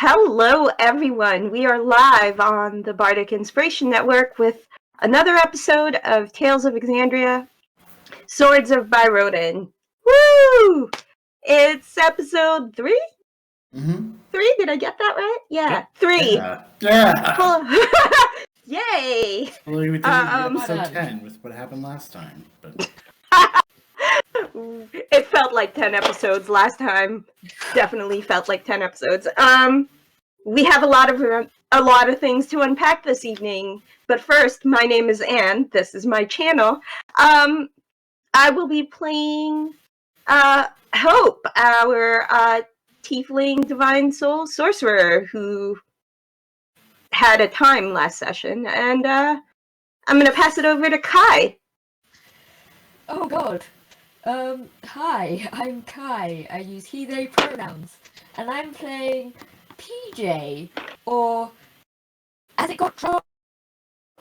Hello, everyone. We are live on the Bardic Inspiration Network with another episode of Tales of Exandria, Swords of Byroden. Woo! It's episode 3? Mm-hmm. 3? Did I get that right? Yeah, 3. Yeah. Yay! Well, we did episode 10 with what happened last time. But it felt like 10 episodes last time. Definitely felt like 10 episodes. We have a lot of things to unpack this evening. But first, my name is Anne. This is my channel. I will be playing Hope, our Tiefling Divine Soul Sorcerer, who had a time last session. And I'm going to pass it over to Kai. Oh god. Hi, I'm Kai. I use he, they pronouns. And I'm playing PJ, or as it got dropped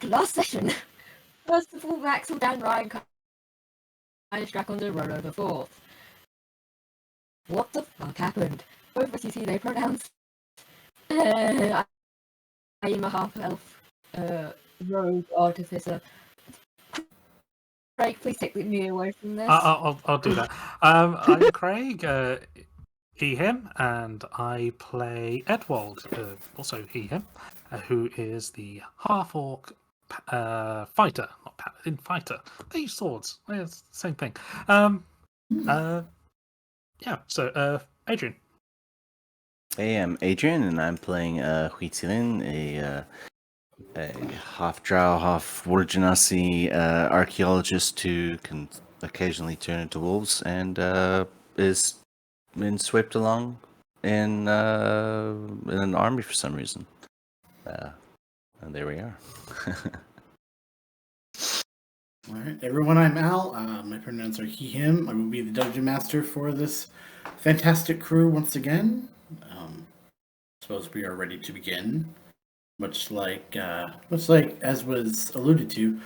last session. First of all, Maxwell, Dan, Ryan, Kai, Strackon, roll over fourth. What the fuck happened? Both of us use he, they pronouns. I am a half-elf, rogue artificer. Craig, please take me away from this. I'll do that. I'm Craig, he, him, and I play Edwald, also he, him, who is the half-orc fighter, not paladin, fighter. They use swords. It's the same thing. So Adrian. Hey, I'm Adrian, and I'm playing Huit'zi'lin, a half Drow, half Genasi archaeologist who can occasionally turn into wolves and is been swept along in an army for some reason. And there we are. Alright, everyone, I'm Al. My pronouns are he, him. I will be the dungeon master for this fantastic crew once again. Suppose we are ready to begin. Much like as was alluded to,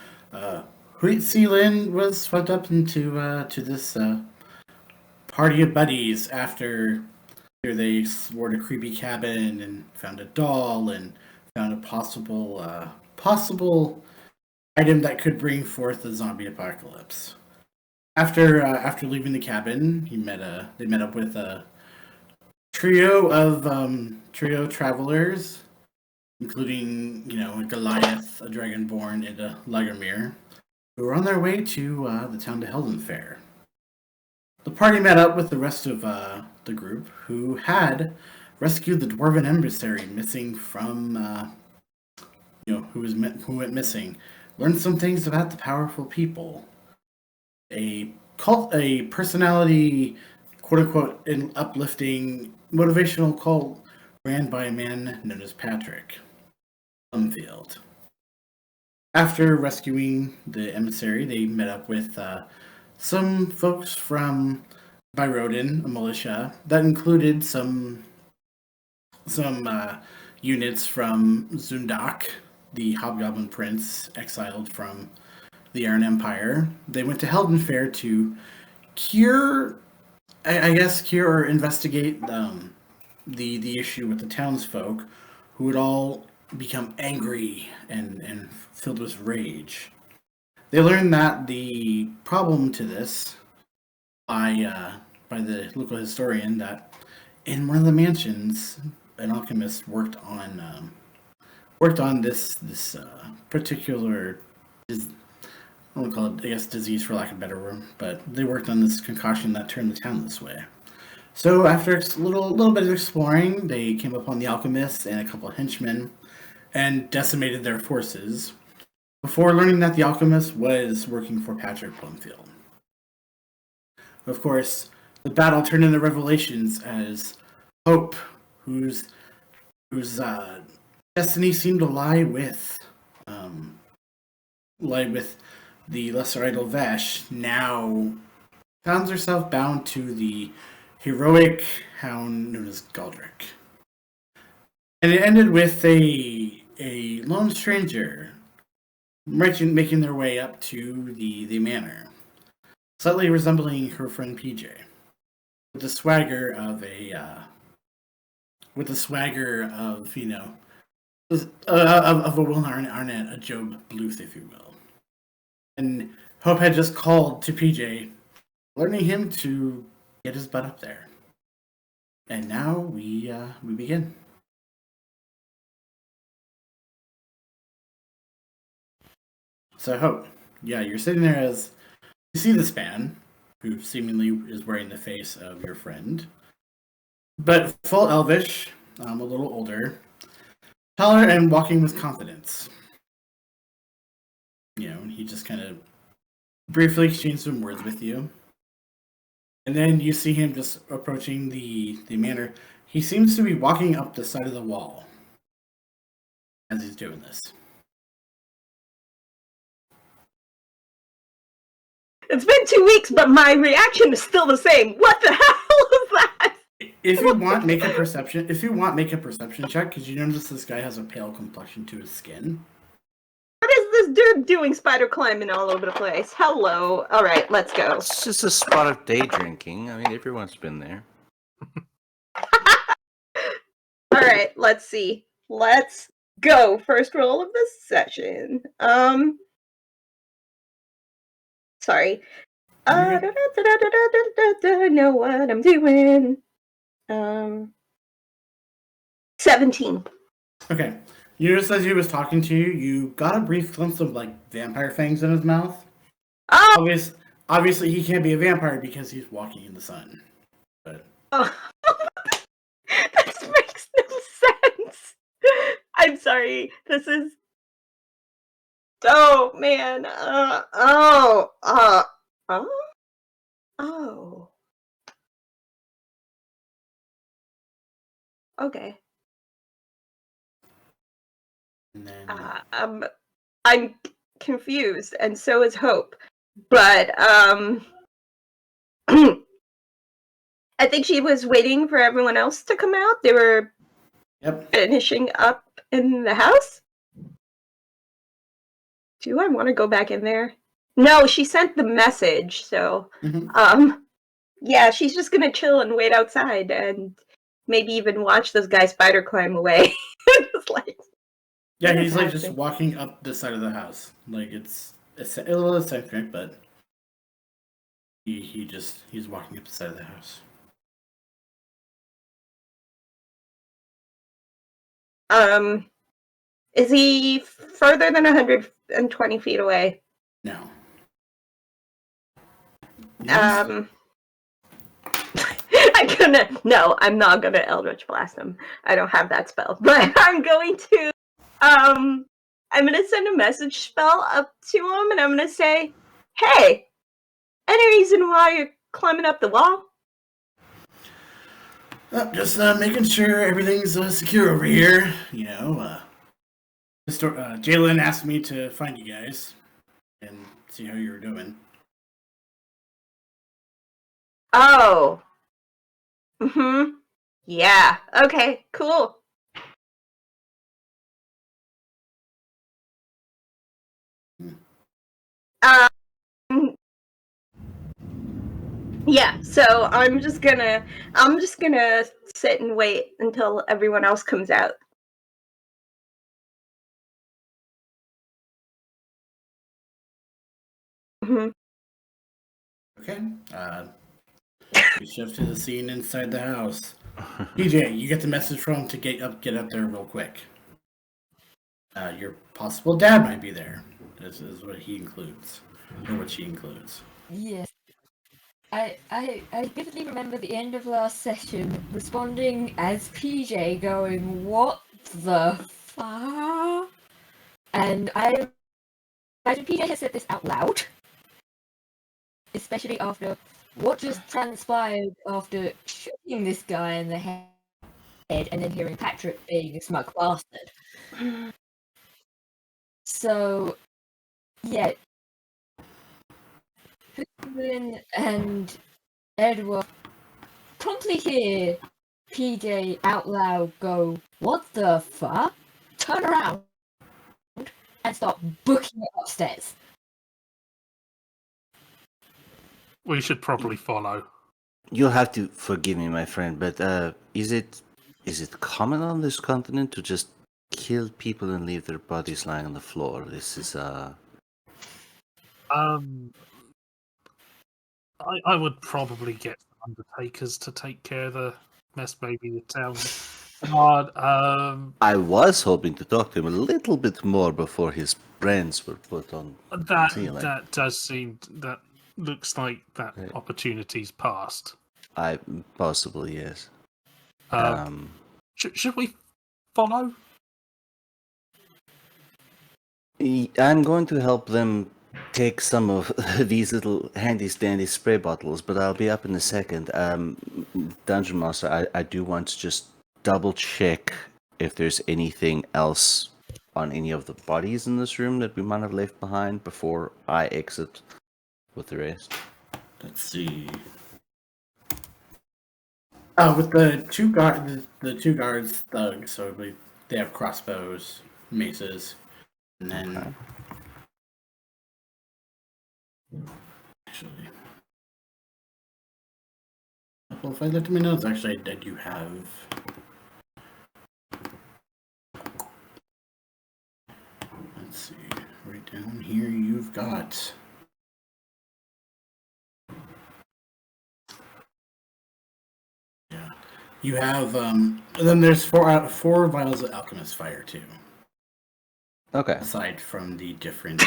Huit'zi'lin was swept up into to this party of buddies after they explored a creepy cabin and found a doll and found a possible item that could bring forth the zombie apocalypse. After leaving the cabin, they met up with a trio travelers, including, a Goliath, a Dragonborn, and a Lagermere, who were on their way to the town to Helden Fair. The party met up with the rest of the group, who had rescued the dwarven emissary missing from, who went missing. Learned some things about the powerful people. A personality, quote-unquote, an uplifting, motivational cult ran by a man known as Patrick Plumfield. After rescuing the emissary, they met up with some folks from Byroden, a militia, that included some units from Zundak, the Hobgoblin Prince, exiled from the Iron Empire. They went to Helden Fair to cure or investigate the issue with the townsfolk, who would all become angry and filled with rage. they learn that the problem to this by the local historian that in one of the mansions, an alchemist worked on this particular. I don't call it, I guess, disease for lack of a better word, but they worked on this concoction that turned the town this way. So after a little bit of exploring, they came upon the alchemists and a couple of henchmen and decimated their forces before learning that the alchemist was working for Patrick Plumfield. Of course, the battle turned into revelations as Hope, whose destiny seemed to lie with the lesser idol Vesh, now found herself bound to the heroic hound known as Galdric. And it ended with a lone stranger making their way up to the manor, slightly resembling her friend PJ, with the swagger of of a well-known Arnett, a Job Bluth, if you will. And Hope had just called to PJ, learning him to get his butt up there. And now we begin. So Hope, yeah, you're sitting there as you see this man, who seemingly is wearing the face of your friend, but full elvish, a little older, taller, and walking with confidence. You know, he just kind of briefly exchanged some words with you. And then you see him just approaching the manor. He seems to be walking up the side of the wall as he's doing this. It's been 2 weeks, but my reaction is still the same. What the hell is that? If you want, make a perception check, because you notice this guy has a pale complexion to his skin. What is this dude doing spider climbing all over the place? Hello. All right, let's go. It's just a spot of day drinking. I mean, everyone's been there. All right, let's see. Let's go. First roll of this session. Sorry. Know what I'm doing. 17. Okay. You notice as he was talking to you, you got a brief glimpse of like vampire fangs in his mouth. Oh! Obviously, he can't be a vampire because he's walking in the sun. But Oh. This makes no sense. I'm sorry. This is. Oh man. Oh. Okay. and then I'm confused, and so is Hope. But I think she was waiting for everyone else to come out. They were finishing up in the house. Do I want to go back in there? No, she sent the message, so yeah, she's just gonna chill and wait outside and maybe even watch this guy spider climb away. Just like, yeah, he's like just walking up the side of the house. Like it's a little eccentric, but he's walking up the side of the house. Is he further than 120 feet away? No. I'm not gonna Eldritch Blast him. I don't have that spell. But I'm going to I'm gonna send a message spell up to him and I'm gonna say, hey, any reason why you're climbing up the wall? Just making sure everything's secure over here. You know, Jalen asked me to find you guys and see how you were doing. Oh. Yeah. Okay, cool. Yeah, so I'm just gonna sit and wait until everyone else comes out. Mhm. Okay. We shift to the scene inside the house. PJ, you get the message from him to get up there real quick. Your possible dad might be there. This is what he includes, or what she includes. Yes. I vividly remember the end of last session responding as PJ going, "What the fuck?" And I imagine PJ has said this out loud, especially after what just transpired after shooting this guy in the head and then hearing Patrick being a smug bastard. So, yeah, Huit'zi'lin and Edward promptly hear PJ out loud go, "What the fuck?" Turn around and start booking it upstairs. We should probably follow. You'll have to forgive me, my friend, but is it common on this continent to just kill people and leave their bodies lying on the floor? This is I would probably get undertakers to take care of the mess. Maybe the town guard. I was hoping to talk to him a little bit more before his brands were put on ceiling. That does seem that looks like that Right. opportunity's passed. I possibly, yes. Should we follow? I'm going to help them take some of these little handy-dandy spray bottles, but I'll be up in a second. Dungeon Master, I do want to just double-check if there's anything else on any of the bodies in this room that we might have left behind before I exit with the rest. Let's see. With the two guards, thugs. So they have crossbows, maces, and then Okay. actually, well, if I looked at my notes, actually, I do have. Let's see. Right down here, you've got. Yeah, you have. Then there's four vials of alchemist fire too. Okay. Aside from the different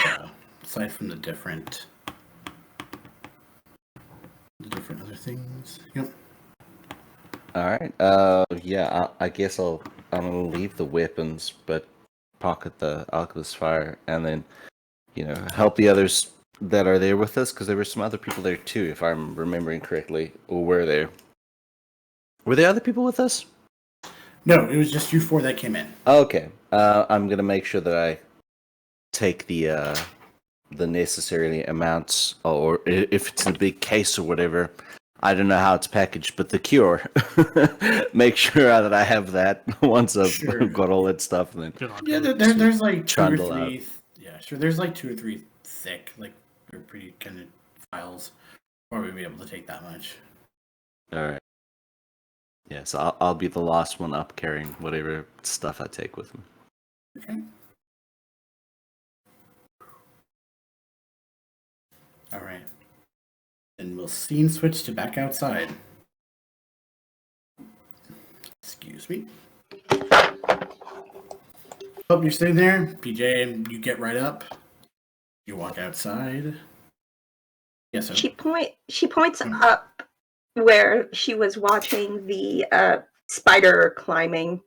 other things. Yep. All right. Yeah. I guess I'm gonna leave the weapons, but pocket the alchemist fire, and then help the others that are there with us, because there were some other people there too, if I'm remembering correctly, or were there? Were there other people with us? No, it was just you four that came in. Okay. I'm gonna make sure that I take the necessary amounts, or if it's in a big case or whatever. I don't know how it's packaged, but the cure. Make sure that I have that once I've got all that stuff. And then Good idea. Yeah, there's like two or Trundle three. Yeah, sure. There's like 2 or 3 thick, like they're pretty kind of files. Probably be able to take that much. all right. Yeah, so I'll be the last one up carrying whatever stuff I take with me. Okay. All right. And we'll scene switch to back outside. Excuse me. Oh, you're sitting there, PJ. You get right up. You walk outside. Yes, sir. She points up where she was watching the spider climbing.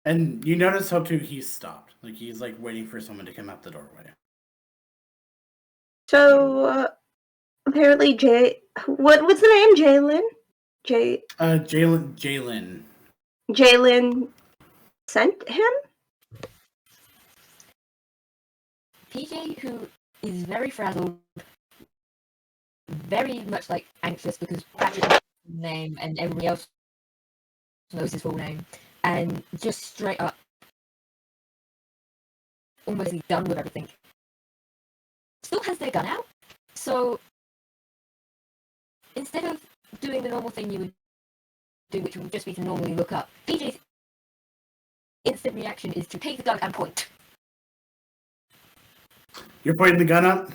And you notice how too he's stopped. Like he's like waiting for someone to come out the doorway. So apparently what was the name? Jalen. Jalen sent him? PJ, who is very frazzled, very much like anxious because Patrick knows his name and everybody else knows his full name, and just straight up almost done with everything. Still has their gun out, so instead of doing the normal thing you would do, which would just be to normally look up, PJ's instant reaction is to take the gun and point. You're pointing the gun up?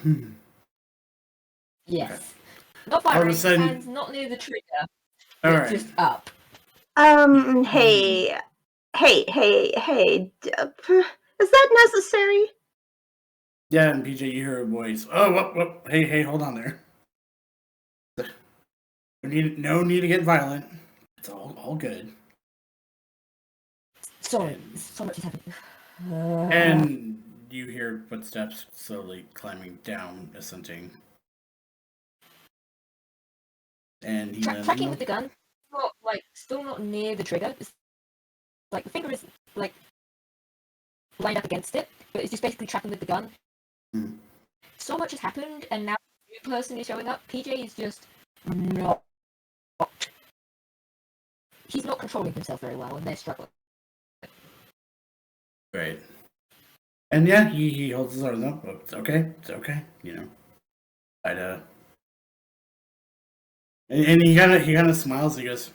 Yes. Okay. Not All of a firing, sudden- hands not near the trigger, All but right. just up. Hey, is that necessary? Yeah, and PJ, you hear a voice. Oh, whoop. Hey, hold on there. No need to get violent. It's all good. Sorry, so much is happening. And you hear footsteps slowly climbing down, ascending. And he lands tracking in with the gun, not like still not near the trigger. It's like the finger is like lined up against it, but it's just basically tracking with the gun. Hmm. So much has happened, and now the new person is showing up. PJ is just not. He's not controlling himself very well, and they're struggling. Right. And yeah, he holds his arms up. It's okay. You know. I'd and he kind of smiles. He goes,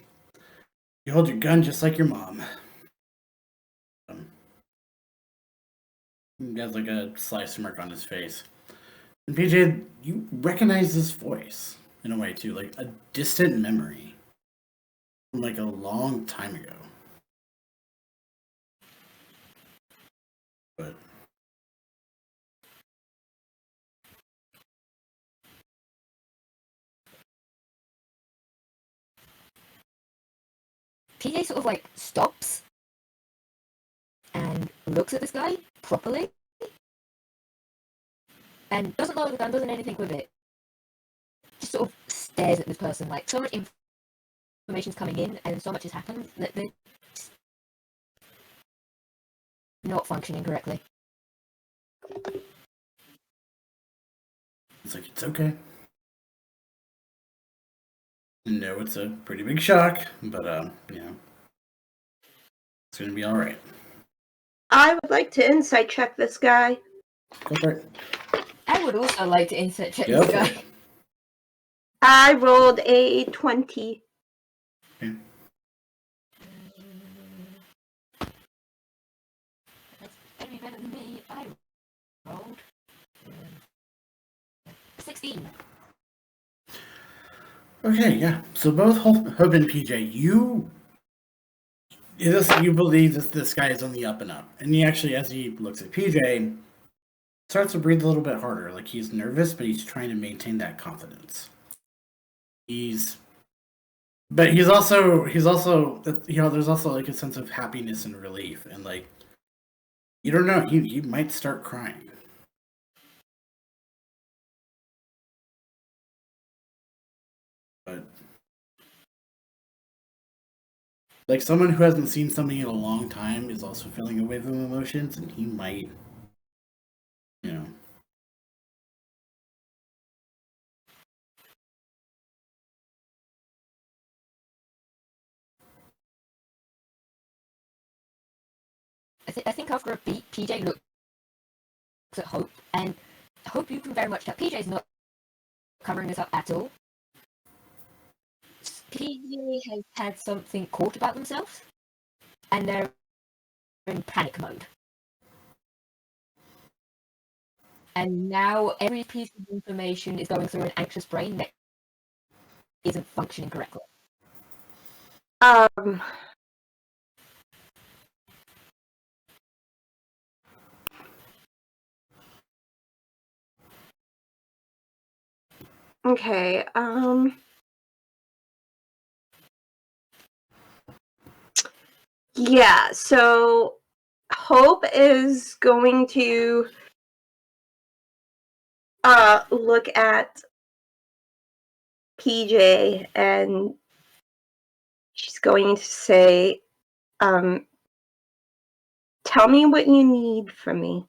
"You hold your gun just like your mom." He has like a sly smirk on his face. And PJ, you recognize this voice in a way too, like a distant memory from like a long time ago. But PJ sort of like stops and looks at this guy properly, and doesn't lower the gun, doesn't anything with it. Just sort of stares at this person. Like so much information's coming in, and so much has happened that they're not functioning correctly. it's like, it's okay. No, it's a pretty big shock, but you know, it's gonna be all right. I would like to insight check this guy. Go for it. I would also like to insert check Go this for guy. it. I rolled a 20. Okay. That's very better than me. I rolled 16. Okay, yeah. So both Hope and PJ, you believe this guy is on the up and up, and he actually, as he looks at PJ, starts to breathe a little bit harder. Like he's nervous, but he's trying to maintain that confidence. He's also, you know, there's also like a sense of happiness and relief, and like, you don't know, he might start crying. But like someone who hasn't seen something in a long time is also feeling a wave of emotions, and he might, you know. I think after a beat, PJ looks at Hope, and Hope, you can very much tell PJ's not covering this up at all. PJ has had something caught about themselves, and they're in panic mode. And now every piece of information is going through an anxious brain that isn't functioning correctly. Okay, yeah, so Hope is going to look at PJ and she's going to say, tell me what you need from me.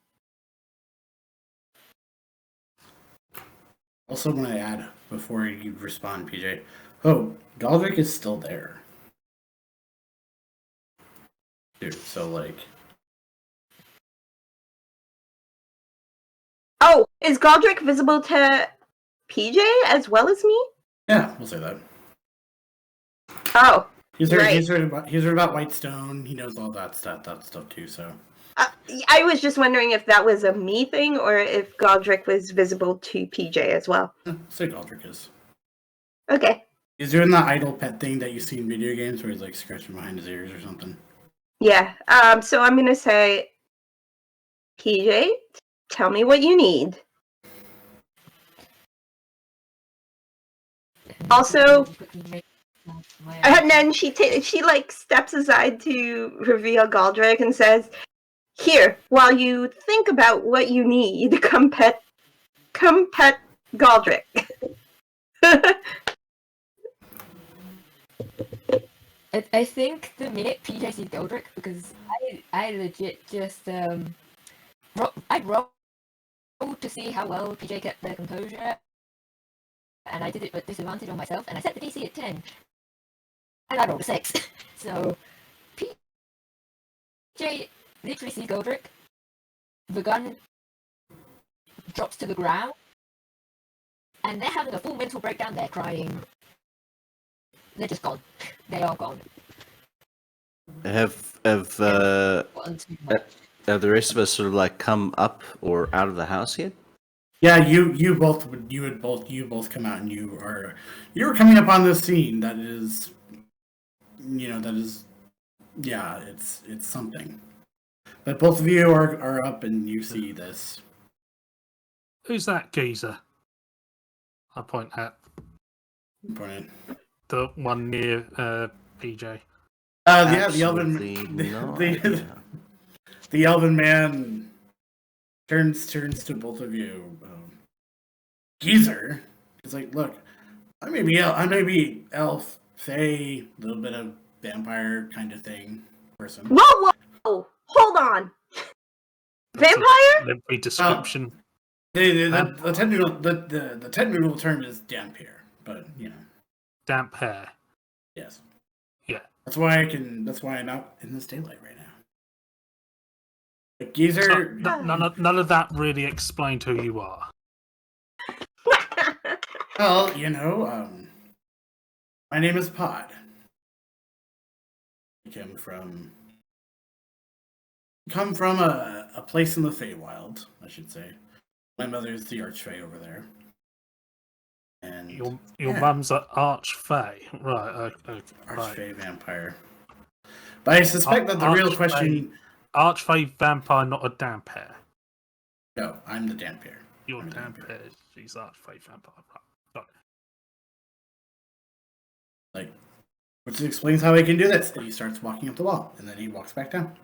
Also, want to add before you respond, PJ. Oh, Galdric is still there. Dude, so like. Oh, is Galdric visible to PJ as well as me? Yeah, we'll say that. Oh, He's right. heard about Whitestone. He knows all that stuff too. So I was just wondering if that was a me thing or if Godric was visible to PJ as well. Say Aldrich is. Okay. He's doing the idle pet thing that you see in video games where he's like scratching behind his ears or something. Yeah. So I'm gonna say, PJ, tell me what you need. Also, and then she like steps aside to reveal Galdric and says, "Here, while you think about what you need, come pet Galdric." I think the minute PJ sees Galdric, because I legit just I rolled to see how well PJ kept their composure, and I did it with disadvantage on myself, and I set the DC at 10, and I rolled a 6. So PJ literally sees Galdric, the gun drops to the ground, and they're having a full mental breakdown. They're crying. They're just gone. They are gone. Have the rest of us sort of like come up or out of the house yet? Yeah, you both come out, and you were coming up on this scene that is, it's something. But both of you are up, and you see this. Who's that geezer? I point at Point the one near PJ. the elven the elven man turns to both of you. Geezer is like, look, I may be elf, fae, a little bit of vampire kind of thing person. Whoa! Hold on. Vampire? Lengthy description. The technical term is dampier, but Damp hair. yes. Yeah. That's why I'm out in this daylight right now. But Geezer, None of that really explained who you are. well, my name is Pod. I come from a place in the Feywild, I should say. My mother's the Archfey over there. And Your mum's an archfey, right? Archfey vampire. But I suspect that the real question. Archfey vampire, not a damp hair. No, I'm the dampier. You're damp hair. She's archfey vampire. Right. Like, which explains how he can do this. And he starts walking up the wall, and then he walks back down.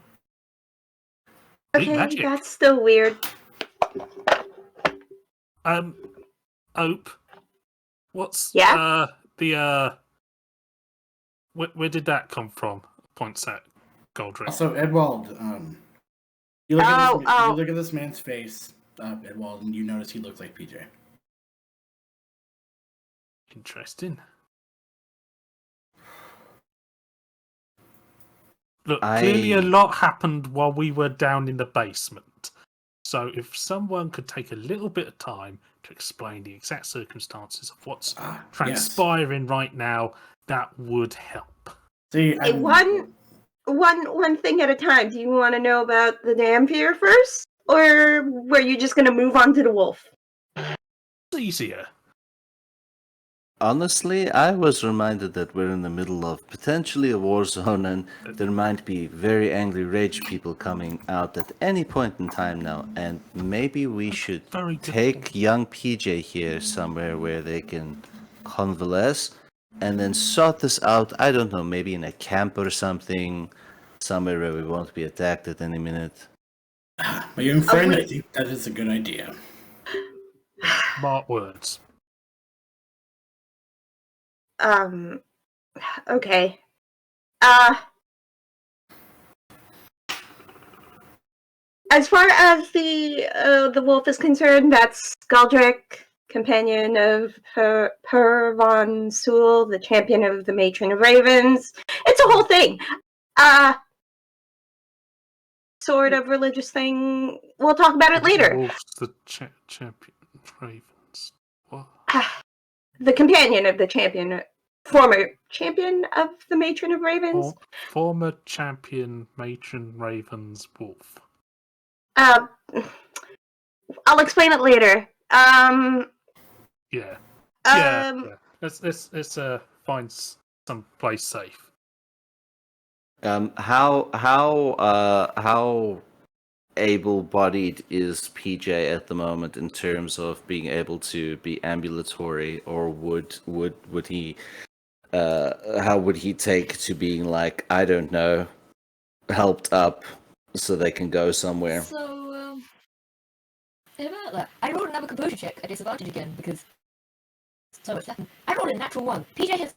Okay, magic. that's still weird. Ope. What's Yeah? where did that come from? Points at Goldrick. Also, Edwald, you look at this man's face, Edwald, and you notice he looks like PJ. Interesting. Look, clearly a lot happened while we were down in the basement. So if someone could take a little bit of time to explain the exact circumstances of what's transpiring right now, that would help. See, one thing at a time. Do you want to know about the Dampier first? Or were you just going to move on to the wolf? It's easier. Honestly, I was reminded that we're in the middle of potentially a war zone, and there might be very angry rage people coming out at any point in time now, and maybe we should take young PJ here somewhere where they can convalesce, and then sort this out, I don't know, maybe in a camp or something, somewhere where we won't be attacked at any minute. My young friend, I think that is a good idea. Smart words. Okay. As far as the wolf is concerned, that's Galdric, companion of Per Von Sewell, the champion of the Matron of Ravens. It's a whole thing. Sort of religious thing. We'll talk about it later. Wolf's the champion of Ravens. What? The companion of the champion, former champion of the Matron of Ravens. Former champion Matron Ravens wolf. Uh, I'll explain it later. Yeah. Um, Yeah. Let's find some place safe. How able-bodied is PJ at the moment in terms of being able to be ambulatory, or would he how would he take to being like, I don't know, helped up so they can go somewhere? So, about that, I rolled another composure check at disadvantage again because so much happened. I rolled a natural 1. PJ has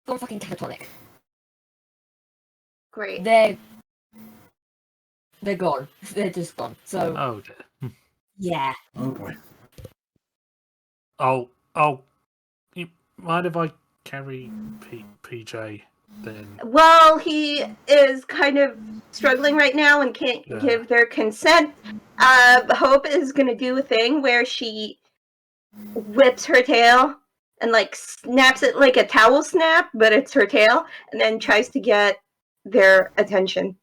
gone fucking catatonic. great. They're gone. They're just gone. So Oh dear. yeah. Oh boy. Oh. You mind if I carry PJ then? Well, he is kind of struggling right now and can't Yeah. give their consent. Hope is gonna do a thing where she whips her tail and like snaps it like a towel snap, but it's her tail, and then tries to get their attention.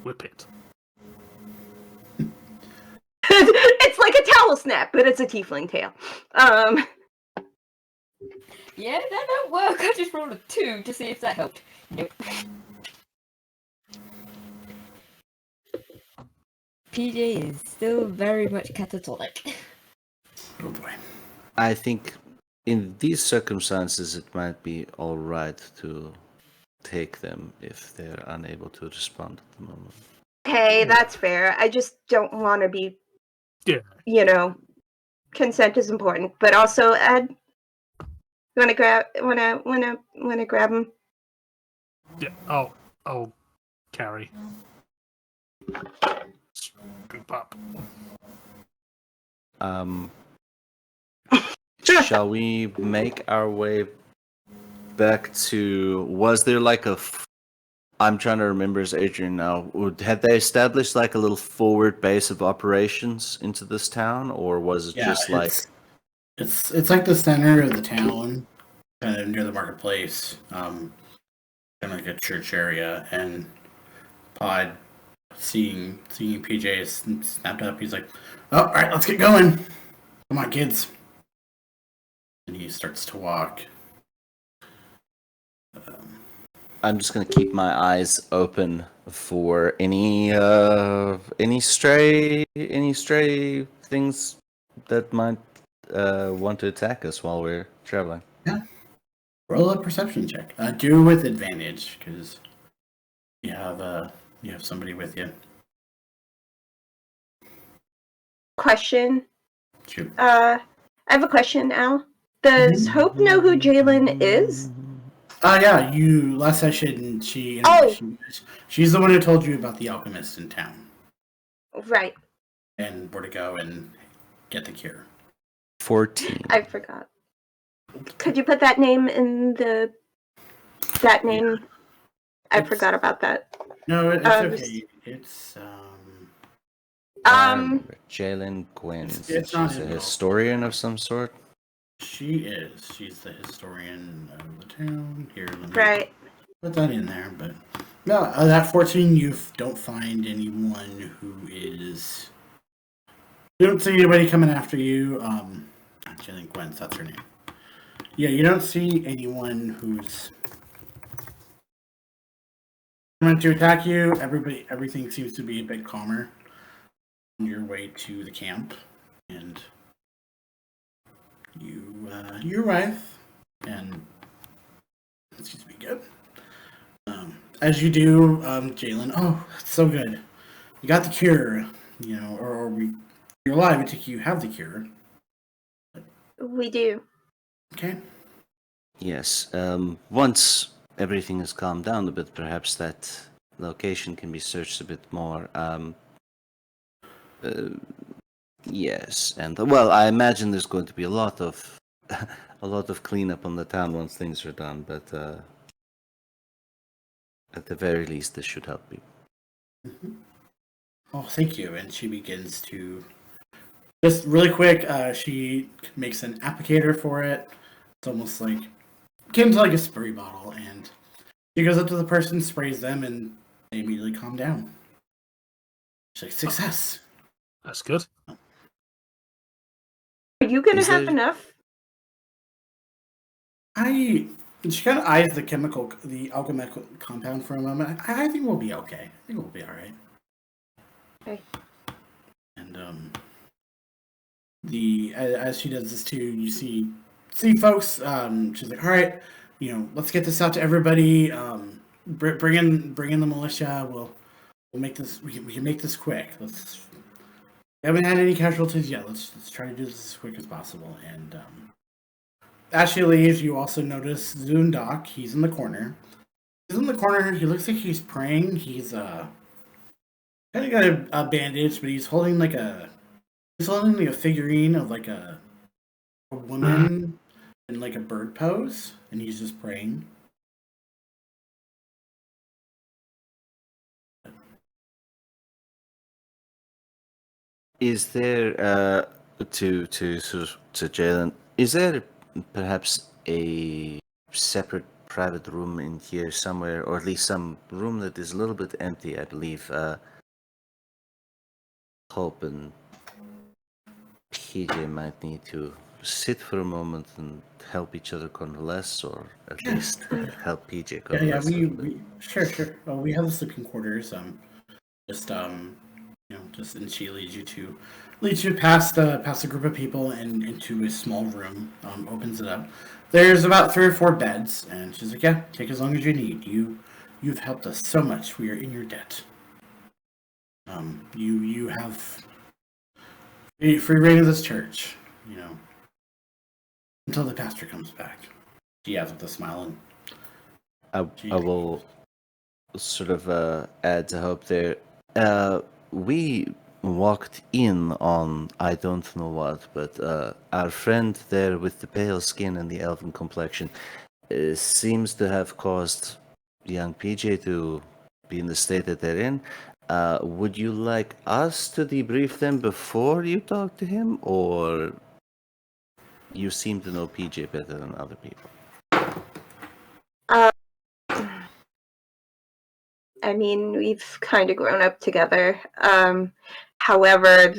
Whip it. It's like a towel snap, but it's a tiefling tail. Yeah, that don't work. I just rolled a 2 to see if that helped. Nope. PJ is still very much catatonic. Oh boy. I think in these circumstances it might be all right to take them if they're unable to respond at the moment. Okay, that's fair. I just don't want to be, Yeah. Consent is important, but also Ed, you want to grab him? Yeah. I'll carry. Scoop up. Shall we make our way back to? Was there like I'm trying to remember as Adrian now. Had they established like a little forward base of operations into this town, or was it just like? It's like the center of the town, kind of near the marketplace, kind of like a church area. And Pod, seeing PJ snapped up, he's like, "Oh, all right, let's get going. Come on, kids." And he starts to walk. I'm just gonna keep my eyes open for any stray things that might want to attack us while we're traveling. Yeah. Roll a perception check. Do with advantage because you have somebody with you. Question. Shoot. I have a question, Al. Does Hope know who Jalen is? Yeah. You last session she's the one who told you about the alchemist in town Right. and where to go and get the cure. 14. I forgot. Could you put that name in the... That name? I forgot about that. No, it's okay. It's I remember. Jalen Gwynn. it's not She's a him at all. historian of some sort. She is. She's the historian of the town. Here, let me Right. put that in there. But no, that 14, you don't find anyone who is. You don't see anybody coming after you. Actually, I think Gwen's, that's her name. Yeah, you don't see anyone who's coming to attack you. Everything seems to be a bit calmer on your way to the camp, and you arrive, and excuse me, good. As you do, Jalen. Oh, that's so good. You got the cure. You're alive. I think you have the cure. We do. Okay. Yes. Once everything has calmed down a bit, perhaps that location can be searched a bit more. Yes, and well, I imagine there's going to be a lot of cleanup on the town once things are done, but at the very least, this should help you. Mm-hmm. Oh, thank you. And she begins to just really quick. She makes an applicator for it. It's almost like akin to like a spray bottle, and she goes up to the person, sprays them, and They immediately calm down. She's like, success. That's good. Are you gonna Is have there- enough? She kind of eyes the alchemical compound for a moment. I think we'll be okay. I think we'll be all right. Okay. And as she does this too, you see folks. She's like, all right, let's get this out to everybody. Bring in the militia. We'll make this. We can make this quick. We haven't had any casualties yet. Let's try to do this as quick as possible. And as she leaves, you also notice Zundak. He's in the corner. He looks like he's praying. He's kind of got a bandage, but he's holding like a figurine of like a woman in like a bird pose, and he's just praying. Is there to Jalen? Is there perhaps a separate private room in here somewhere, or at least some room that is a little bit empty? I believe Hope and PJ might need to sit for a moment and help each other convalesce, or at least help PJ convalesce. We sure. Well, we have the sleeping quarters. And she leads you past a group of people and into a small room. Opens it up. There's about 3 or 4 beds, and she's like, "Yeah, take as long as you need. You've helped us so much. We are in your debt. You have free reign of this church. Until the pastor comes back." She adds with a smile, and I will sort of add to Hope there. We walked in on I don't know what, but our friend there with the pale skin and the elven complexion seems to have caused young PJ to be in the state that they're in. Would you like us to debrief them before you talk to him, or you seem to know PJ better than other people? I mean, we've kind of grown up together. However,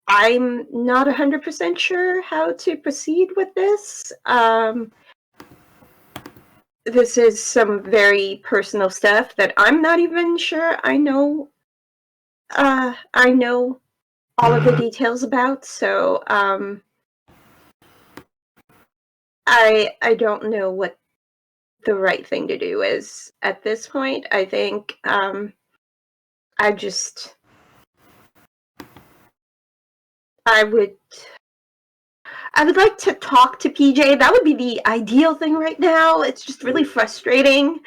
I'm not 100% sure how to proceed with this. This is some very personal stuff that I'm not even sure I know all of the details about, so I don't know what the right thing to do is at this point. I think I would like to talk to PJ. That would be the ideal thing right now. It's just really frustrating.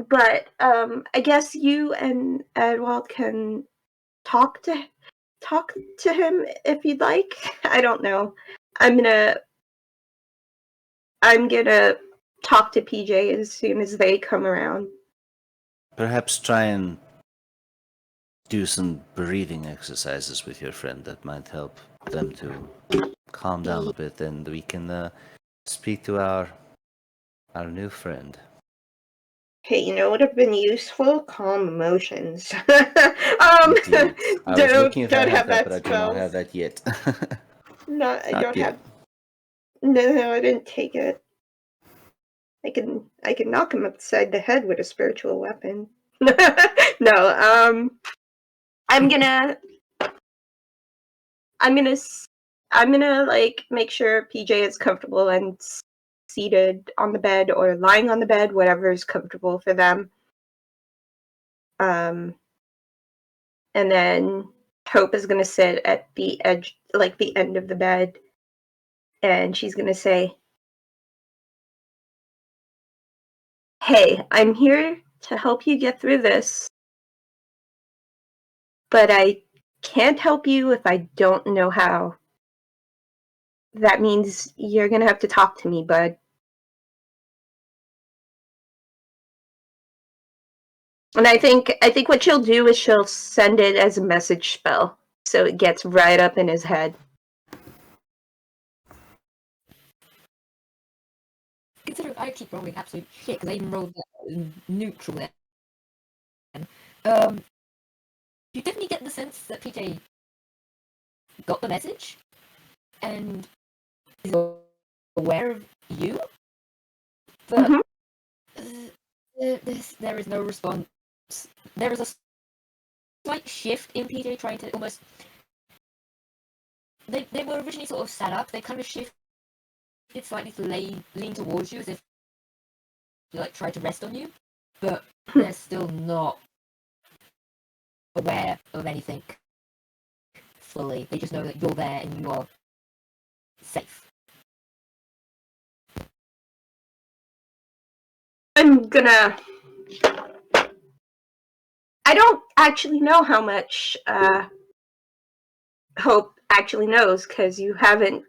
But I guess you and Edwald can talk to him if you'd like. I don't know. I'm gonna talk to PJ as soon as they come around. Perhaps try and do some breathing exercises with your friend that might help them to calm down a bit, and we can speak to our new friend. Hey, you know what would have been useful? Calm emotions. Indeed. I was looking if I don't had have that, but I that do not spell. have that yet. I Not don't yet. have. No, I didn't take it. I can knock him upside the head with a spiritual weapon. No, I'm gonna like make sure PJ is comfortable and seated on the bed or lying on the bed, whatever is comfortable for them. And then Hope is gonna sit at the edge, like the end of the bed, and she's gonna say, "Hey, I'm here to help you get through this, but I can't help you if I don't know how. That means you're gonna have to talk to me, bud." And I think what she'll do is she'll send it as a message spell, so it gets right up in his head. considering I keep rolling absolute shit, because I even rolled that neutral there. You definitely get the sense that PJ got the message and is aware of you, but there is no response. There is a slight shift in PJ trying to almost. They were originally sort of set up. They kind of shifted slightly to lean towards you, as if they like try to rest on you, but they're still not aware of anything fully. They just know that you're there and you are safe. I'm gonna. I don't actually know how much Hope actually knows, because you haven't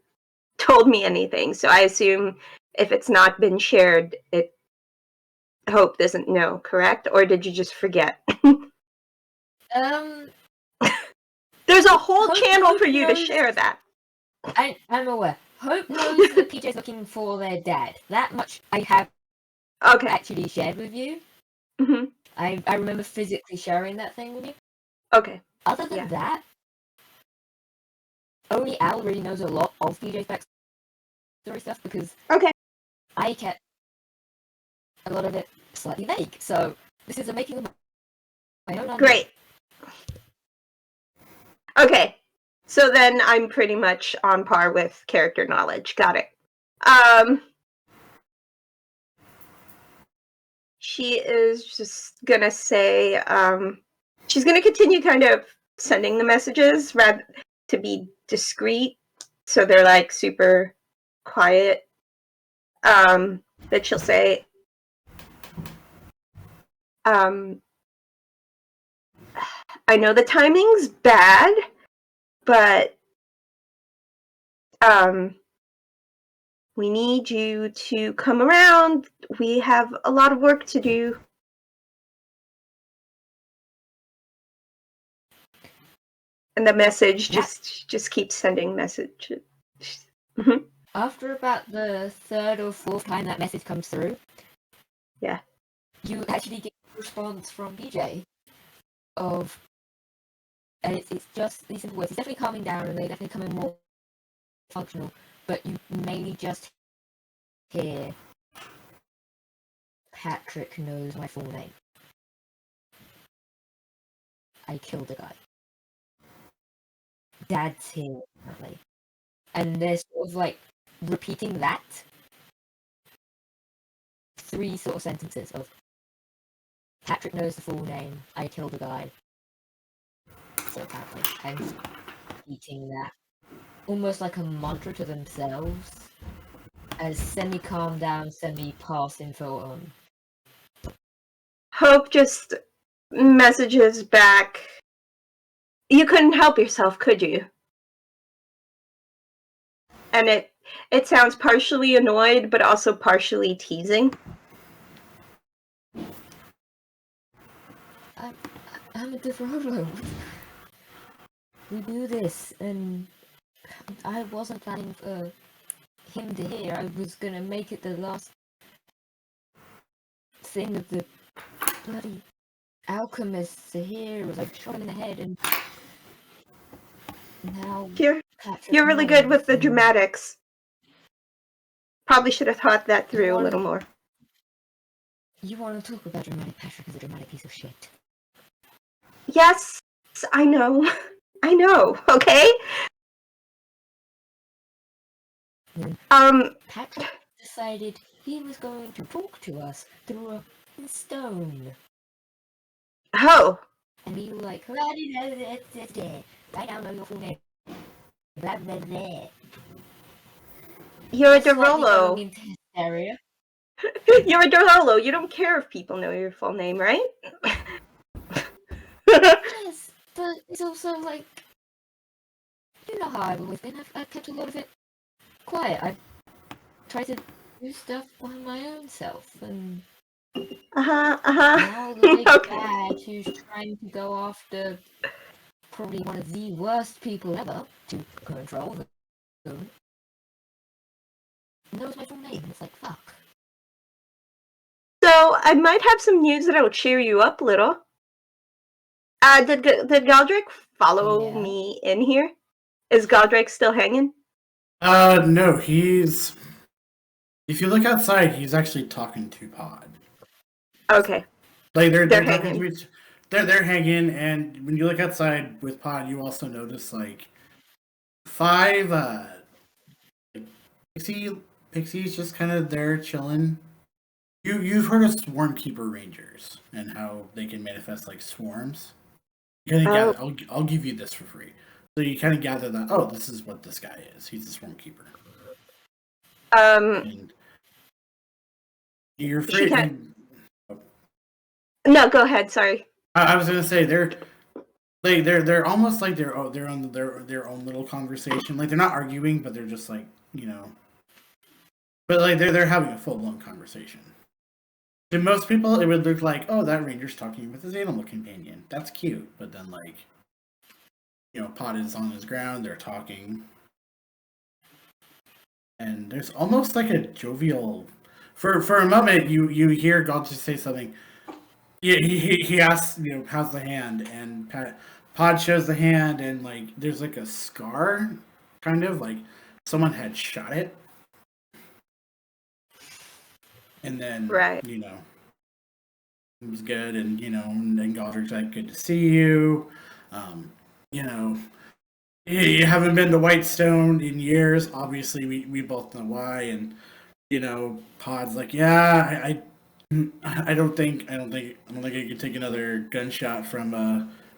told me anything. So I assume if it's not been shared, Hope doesn't know, correct? Or did you just forget? There's a whole Hope channel for you to knows- share that. I'm aware. Hope knows that PJ's looking for their dad. That much I have Okay. actually shared with you. hmm I remember physically sharing that thing with you. Okay. Other than that, only Al really knows a lot of PJ's backstory stuff, because Okay. I kept a lot of it slightly vague. So this is a making of my own. Great. Okay. So then I'm pretty much on par with character knowledge. Got it. She is just gonna say, she's gonna continue kind of sending the messages rather to be discreet, so they're like super quiet. But she'll say, I know the timing's bad, but we need you to come around. We have a lot of work to do. And the message just keeps sending messages. After about the third or fourth time that message comes through, Yeah. you actually get a response from BJ of, and it's just these simple words. It's definitely calming down, and they're definitely becoming more functional. But you mainly just hear, Patrick knows my full name. I killed a guy. Dad's here, apparently. And they're sort of like repeating that. 3 sort of sentences of, Patrick knows the full name. I killed a guy. So apparently, I'm repeating that. Almost like a mantra to themselves. As semi-calm down, semi-pass info on. Hope just messages back. You couldn't help yourself, could you? And it sounds partially annoyed, but also partially teasing. I'm a Drow. We do this, and I wasn't planning for him to hear. I was gonna make it the last thing of the bloody alchemists to hear. It was like shot him in the head, and now You're really good with the dramatics. Probably should have thought that through a little more. You want to talk about dramatic? Patrick is a dramatic piece of shit. Yes, I know. I know, okay? Patrick decided he was going to talk to us through a stone. Oh. And we were like, I don't know your full name. Blah, blah, blah. You're a Slightly Derolo. going into hysteria. You're a Derolo. You don't care if people know your full name, right? Yes, but it's also like, you know how I've always been. I've kept a lot of it quiet. I've tried to do stuff by my own self, and now the big bad who's trying to go after probably one of the worst people ever to control the knows my full name. It's like, fuck. So I might have some news that'll cheer you up a little. Did Galdrick follow Yeah. me in here? Is Galdrick still hanging? No, he's. If you look outside, he's actually talking to Pod. Okay. Like they're talking hanging. to each. They're hanging, and when you look outside with Pod, you also notice like 5 pixies just kind of there chilling. You've heard of Swarm Keeper Rangers and how they can manifest like swarms. You kind of gather. I'll give you this for free. So you kind of gather that. Oh, this is what this guy is. He's a Swarm Keeper. And you're free. No, go ahead. Sorry. I was gonna say they're almost like they're on their own little conversation. Like they're not arguing, but they're just like But like they're having a full blown conversation. To most people, it would look like, oh, that ranger's talking with his animal companion. That's cute. But then like, Pod is on his ground. They're talking, and there's almost like a jovial. For a moment, you hear God just say something. Yeah, he asks, how's the hand? And Pod shows the hand, and like there's like a scar, kind of like someone had shot it. And then, Right. it was good, and then Godric's like, good to see you. You haven't been to Whitestone in years. Obviously, we both know why. And Pod's like, yeah, I don't think I could take another gunshot from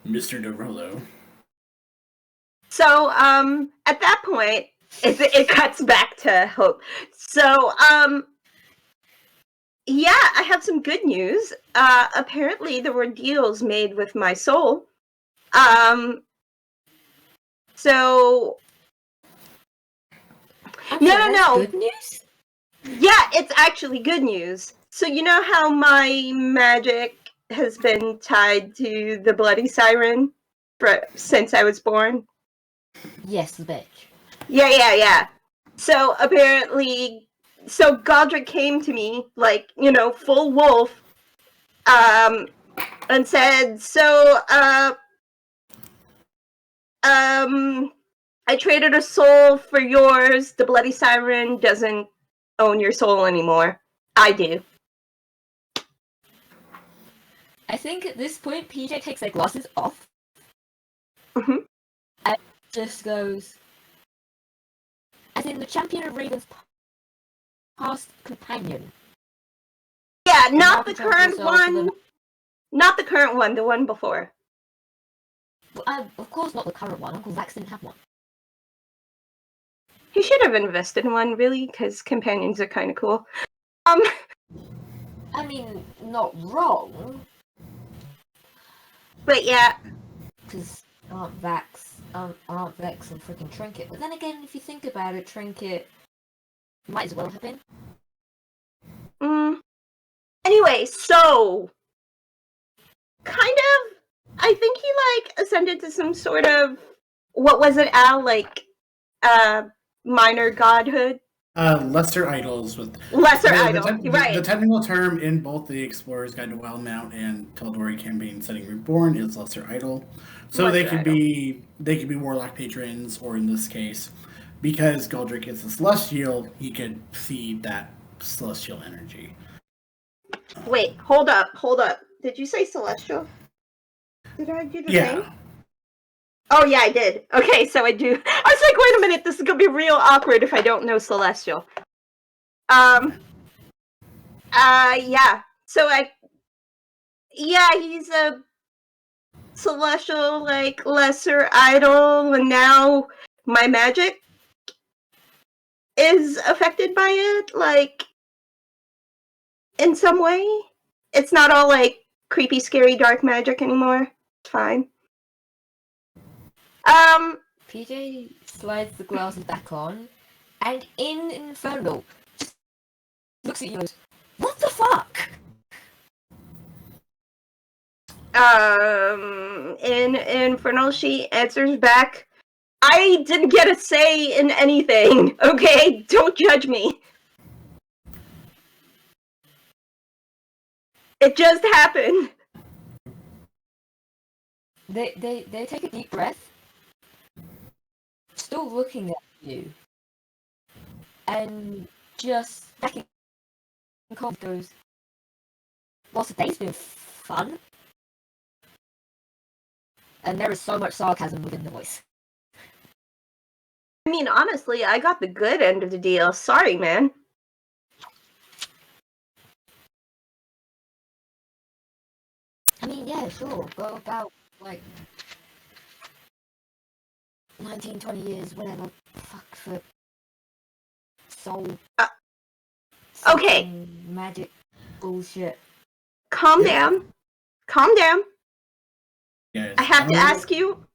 Mr. DeRollo. So, at that point, it cuts back to Hope. So, yeah, I have some good news. Apparently, there were deals made with my soul. So, no. Good news? Yeah, it's actually good news. So you know how my magic has been tied to the Bloody Siren since I was born? Yes, the bitch. Yeah. So apparently, Godric came to me, full wolf, and said, I traded a soul for yours. The Bloody Siren doesn't own your soul anymore. I do. I think at this point, PJ takes their glasses off. Mm-hmm. And just goes, as in the champion of Raven's past companion. Yeah, not now the controls current yourself for one. the- Not the current one, the one before. Well, of course not the current one. Uncle Zax didn't have one. He should have invested in one, really, because companions are kind of cool. I mean, not wrong, But yeah, because Aunt Vex and freaking Trinket. But then again, if you think about it, Trinket might as well have been. Anyway, so kind of, I think he ascended to some sort of, what was it, Al? Minor godhood. Lesser idols with Lesser idol, right? The technical term in both the Explorer's Guide to Wildmount and Teldori campaign Setting Reborn is lesser idol. So they could be warlock patrons, or in this case, because Galdric is a celestial, he could feed that celestial energy. Wait, hold up. Did you say celestial? Did I do the thing? Oh yeah, I did. Okay, so I do. I was like, wait a minute, this is gonna be real awkward if I don't know celestial. Yeah. So he's a celestial, lesser idol, and now my magic is affected by it, in some way. It's not all, creepy, scary, dark magic anymore. It's fine. PJ slides the glasses back on, and in Infernal, just looks at you and goes, what the fuck? In Infernal, she answers back, I didn't get a say in anything, okay? Don't judge me. It just happened. They take a deep breath, still looking at you, and just back in calm goes, well, today's been fun. And there is so much sarcasm within the voice. I mean, honestly, I got the good end of the deal. Sorry, man. I mean, yeah, sure, go about, like, 19, 20 years, whatever. Fuck for soul. Okay. Magic bullshit. Calm down. Calm down. Yes. I have to ask you.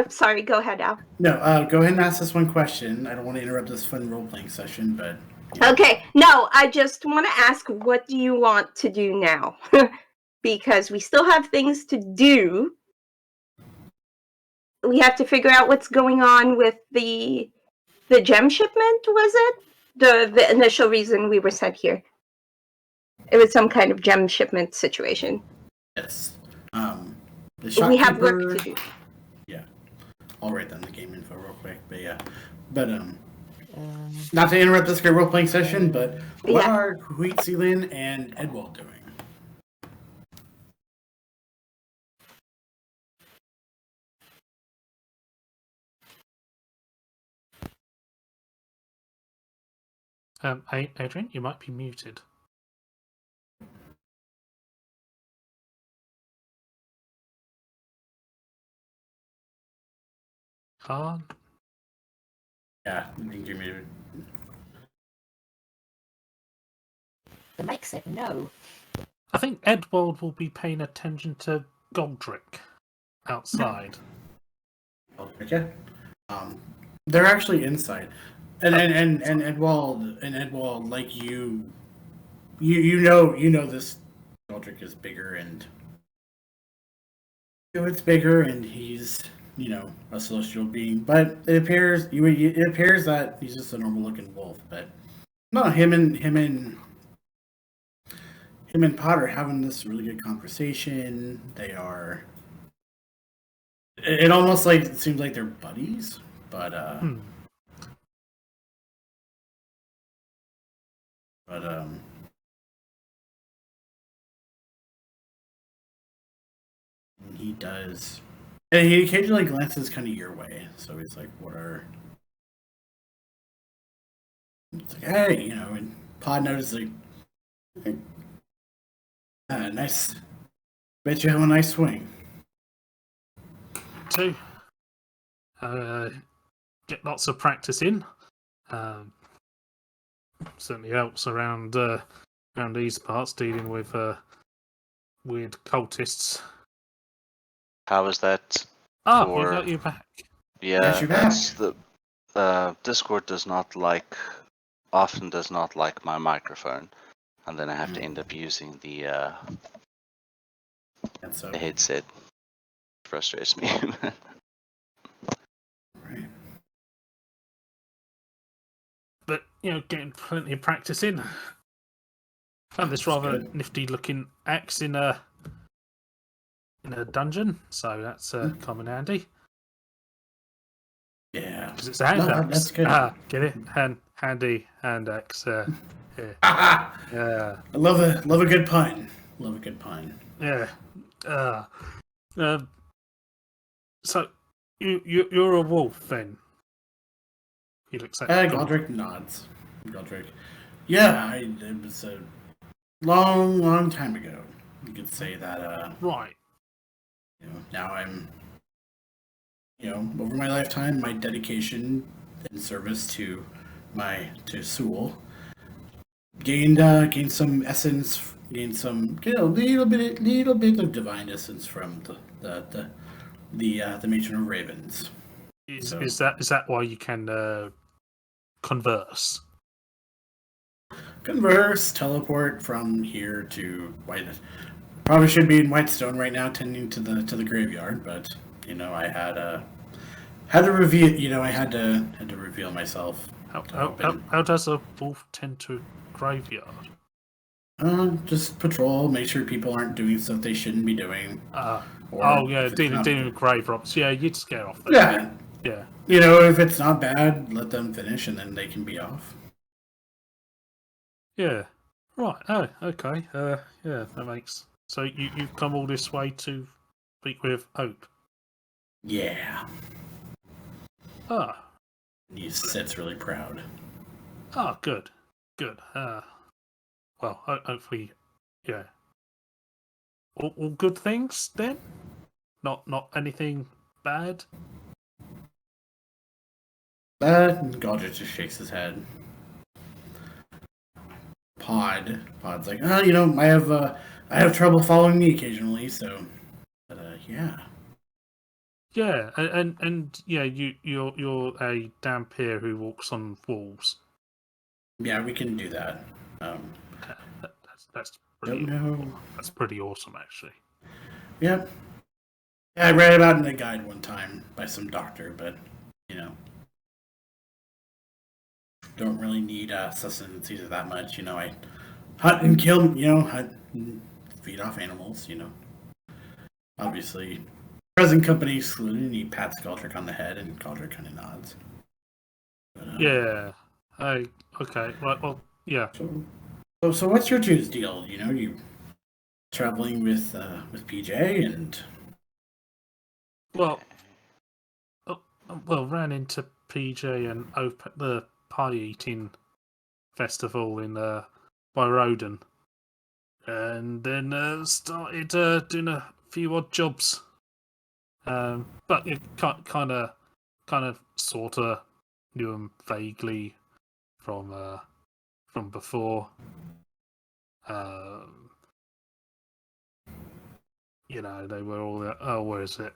Sorry, go ahead, Al. No, go ahead and ask this one question. I don't want to interrupt this fun role-playing session, but... Okay, no, I just want to ask, what do you want to do now? Because we still have things to do. We have to figure out what's going on with the gem shipment, was it? The initial reason we were sent here. It was some kind of gem shipment situation. Yes. The shopkeeper... We have work to do. Yeah. I'll write down the game info real quick, but yeah. But, not to interrupt this great role-playing session, but what are Huit'zi'lin and Edwald doing? Adrian, you might be muted. Khan? Yeah, you can give me... The mic said no. I think Edwald will be paying attention to Godric outside. Okay. They're actually inside. And Edwald, like you know this Godric is bigger and it's bigger and he's, a celestial being, but it appears that he's just a normal looking wolf, but no, him and Potter having this really good conversation. They are, it almost like it seems like they're buddies, but he does, and he occasionally glances kind of your way. So he's like, "What are?" It's like, "Hey, And Pod notices, like, nice. Bet you have a nice swing." Too. Get lots of practice in. Certainly helps around these parts, dealing with weird cultists. How is that? Oh, we got you back. Yeah, Got you back. that's the Discord often does not like my microphone, and then I have to end up using the headset. Frustrates me. Right. But getting plenty of practice in. Found this rather nifty-looking axe in a dungeon, so that's come in handy. Yeah, Because it's a hand axe. That's good. Get it? Handy hand axe. Yeah. Yeah. I love a good pun. Love a good pun. Yeah. So you're a wolf then? He looks at Godric nods. Godric. Yeah, it was a long time ago. You could say that. Right. Now I'm. Over my lifetime, my dedication and service to Sewell gained some essence, gained some little bit of divine essence from the Matron of Ravens. Is that why you can converse? Converse, teleport from here to White. Probably should be in Whitestone right now, tending to the graveyard, but I had to reveal. I had to reveal myself. How does a wolf tend to graveyard? Just patrol, make sure people aren't doing stuff they shouldn't be doing. Oh yeah, if it's dealing not- with grave robbers. Yeah, you'd scare off them. Yeah. Yeah. You know, if it's not bad, let them finish and then they can be off. Yeah. Right. Oh, okay. Yeah, that makes. So you've come all this way to speak with Hope. Yeah. Ah. He sits really proud. Ah, good. Good. Well, hopefully, yeah. All good things then. Not anything bad. Godric just shakes his head. Pod's like, oh, you know, I have trouble following me occasionally, so, but yeah. Yeah, and yeah, you're a Dampier who walks on walls. Yeah, we can do that. That's Don't pretty. know. That's pretty awesome, actually. Yep. Yeah, I read about it in a guide one time by some doctor, but you know, don't really need sustenance either that much. You know, I hunt and kill. You know, hunt and feed off animals. You know, obviously, present company excluded. And he pats Galdric on the head, and Galdric kind of nods. But, Yeah. Okay. Right. Well. Yeah. So what's your two's deal? You know, you traveling with PJ and Well. Ran into PJ and the pie eating festival in Byroden, and then started doing a few odd jobs. But you kind of sort of knew them vaguely from before. You know, they were all. Oh, where is it?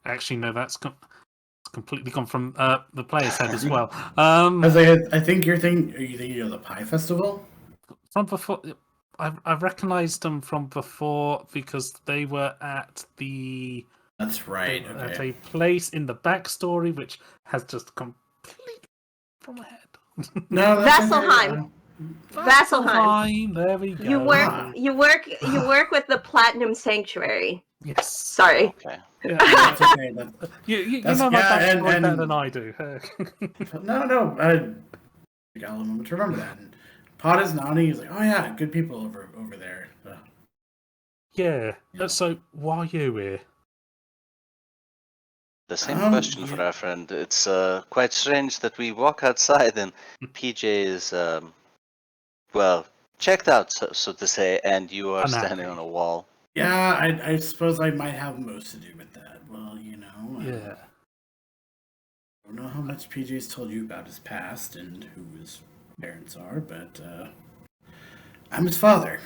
Actually, no, that's completely gone from the player's head as well. I think you're thinking. Are you thinking of the Pie Festival? From before, I recognised them from before because they were at the. That's right. At Okay. a place in the backstory which has just completely from my head. No, that's Vasselheim. Vasselheim. There we go. You work with the Platinum Sanctuary. Yes. Sorry. Okay. Yeah, That's okay. you That's- know my yeah, backstory and- better than I do. No. I got a moment to remember that. And Pod is nodding. He's like, "Oh yeah, good people over there." Yeah. Yeah. So why are you here? The same question for our friend. It's quite strange that we walk outside and PJ is, well, checked out, so to say, and you are Unhappy. standing on a wall. Yeah, I suppose I might have most to do with that. Well, you know. Yeah. I don't know how much PJ's told you about his past and who his parents are, but I'm his father,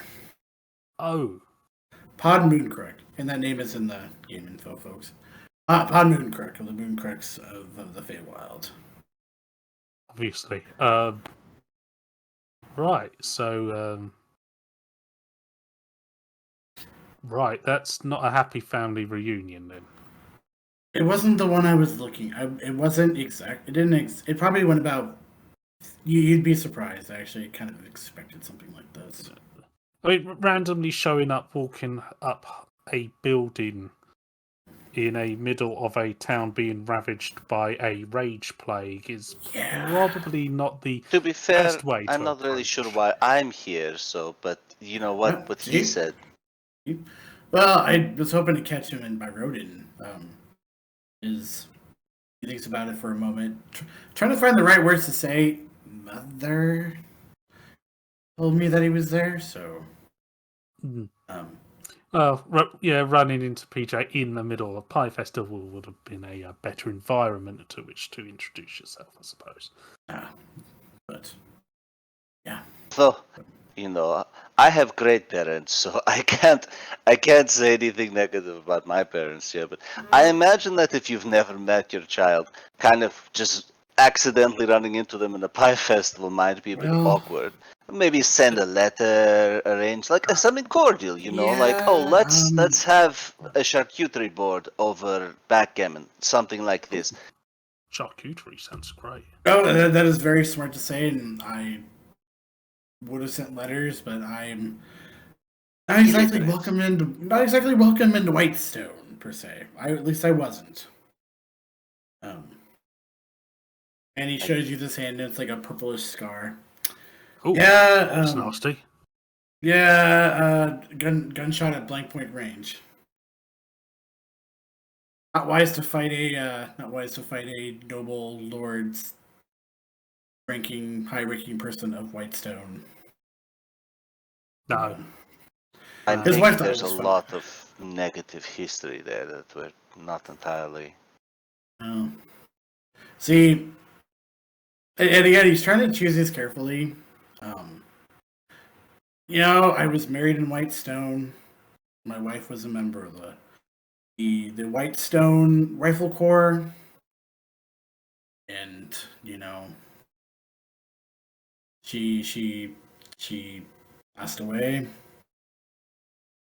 Oh. Pod Mooncrook, and that name is in the game info, folks. Pod Mooncrook, of the Mooncrooks of the Feywild. Obviously. Right. So. Right. That's not a happy family reunion then. It wasn't the one I was looking. It wasn't exact. It didn't. It probably went about. You'd be surprised. I actually kind of expected something like this. I mean, randomly showing up, walking up a building in a middle of a town being ravaged by a rage plague is probably not the To be fair, best way to I'm not really approach. sure why I'm here, so, but you know what, Yeah, what he see? said. Well, I was hoping to catch him in Byroden. He thinks about it for a moment, trying to find the right words to say. Mother told me that he was there, so. Mhm. Um, Running into PJ in the middle of a pie festival would have been a better environment to which to introduce yourself, I suppose. but So, you know, I have great parents, so I can't say anything negative about my parents here. But I imagine that if you've never met your child, kind of just accidentally running into them in a pie festival might be a bit Well- awkward. Maybe send a letter, arrange like something cordial, you know, like let's have a charcuterie board over backgammon, something like this. Charcuterie sounds great. oh, that is very smart to say, and I would have sent letters, but I'm not exactly welcome into Whitestone per se. At least I wasn't. And he shows you this hand, and it's like a purplish scar. Oh, Yeah, that's nasty. Yeah, gunshot at blank point range. Not wise to fight a noble lord's high-ranking person of Whitestone. No. I think there's a lot of negative history there that we're not entirely. Oh. See, and again, he's trying to choose this carefully. I was married in Whitestone. My wife was a member of the Whitestone Rifle Corps, and she passed away,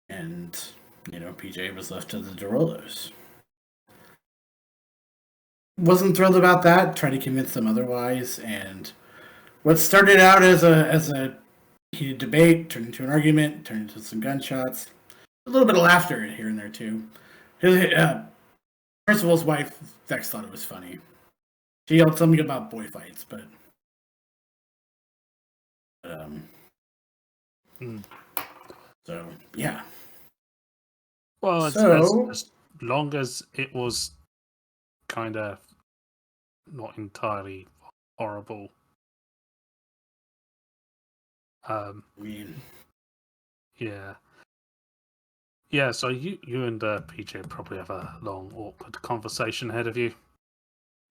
and PJ was left to the Dorollos. Wasn't thrilled about that. Tried to convince them otherwise, and what started out as a heated debate turned into an argument, turned into some gunshots, a little bit of laughter here and there too. Percival's wife, Vex, thought it was funny. She yelled something about boy fights, but so yeah. Well, as long as it was kind of not entirely horrible. Yeah. So you and PJ probably have a long, awkward conversation ahead of you.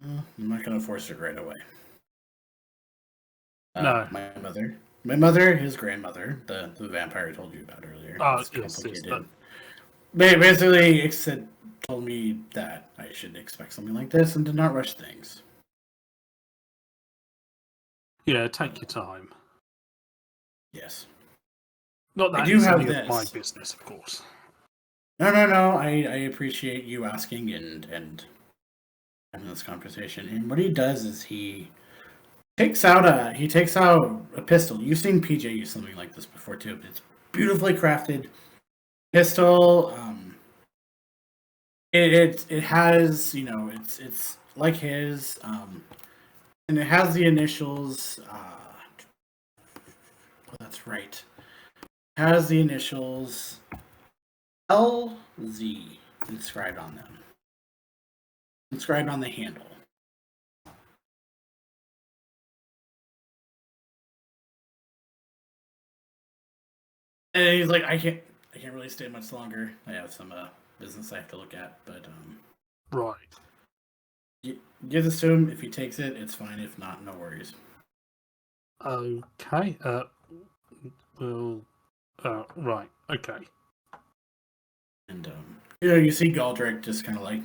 I'm not gonna force it right away. No, my mother, his grandmother, the vampire I told you about earlier. Oh, yes, Basically, told me that I should expect something like this and to not rush things. Yeah, take your time. Yes. Not that I do have any this. Of my business, of course. No. I appreciate you asking and having this conversation. And what he does is he takes out a pistol. You've seen PJ use something like this before too. But it's beautifully crafted pistol. It has it's like his and it has the initials. That's right. It has the initials LZ inscribed on them. Inscribed on the handle. And he's like, I can't really stay much longer. I have some business I have to look at, but right. Give this to him. If he takes it, it's fine. If not, no worries. Okay. Right. Okay. And you see Galdrick just kind of like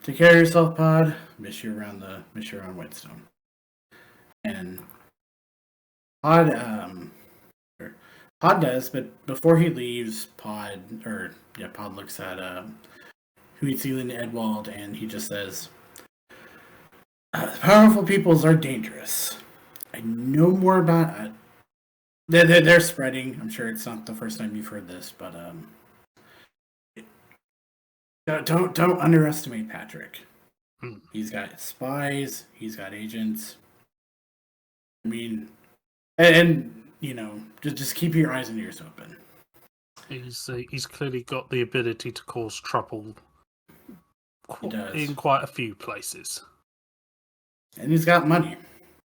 take care of yourself, Pod. Miss you around Whitestone. And Pod does, but before he leaves, Pod looks at Huit'zi'lin Edwald, and he just says, "Powerful peoples are dangerous. I know more about they're spreading. I'm sure it's not the first time you've heard this, but don't underestimate Patrick. He's got spies. He's got agents. I mean, and just keep your eyes and ears open. He's clearly got the ability to cause trouble in quite a few places. And he's got money.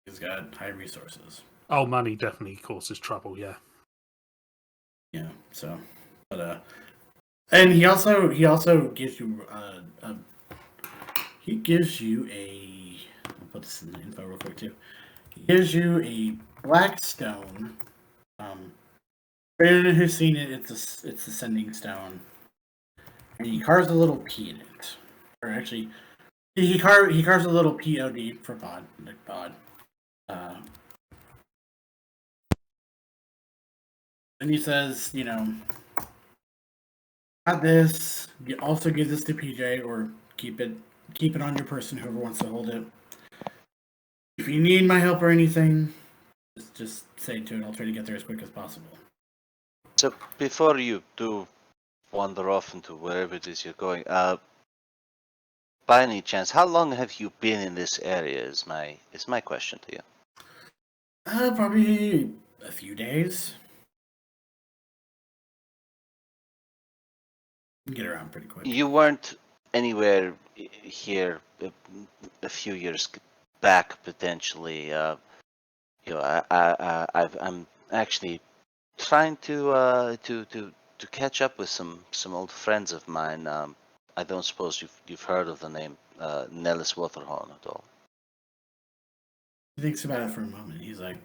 He's got high resources. Oh, money definitely causes trouble, yeah. Yeah, so, but and he also gives you I'll put this in the info real quick too. He gives you a black stone. For anyone who's seen it, it's a sending stone, and he carves a little P in it. Or actually, he carves a little POD for Pod, like Pod. And he says, got this. You also give this to PJ, or keep it on your person, whoever wants to hold it. If you need my help or anything, just say to it, I'll try to get there as quick as possible. So before you do wander off into wherever it is you're going, by any chance, how long have you been in this area? Is my question to you. Probably a few days. Get around pretty quick. You weren't anywhere here a few years back, potentially. I'm actually trying to catch up with some old friends of mine. I don't suppose you've heard of the name Nellis Waterhorn at all. He thinks about it for a moment. He's like,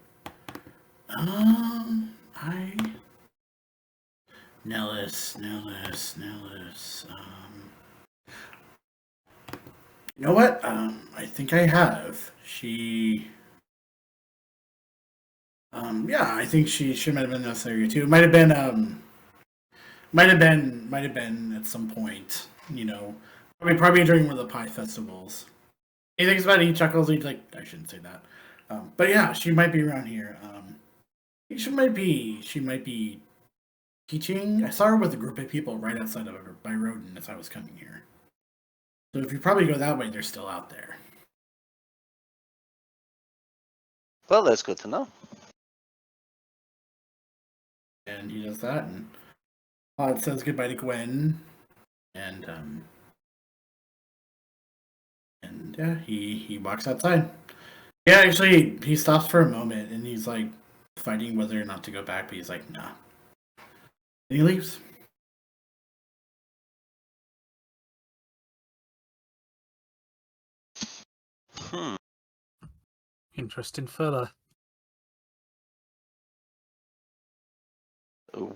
Nellis. You know what? I think I have. Yeah, I think she might have been in this area too. Might have been at some point. You know, probably during one of the pie festivals. He thinks about it. He chuckles. He's like, I shouldn't say that. But yeah, she might be around here. She might be teaching. I saw her with a group of people right outside of Byroden as I was coming here. So if you probably go that way, they're still out there. Well, that's good to know. And he does that, and Odd says goodbye to Gwen, and yeah, he walks outside. Yeah, actually, he stops for a moment, and he's like fighting whether or not to go back, but he's like, nah. And he leaves. Interesting fella.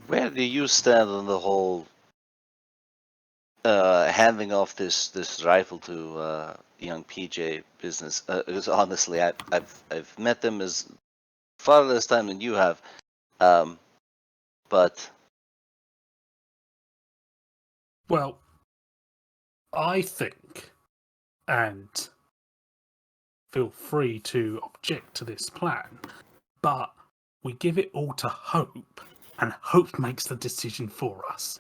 Where do you stand on the whole handing off this rifle to young PJ business? Because honestly, I've met them as far less time than you have, but Well, I think, and feel free to object to this plan, but we give it all to Hope, and Hope makes the decision for us.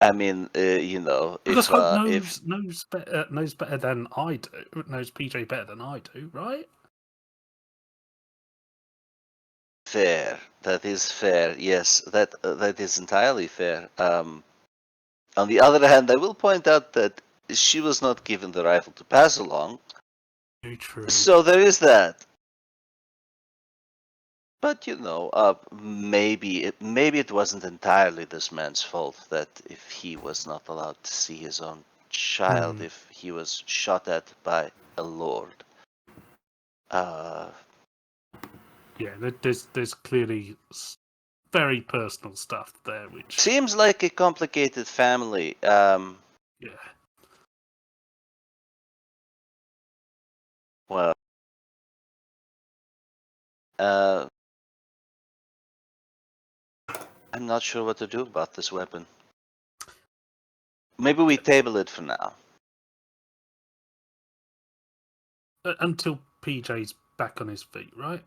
I mean, you know, Because Hope if knows better than I do, knows PJ better than I do, right? fair, that is fair. Yes, that is entirely fair. On the other hand, I will point out that she was not given the rifle to pass along, Very true. so there is that. But you know, maybe it wasn't entirely this man's fault that if he was not allowed to see his own child, if he was shot at by a lord. Yeah, there's clearly very personal stuff there, which Seems like a complicated family. yeah. Well, I'm not sure what to do about this weapon. Maybe we table it for now. Until PJ's back on his feet, right?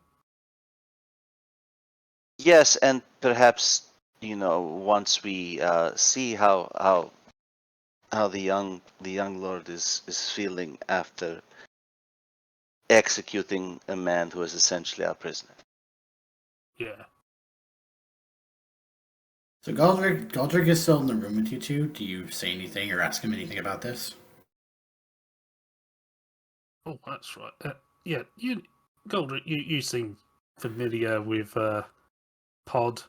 Yes, and perhaps once we see how the young lord is feeling after executing a man who is essentially our prisoner. Yeah. So Galdrick is still in the room with you two. Do you say anything or ask him anything about this? Oh, that's right. Yeah, Goldrick, you seem familiar with Pod.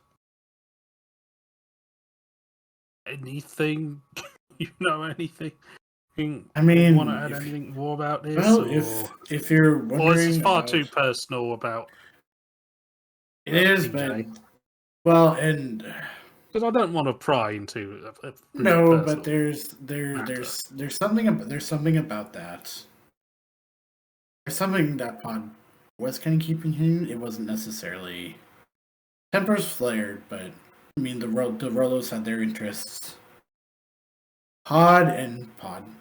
Anything? You know anything? I mean, want to add anything more about this? Well, or... if you're wondering, or is this far too personal about? It is, PJ? but and because I don't want to pry into. No, but there's something about that. There's something that Pod was kind of keeping him. It wasn't necessarily tempers flared, but I mean the Rolos had their interests. Pod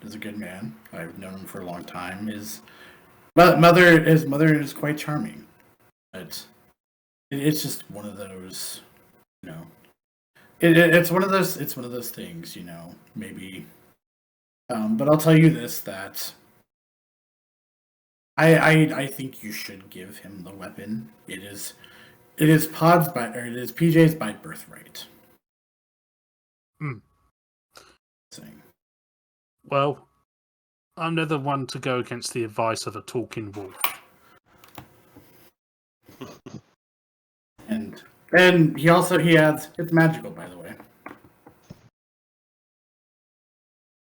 is a good man. I've known him for a long time. His mother is quite charming, but it's just one of those, you know. It's one of those things, you know. Maybe, but I'll tell you this: that I think you should give him the weapon. It is PJ's by birthright. Hmm. Saying. Well, I'm never one to go against the advice of a talking wolf. And he adds it's magical, by the way.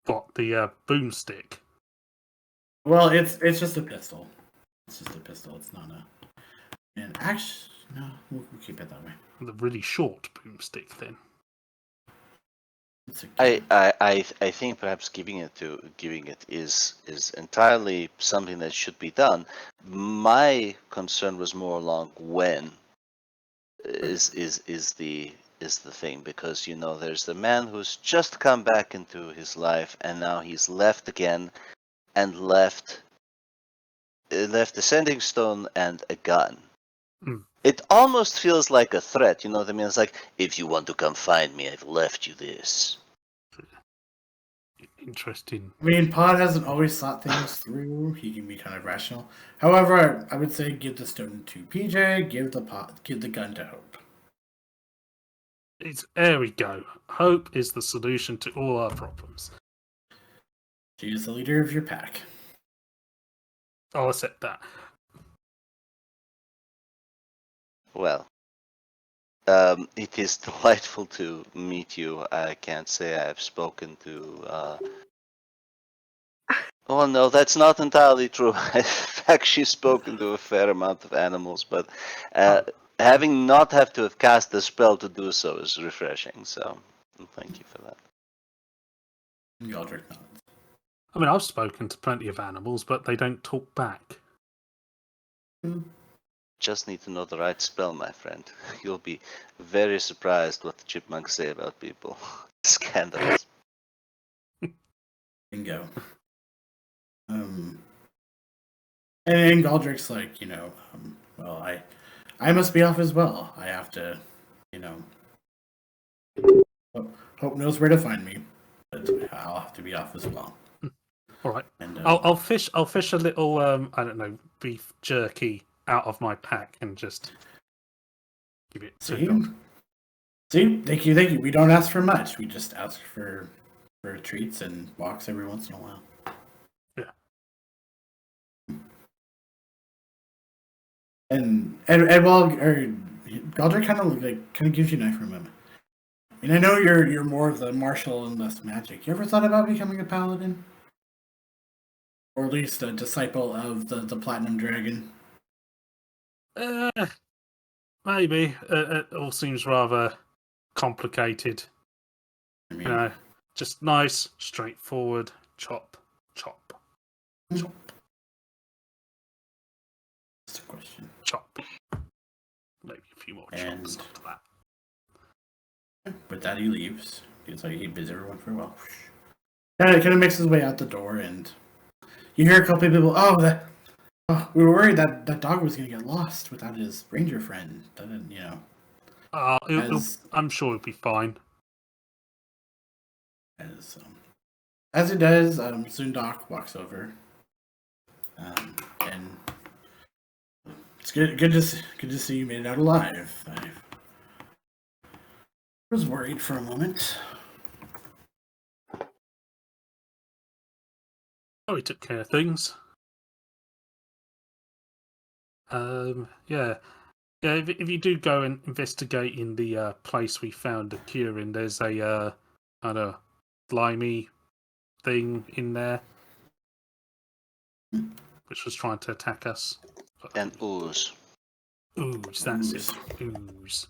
What, the boomstick? Well, it's just a pistol. It's just a pistol. It's not a. And actually, no, we'll keep it that way. The really short boomstick, then. I think perhaps giving it is entirely something that should be done. My concern was more along when is the thing, because you know there's the man who's just come back into his life and now he's left again and left the sending stone and a gun. It almost feels like a threat, you know what I mean? It's like, if you want to come find me, I've left you this. Interesting. I mean, Pod hasn't always thought things through. He can be kind of rational. However, I would say give the stone to PJ, give the gun to Hope. There we go. Hope is the solution to all our problems. She is the leader of your pack. I'll accept that. Well, it is delightful to meet you. I can't say I've spoken to. Oh no, that's not entirely true. I've actually spoken to a fair amount of animals, but having not have to have cast a spell to do so is refreshing. So, thank you for that. Galdrick nods. I mean, I've spoken to plenty of animals, but they don't talk back. Just need to know the right spell, my friend. You'll be very surprised what the chipmunks say about people. Scandalous. Bingo. And Galdrick's like, you know, well, I must be off as well. I have to, you know. Hope knows where to find me, but I'll have to be off as well. All right. And, I'll fish a little I don't know, beef jerky out of my pack and just give it to him. See, thank you. We don't ask for much. We just ask for treats and walks every once in a while. Yeah. And Edwald or Galdrick kind of gives you an eye for a moment. And I know you're more of the martial and less magic. You ever thought about becoming a paladin? Or at least a disciple of the Platinum Dragon? Maybe. It all seems rather complicated. I mean, You know, just nice, straightforward, chop, chop, chop, that's a question. chop. Maybe a few more chops after that. With that, he leaves. He's like, he bids everyone farewell. Kind of makes his way out the door, and you hear a couple of people, we were worried that dog was going to get lost without his ranger friend. That didn't, you know. I'm sure it'll be fine. As it does, Zundok walks over, and it's good to see you made it out alive. I was worried for a moment. Oh, he took care of things. Yeah. If you do go and investigate in the place we found the cure in, there's a kind of slimy thing in there, which was trying to attack us. And ooze. Ooze, that's it. Ooze.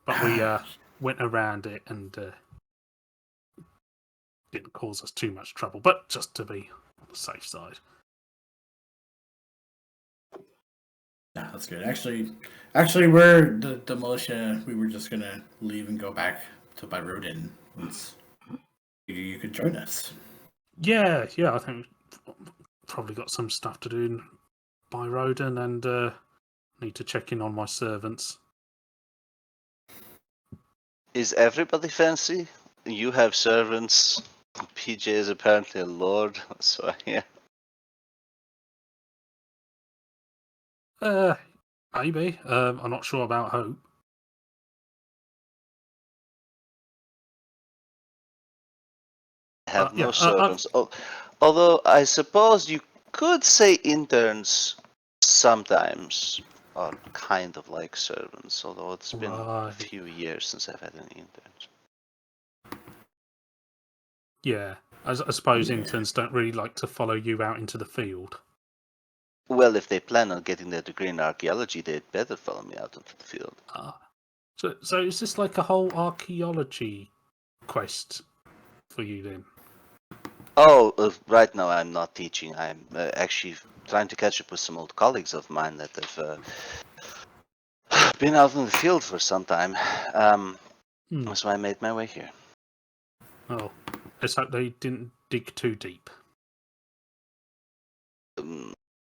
But we went around it and didn't cause us too much trouble, but just to be on the safe side. Yeah, that's good. Actually, we're the militia. We were just gonna leave and go back to Byroden once you could join us. Yeah, I think we've probably got some stuff to do in Byroden and need to check in on my servants. Is everybody fancy? You have servants. PJ is apparently a lord, so yeah. Maybe. I'm not sure about Hope. I have no Yeah, servants. Although I suppose you could say interns sometimes are kind of like servants, although it's been a Right. few years since I've had any interns. Yeah, I suppose Yeah. interns don't really like to follow you out into the field. Well, if they plan on getting their degree in archaeology, they'd better follow me out into the field. So is this like a whole archaeology quest for you then? Oh, right now I'm not teaching. I'm actually trying to catch up with some old colleagues of mine that have been out in the field for some time. So I made my way here. Oh, let's hope they didn't dig too deep.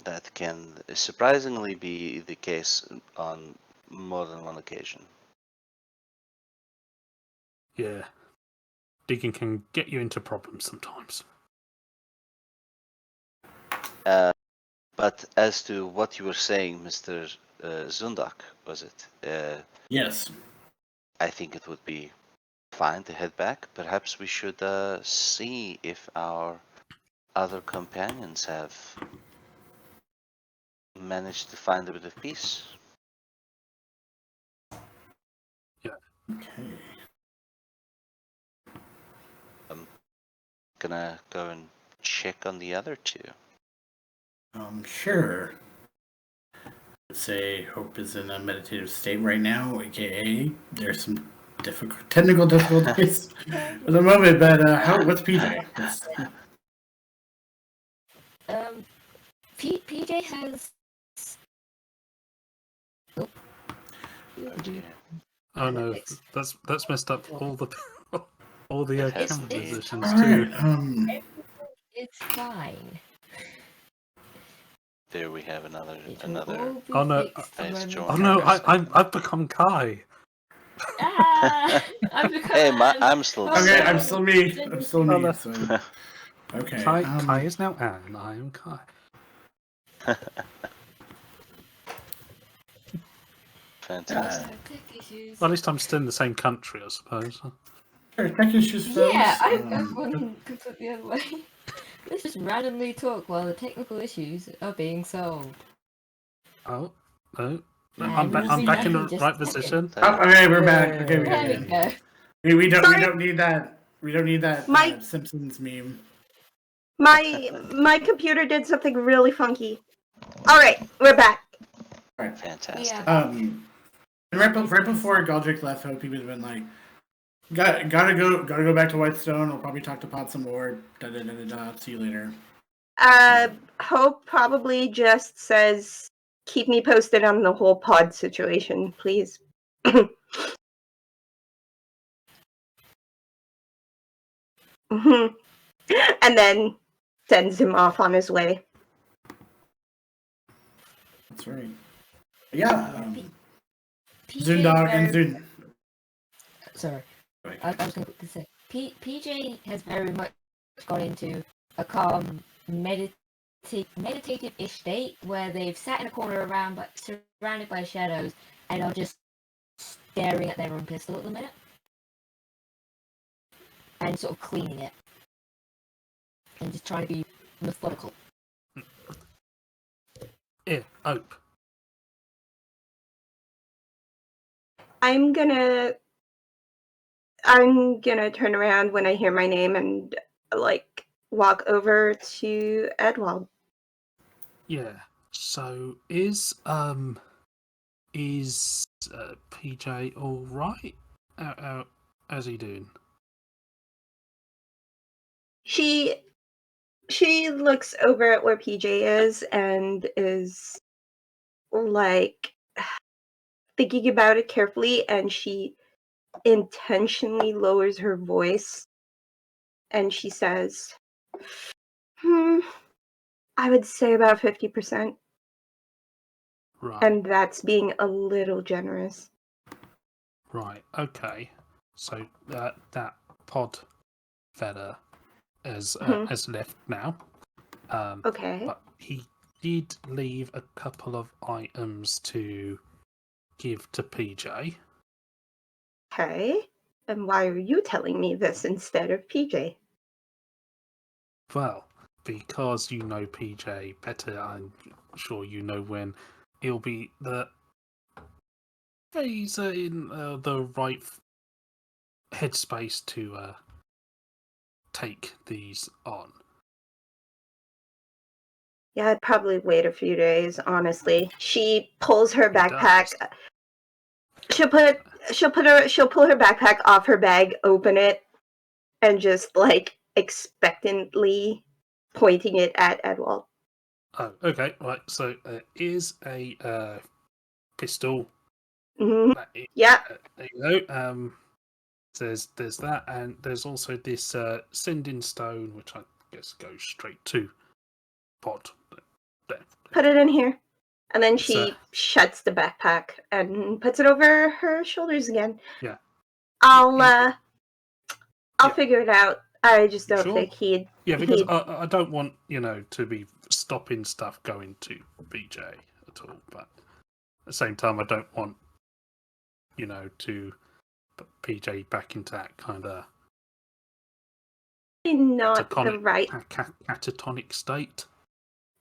That can surprisingly be the case on more than one occasion. Yeah, digging can get you into problems sometimes. But as to what you were saying, Mr. Zundak, was it? Yes. I think it would be fine to head back. Perhaps we should see if our other companions have managed to find a bit of peace. Okay. I'm gonna go and check on the other two. Sure. Let's say Hope is in a meditative state right now, aka there's some technical difficulties for the moment. But what's PJ? PJ has. Oh no, that's messed up all the It's- camera it's- positions All too. right. It's fine. There we have another. Oh no! Nice joint. Oh no! I've become Kai. I've become Hey, I'm still. Okay, I'm still me. I'm still me. no. So, okay. Kai is now Anne. I am Kai. Fantastic. Well, at least I'm still in the same country, I suppose. Sure, tech issues, folks. Yeah, I've gone completely the other way. Let's just randomly talk while the technical issues are being solved. Oh, no. And I'm back in the just right a second. position. Okay, we're back. Okay, There we go. we Sorry. don't need that. We don't need that My- Simpsons meme. My computer did something really funky. All right, we're back. Fantastic. Yeah. And right before Galdrick left, Hope he would have been like, gotta go back to Whitestone. I'll probably talk to Pod some more. Da da da da da. See you later. Hope probably just says, "Keep me posted on the whole pod situation, please." Mhm. And then sends him off on his way. That's right. Yeah. PJ Zundog and very- Zun. Sorry, Right. I was going to say PJ has very much got into a calm, meditative-ish state where they've sat in a corner surrounded by shadows and are just staring at their own pistol at the minute and sort of cleaning it and just trying to be methodical. Here, Hope. I'm gonna turn around when I hear my name and like walk over to Edwald. Yeah. So is PJ all right? How's he doing? She looks over at where PJ is and is like thinking about it carefully, and she intentionally lowers her voice And she says, I would say about 50%. Right. And that's being a little generous. Right. Okay. So that pod fella has left now. Okay. But he did leave a couple of items to give to PJ. Okay. And why are you telling me this instead of PJ? Well, because you know PJ better, I'm sure you know when he'll be he's in the right headspace to take these on. Yeah, I'd probably wait a few days, honestly. She pulls her backpack. She'll pull her backpack off her bag, open it, and just like expectantly pointing it at Edwald. Oh, okay, right. So is a pistol. Mm-hmm. Yeah. There you go. There's that, and there's also this sending stone, which I guess goes straight to pod. There. Put it in here. And then she shuts the backpack and puts it over her shoulders again. Yeah. I'll figure it out. I just don't think he'd... Yeah, because I don't want, to be stopping stuff going to BJ at all. But at the same time, I don't want, to put PJ back into that kind of... Not the right... catatonic state.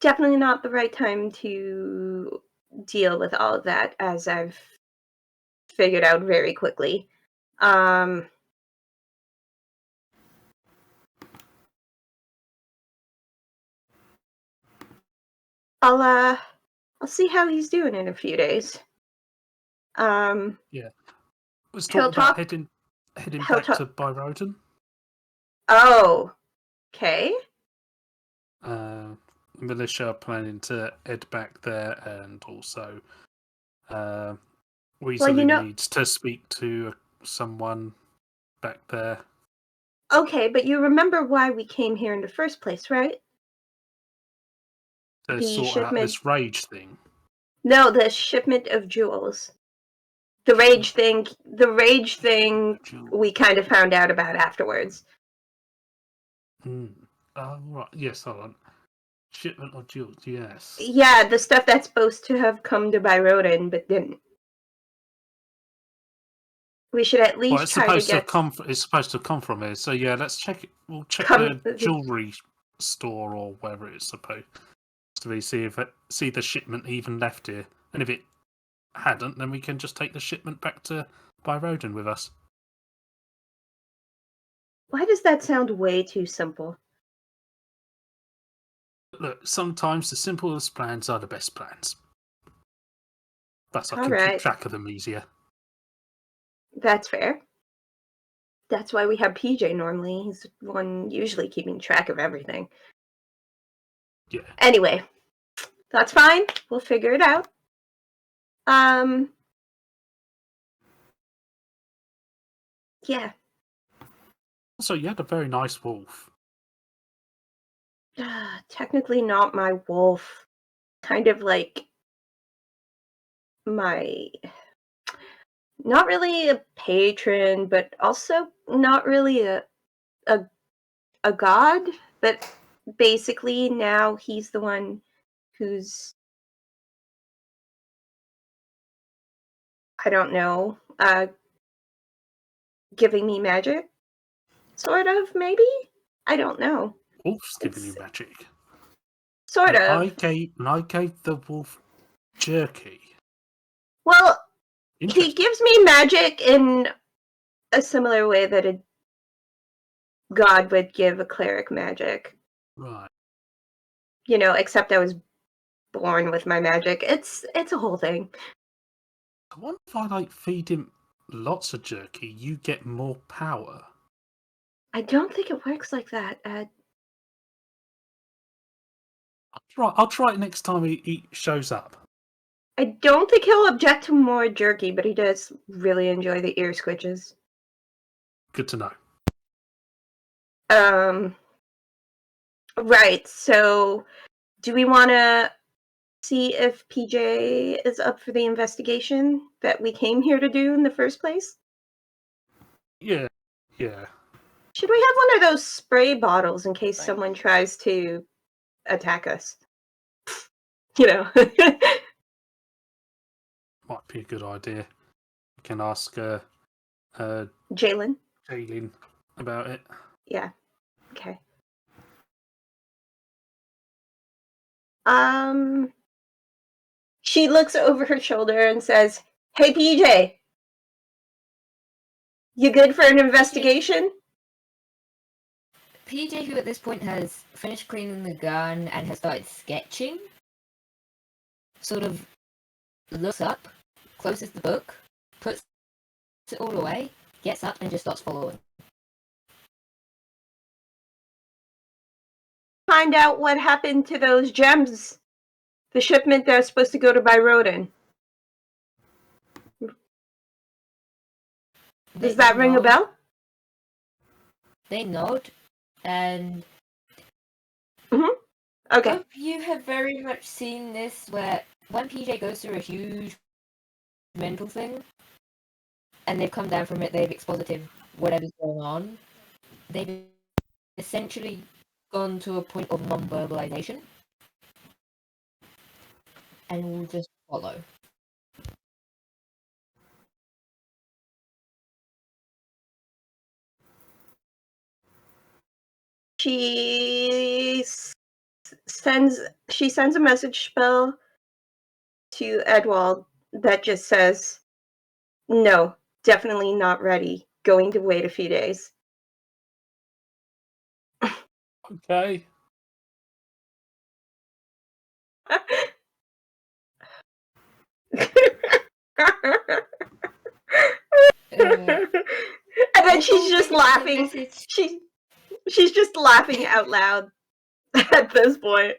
Definitely not the right time to deal with all of that, as I've figured out very quickly. I'll see how he's doing in a few days. Yeah. Let's talk about heading back to Byroden. Oh, okay. Militia are planning to head back there, and also Huit'zi'lin needs to speak to someone back there. Okay, but you remember why we came here in the first place, right? To sort out this rage thing. No, the shipment of jewels. The rage thing we kind of found out about afterwards. Right. Yes, hold on. Shipment of jewels, yes. Yeah, the stuff that's supposed to have come to Byroden but didn't. We should at least try to get... It's supposed to come from here, so yeah, let's check it. We'll check the jewelry store or wherever it's supposed to be, see the shipment even left here. And if it hadn't, then we can just take the shipment back to Byroden with us. Why does that sound way too simple? Look, sometimes the simplest plans are the best plans. Thus, I can keep track of them easier. That's fair. That's why we have PJ normally. He's the one usually keeping track of everything. Yeah. Anyway, that's fine. We'll figure it out. Yeah. Also, you had a very nice wolf. Technically not my wolf. Kind of like my... Not really a patron, but also not really a god. But basically now he's the one who's... I don't know, giving me magic? Sort of, maybe? I don't know. Wolf's giving you magic? Sort of. I gave the wolf jerky. Well, he gives me magic in a similar way that a god would give a cleric magic. Right. Except I was born with my magic. It's a whole thing. I wonder if I feed him lots of jerky, you get more power. I don't think it works like that, Ed. I'll try it next time he shows up. I don't think he'll object to more jerky, but he does really enjoy the ear squitches. Good to know. Right. So, do we want to see if PJ is up for the investigation that we came here to do in the first place? Yeah. Should we have one of those spray bottles in case Thank someone you. tries to attack us? You know. Might be a good idea. We can ask Jalen. Jaylin about it. Yeah. Okay. She looks over her shoulder and says, "Hey, PJ, you good for an investigation?" PJ, who at this point has finished cleaning the gun and has started sketching, sort of looks up, closes the book, puts it all away, gets up, and just starts following. Find out what happened to those gems. The shipment that was supposed to go to Byroden. Does that ring a bell? They nod, and Okay. hope you have very much seen this, where when PJ goes through a huge mental thing, and they've come down from it, they've exposited whatever's going on, they've essentially gone to a point of non-verbalization, and will just follow. She sends a message spell to Edwald that just says, "No, definitely not ready. Going to wait a few days." Okay. And then she's just laughing. She's just laughing out loud at this point.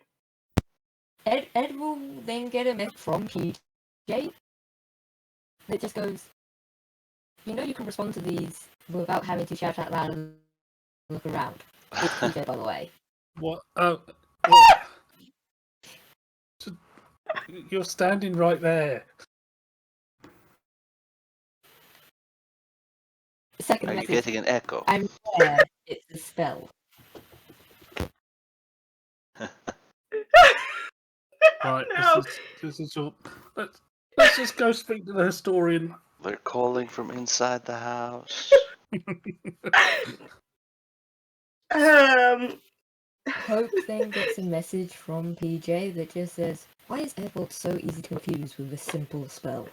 Ed will then get a message from PJ that just goes, "You know you can respond to these without having to shout out loud and look around." It's PJ, by the way. What? What? You're standing right there. The second Are you message, getting an echo? I'm there, it's a spell. Right. No. This is your. Let's just go speak to the historian. We're calling from inside the house. Hope then gets a message from PJ that just says, "Why is Edwald so easy to confuse with a simple spell?"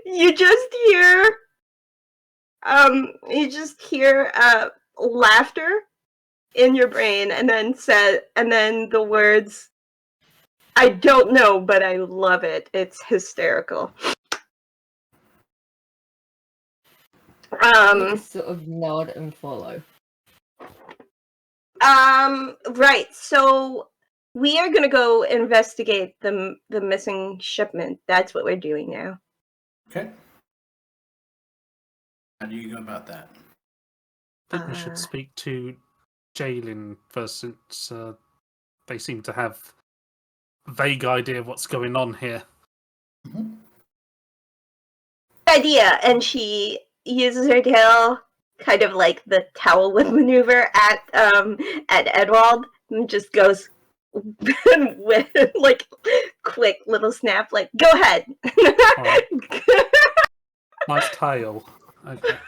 You just hear laughter in your brain, and then the words, "I don't know, but I love it. It's hysterical." You just sort of nod and follow. Right. So we are gonna go investigate the missing shipment. That's what we're doing now. Okay. How do you go about that? I think we should speak to Jaylin first, since they seem to have a vague idea of what's going on here. Mm-hmm. Idea, and she uses her tail, kind of like the towel whip maneuver at Edwald, and just goes with like quick little snap, like, "Go ahead." Right. Nice tail. Okay.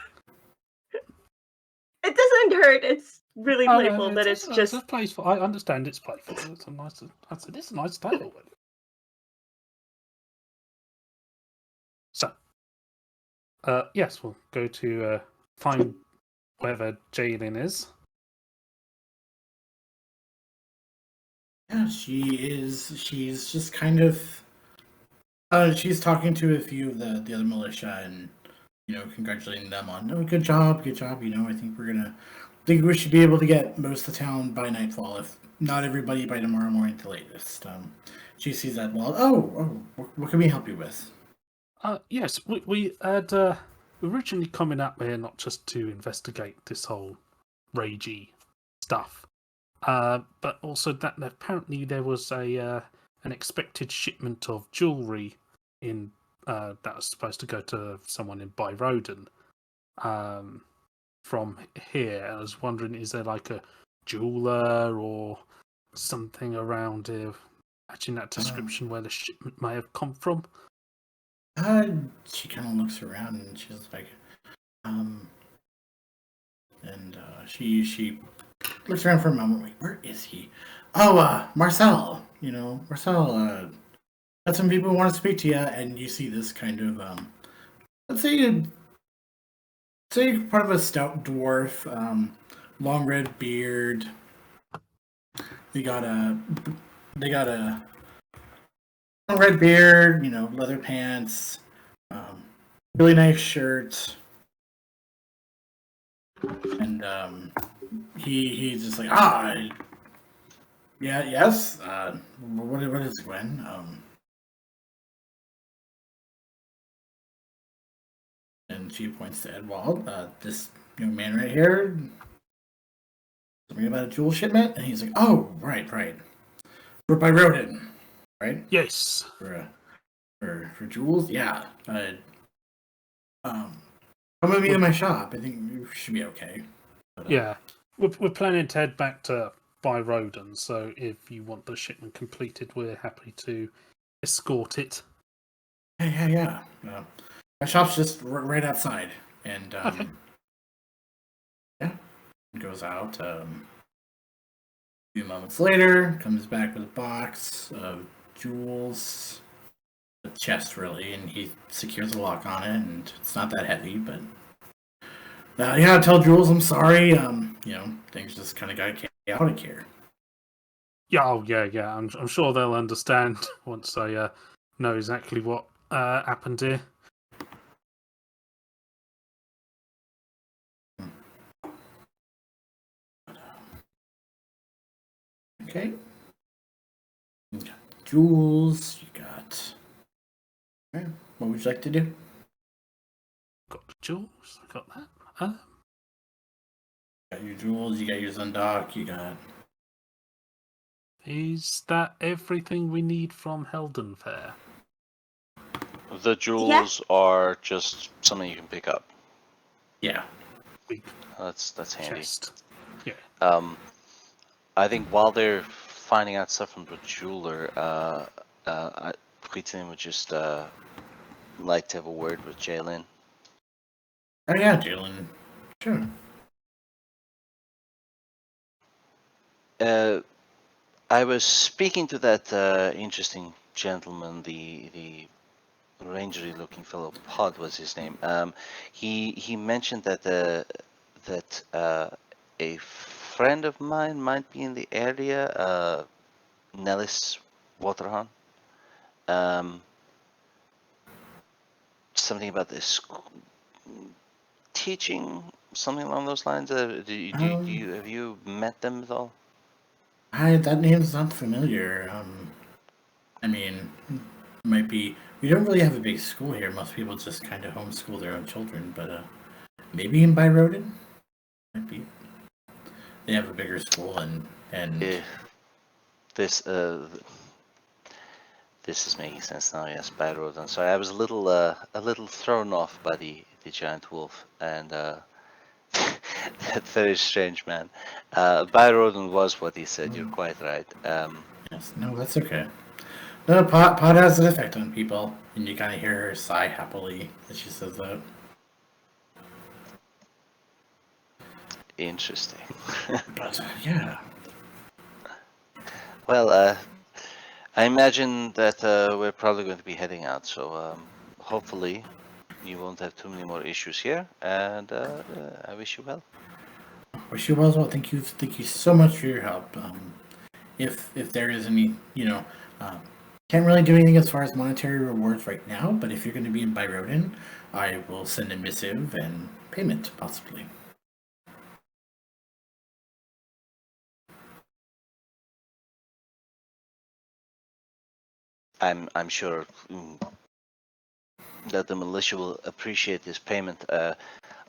It doesn't hurt. It's really Oh, playful, no, but it's just playful. I understand it's playful. It's a nice. It's a nice tail. So, yes, we'll go to find wherever Jaylin is. Yeah, she's just kind of. She's talking to a few of the other militia and, congratulating them on, "Oh, good job. I think we should be able to get most of the town by nightfall, if not everybody by tomorrow morning at the latest." She sees that wall. Oh, what can we help you with? Yes, we had originally coming up here not just to investigate this whole ragey stuff, but also that apparently there was an expected shipment of jewelry in that was supposed to go to someone in Byroden from here. I was wondering, is there like a jeweler or something around here matching that description where the shipment may have come from? She kind of looks around and she's like, and she looks around for a moment. Like, where is he? Oh, Marcel. Marcel. Got some people who want to speak to you, and you see this kind of let's say part of a stout dwarf, long red beard. They got a long red beard, leather pants, really nice shirt, and he's just like, yeah, yes, what is Gwen? And she points to Edwald, this young man right here, something about a jewel shipment, and he's like, oh, right, we're by Byroden, right? Yes. For jewels, yeah. Come with me to my shop. I think we should be okay. But, Yeah, we're planning to head back to Byroden, so if you want the shipment completed, we're happy to escort it. Yeah. My shop's just right outside, and Okay. yeah, goes out. A few moments later, comes back with a box of jewels, a chest really, and he secures a lock on it, and it's not that heavy, but yeah, tell Jules I'm sorry. Things just kind of got chaotic here. Yeah, yeah. I'm sure they'll understand once they know exactly what happened here. Okay. You got jewels. You got. Right. What would you like to do? Got the jewels. I got that. You got your jewels. You got your Zundock. You got. Is that everything we need from Helden Fair? The jewels are just something you can pick up. Yeah. That's handy. Chest. Yeah. I think while they're finding out stuff from the jeweler, Huit'zi'lin would just like to have a word with Jalen. Oh yeah, Jalen. Sure. I was speaking to that interesting gentleman, the rangery-looking fellow. Pod was his name. He mentioned that a friend of mine might be in the area. Nellis Waterhan. Something about this teaching, something along those lines. Have you met them at all? That name's not familiar. I mean, might be. We don't really have a big school here. Most people just kind of homeschool their own children, but maybe in Byroden, might be. They have a bigger school and. Yeah. This is making sense now. Yes, Byroden. Sorry, I was a little thrown off by the giant wolf and that very strange man. Byroden was what he said. You're quite right. Yes, no, that's okay. No, pot has an effect on people, and you kind of hear her sigh happily as she says that. Interesting. But yeah. Well, I imagine that we're probably going to be heading out, so hopefully you won't have too many more issues here, and I wish you well. Wish you well. Thank you so much for your help. If there is any, can't really do anything as far as monetary rewards right now, but if you're going to be in Byroden, I will send a missive and payment possibly. I'm sure. that the militia will appreciate this payment.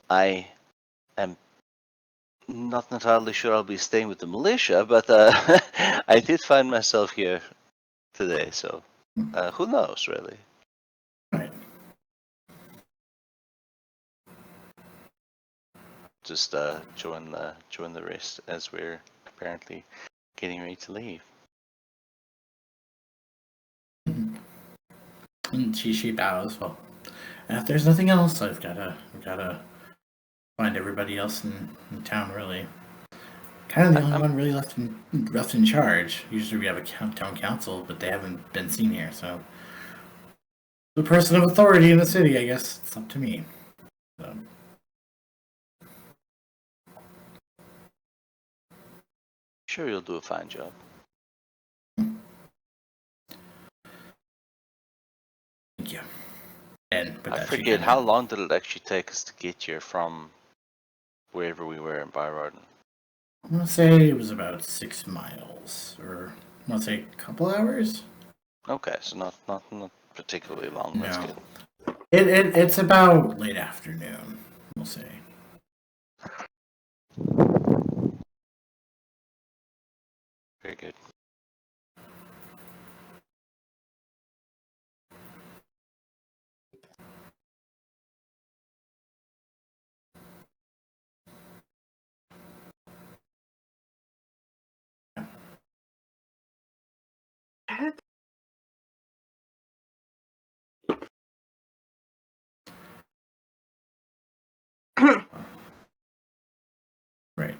I am not entirely sure I'll be staying with the militia, but I did find myself here today, so who knows, really? Right. Just join the rest as we're apparently getting ready to leave. And she bows. Well, if there's nothing else, I've gotta find everybody else in town. Really, kind of the only one really left in charge. Usually we have a town council, but they haven't been seen here. So the person of authority in the city, I guess it's up to me. So. Sure, you'll do a fine job. Thank you. And I forget, how long did it actually take us to get here from wherever we were in Byroden? I want to say it was about 6 miles, or I want to say a couple hours. Okay, so not particularly long. That's No. good. It's about late afternoon, we'll say. Very good. Right.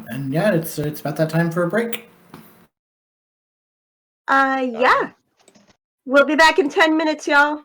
And yeah, it's about that time for a break. Yeah. We'll be back in 10 minutes, y'all.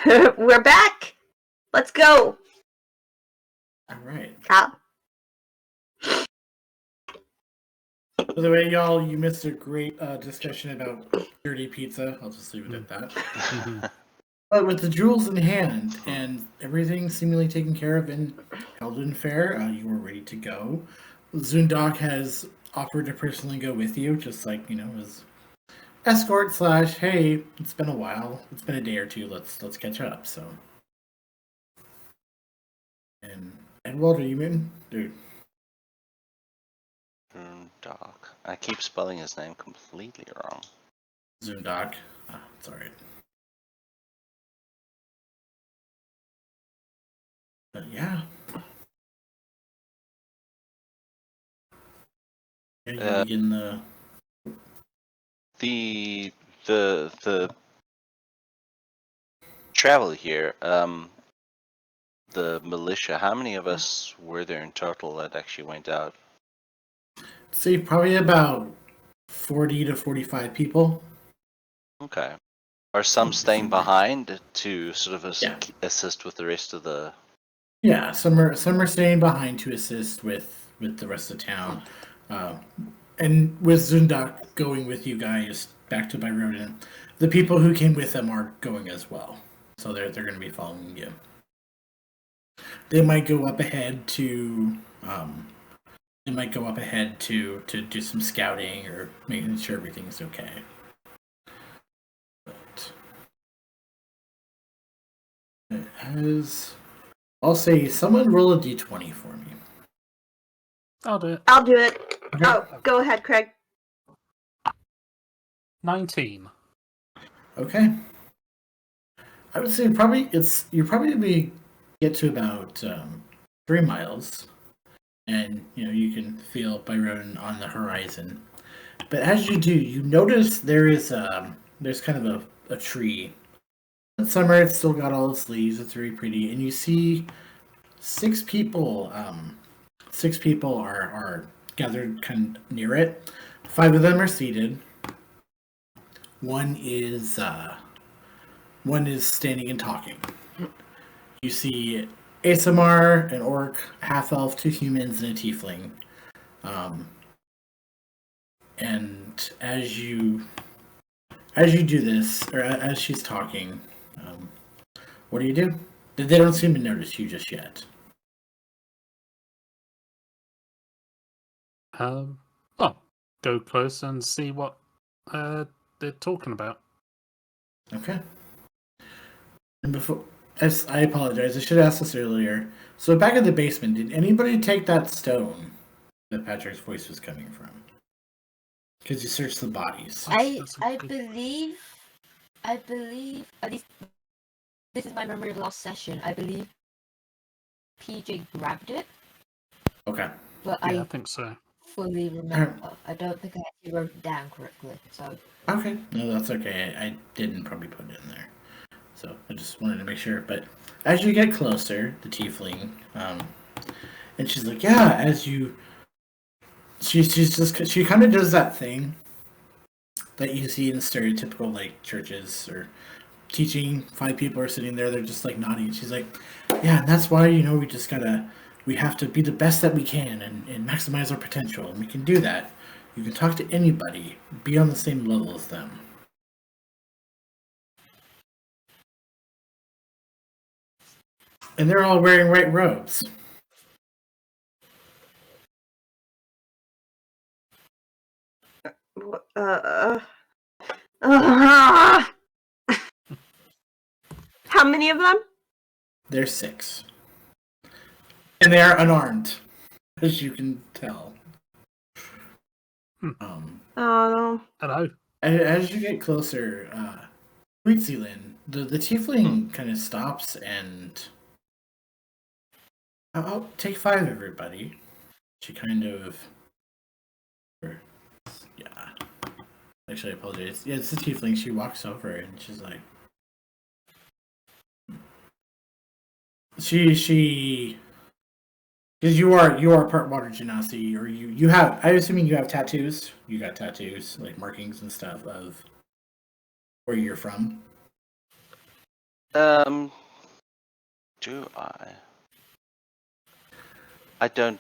We're back. Let's go. All right. Al. By the way, y'all, you missed a great discussion about dirty pizza. I'll just leave it at that. But with the jewels in hand and everything seemingly taken care of and held in fair, you are ready to go. Zundok has offered to personally go with you, just like, as escort / hey, it's been a while. It's been a day or two. Let's catch up. So, and Edwald, are you in, dude? Doc. I keep spelling his name completely wrong. Zundok. It's alright. But yeah. Yeah, you in the travel here, the militia, how many of us were there in total that actually went out? see, probably about 40 to 45 people. Okay. Are some staying behind to sort of Yeah. assist with the rest of the... Yeah, some are staying behind to assist with the rest of town. And with Zundok going with you guys back to Byroden, the people who came with them are going as well. So they're going to be following you. They might go up ahead to do some scouting or making sure everything's okay. But it has, I'll say, someone roll a d20 for me. I'll do it. I'll do it. Okay. Oh, go ahead, Craig. 19. Okay. I would say you probably get to about 3 miles, and you can feel Byroden on the horizon. But as you do, you notice there's kind of a tree. In summer, it's still got all its leaves. It's very pretty, and you see 6 people. 6 people are gathered kind of near it. 5 of them are seated. One is standing and talking. You see ASMR, an orc, half elf, 2 humans, and a tiefling. And as you do this, or as she's talking, what do? They don't seem to notice you just yet. Well, go close and see what they're talking about. Okay. And before, I apologize, I should have asked this earlier. So back in the basement, did anybody take that stone that Patrick's voice was coming from? Because you searched the bodies. I believe, at least this is my memory of last session. I believe PJ grabbed it, Okay. but Yeah, I I think so. fully remember. I don't think I actually wrote it down correctly. So Okay. No, that's okay. I didn't probably put it in there. So I just wanted to make sure. But as you get closer, the tiefling, and she's like, yeah, as you... She kind of does that thing that you see in stereotypical, like, churches or teaching. 5 people are sitting there, they're just, like, nodding. She's like, yeah, and that's why, we have to be the best that we can and maximize our potential. And we can do that. You can talk to anybody, be on the same level as them. And they're all wearing white robes. How many of them? There's 6. And they are unarmed, as you can tell. Oh. Hello. As you get closer, Huit'zi'lin, the tiefling kind of stops and... I'll take 5, everybody. She kind of... Yeah. Actually, I apologize. Yeah, it's the tiefling. She walks over and she's like... She... Because you are part water Genasi, or you have... I'm assuming you have tattoos. You got tattoos, like markings and stuff of where you're from. Do I? I don't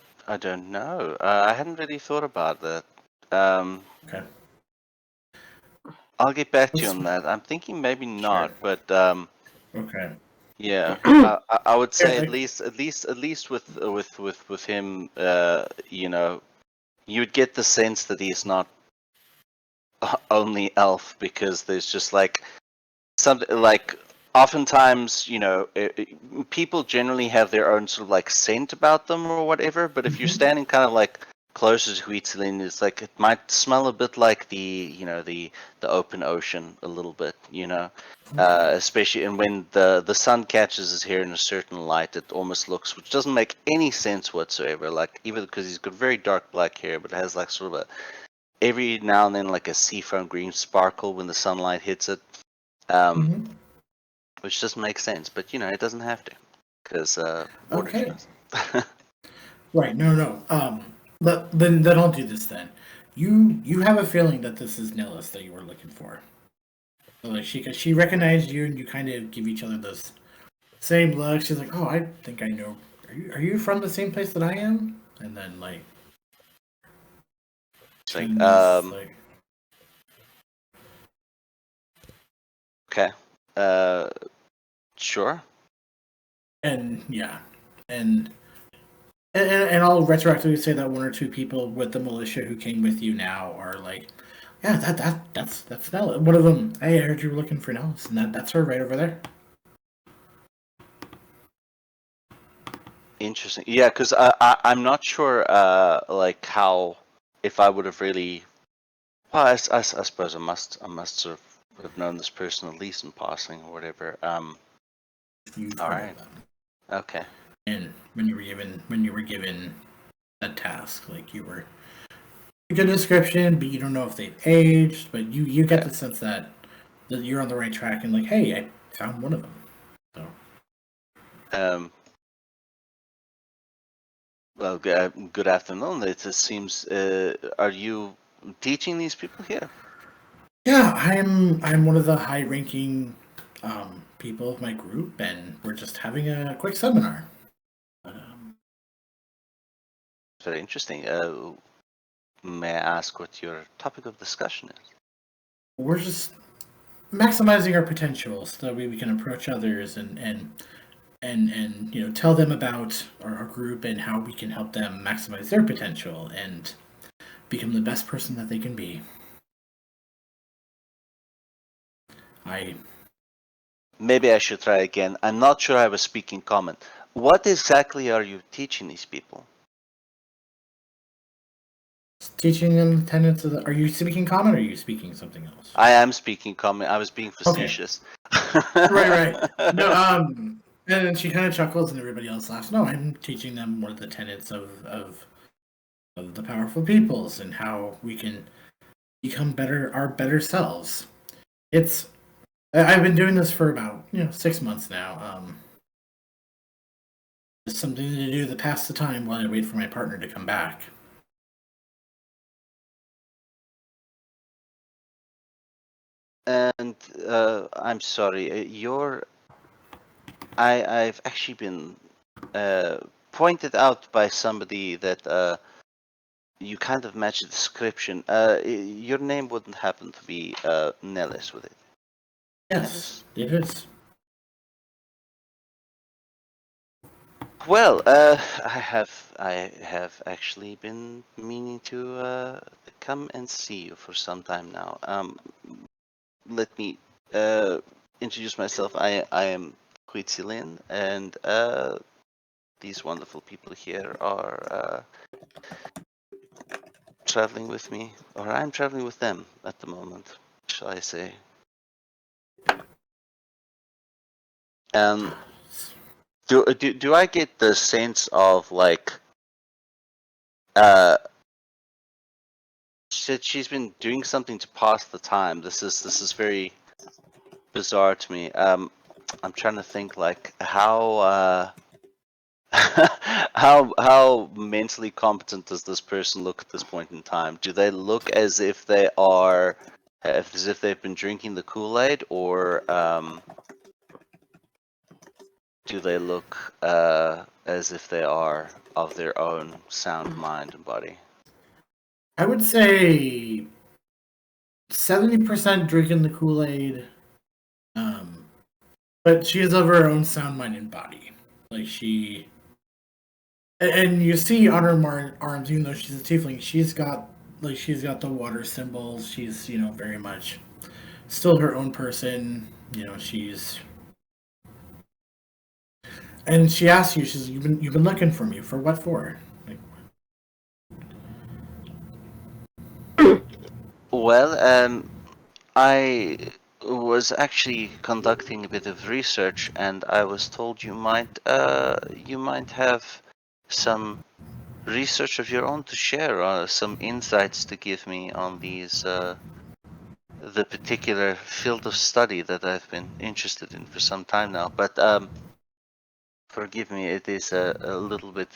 know. I hadn't really thought about that. Okay. I'll get back to you Let's- on that. I'm thinking maybe Sure. not, but Okay. yeah, I would say Yeah, at least with him, you know, you would get the sense that he's not only elf, because there's just like something like oftentimes, you know, people generally have their own sort of like scent about them or whatever, but if you're Mhm. standing kind of like closer to Huit'zi'lin, it's like it might smell a bit like the open ocean a little bit, you know. Especially, and when the sun catches his hair in a certain light, it almost looks, which doesn't make any sense whatsoever. Like, even because he's got very dark black hair, but it has like sort of a every now and then like a seafoam green sparkle when the sunlight hits it, Mhm. which doesn't make sense. But you know, it doesn't have to, because water Okay. does. Right. No. But then I'll do this then. You have a feeling that this is Nillis that you were looking for. So like she recognized you, and you kind of give each other those same look. She's like, "Oh, I think I know. Are you from the same place that I am?" And then like Like, she's like, okay, sure. and yeah, and and I'll retroactively say that one or two people with the militia who came with you now are like, yeah, that's Nellis. One of them, hey, I heard you were looking for Nellis, and that's her right over there. Interesting. Yeah, because I'm not sure like how, if I would have really. Well, I suppose I must sort of have known this person at least in passing or whatever. You've All heard right. of them. Okay. And when you were given a task, like you were a good description, but you don't know if they've aged, but you get the sense that you're on the right track, and like, hey, I found one of them. So Well, good afternoon. It seems. Are you teaching these people here? yeah, I'm one of the high ranking people of my group, and we're just having a quick seminar. Very interesting. May I ask what your topic of discussion is? We're just maximizing our potential so that way we can approach others and you know tell them about our group and how we can help them maximize their potential and become the best person that they can be. I Maybe I should try again. I'm not sure I was speaking common. What exactly are you teaching these people? teaching them the tenets of the. Are you speaking common or are you speaking something else? I am speaking common. I was being Okay. facetious. Right. No, and then she kind of chuckles and everybody else laughs. No, I'm teaching them more the tenets of the powerful peoples and how we can become our better selves. I've been doing this for about 6 months now. It's something to do to pass the time while I wait for my partner to come back. And I'm sorry, I've actually been pointed out by somebody that you kind of match the description. Your name wouldn't happen to be Nellis, would it? Yes, it is. Well, I have actually been meaning to come and see you for some time now. Let me introduce myself. I am Huit'zi'lin, and these wonderful people here are traveling with me, or I'm traveling with them at the moment, shall I say. And do I get the sense of like she's been doing something to pass the time? This is very bizarre to me. I'm trying to think like how how mentally competent does this person look at this point in time? Do they look as if they are, as if they've been drinking the Kool-Aid, or do they look as if they are of their own sound mind and body? I would say 70% drinking the Kool-Aid, but she is of her own sound mind and body. Like and you see on her arms, even though she's a tiefling, she's got the water symbols. She's very much still her own person. And she asks you, you've been looking for me for what for? Well, I was actually conducting a bit of research, and I was told you might have some research of your own to share, or some insights to give me on these the particular field of study that I've been interested in for some time now. But forgive me, it is a little bit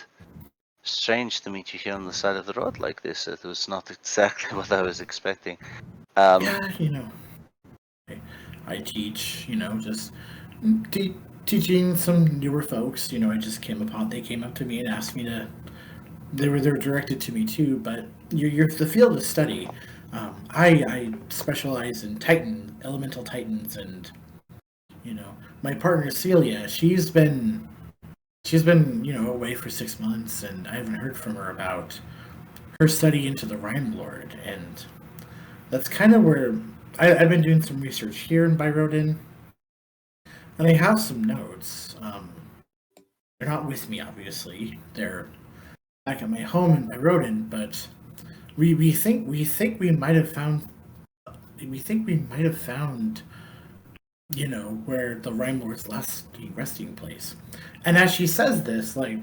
strange to meet you here on the side of the road like this. It was not exactly what I was expecting. Yeah, I teach, just teaching some newer folks. I just they came up to me and asked me to. They were directed to me too, but you're the field of study. I specialize in elemental titans, and my partner Celia, she's been away for 6 months, and I haven't heard from her about her study into the Rime Lord, and that's kind of where I've been doing some research here in Byroden, and I have some notes. They're not with me, obviously. They're back at my home in Byroden, but we think we might have found where the Rime Lord's last resting place. And as she says this, like,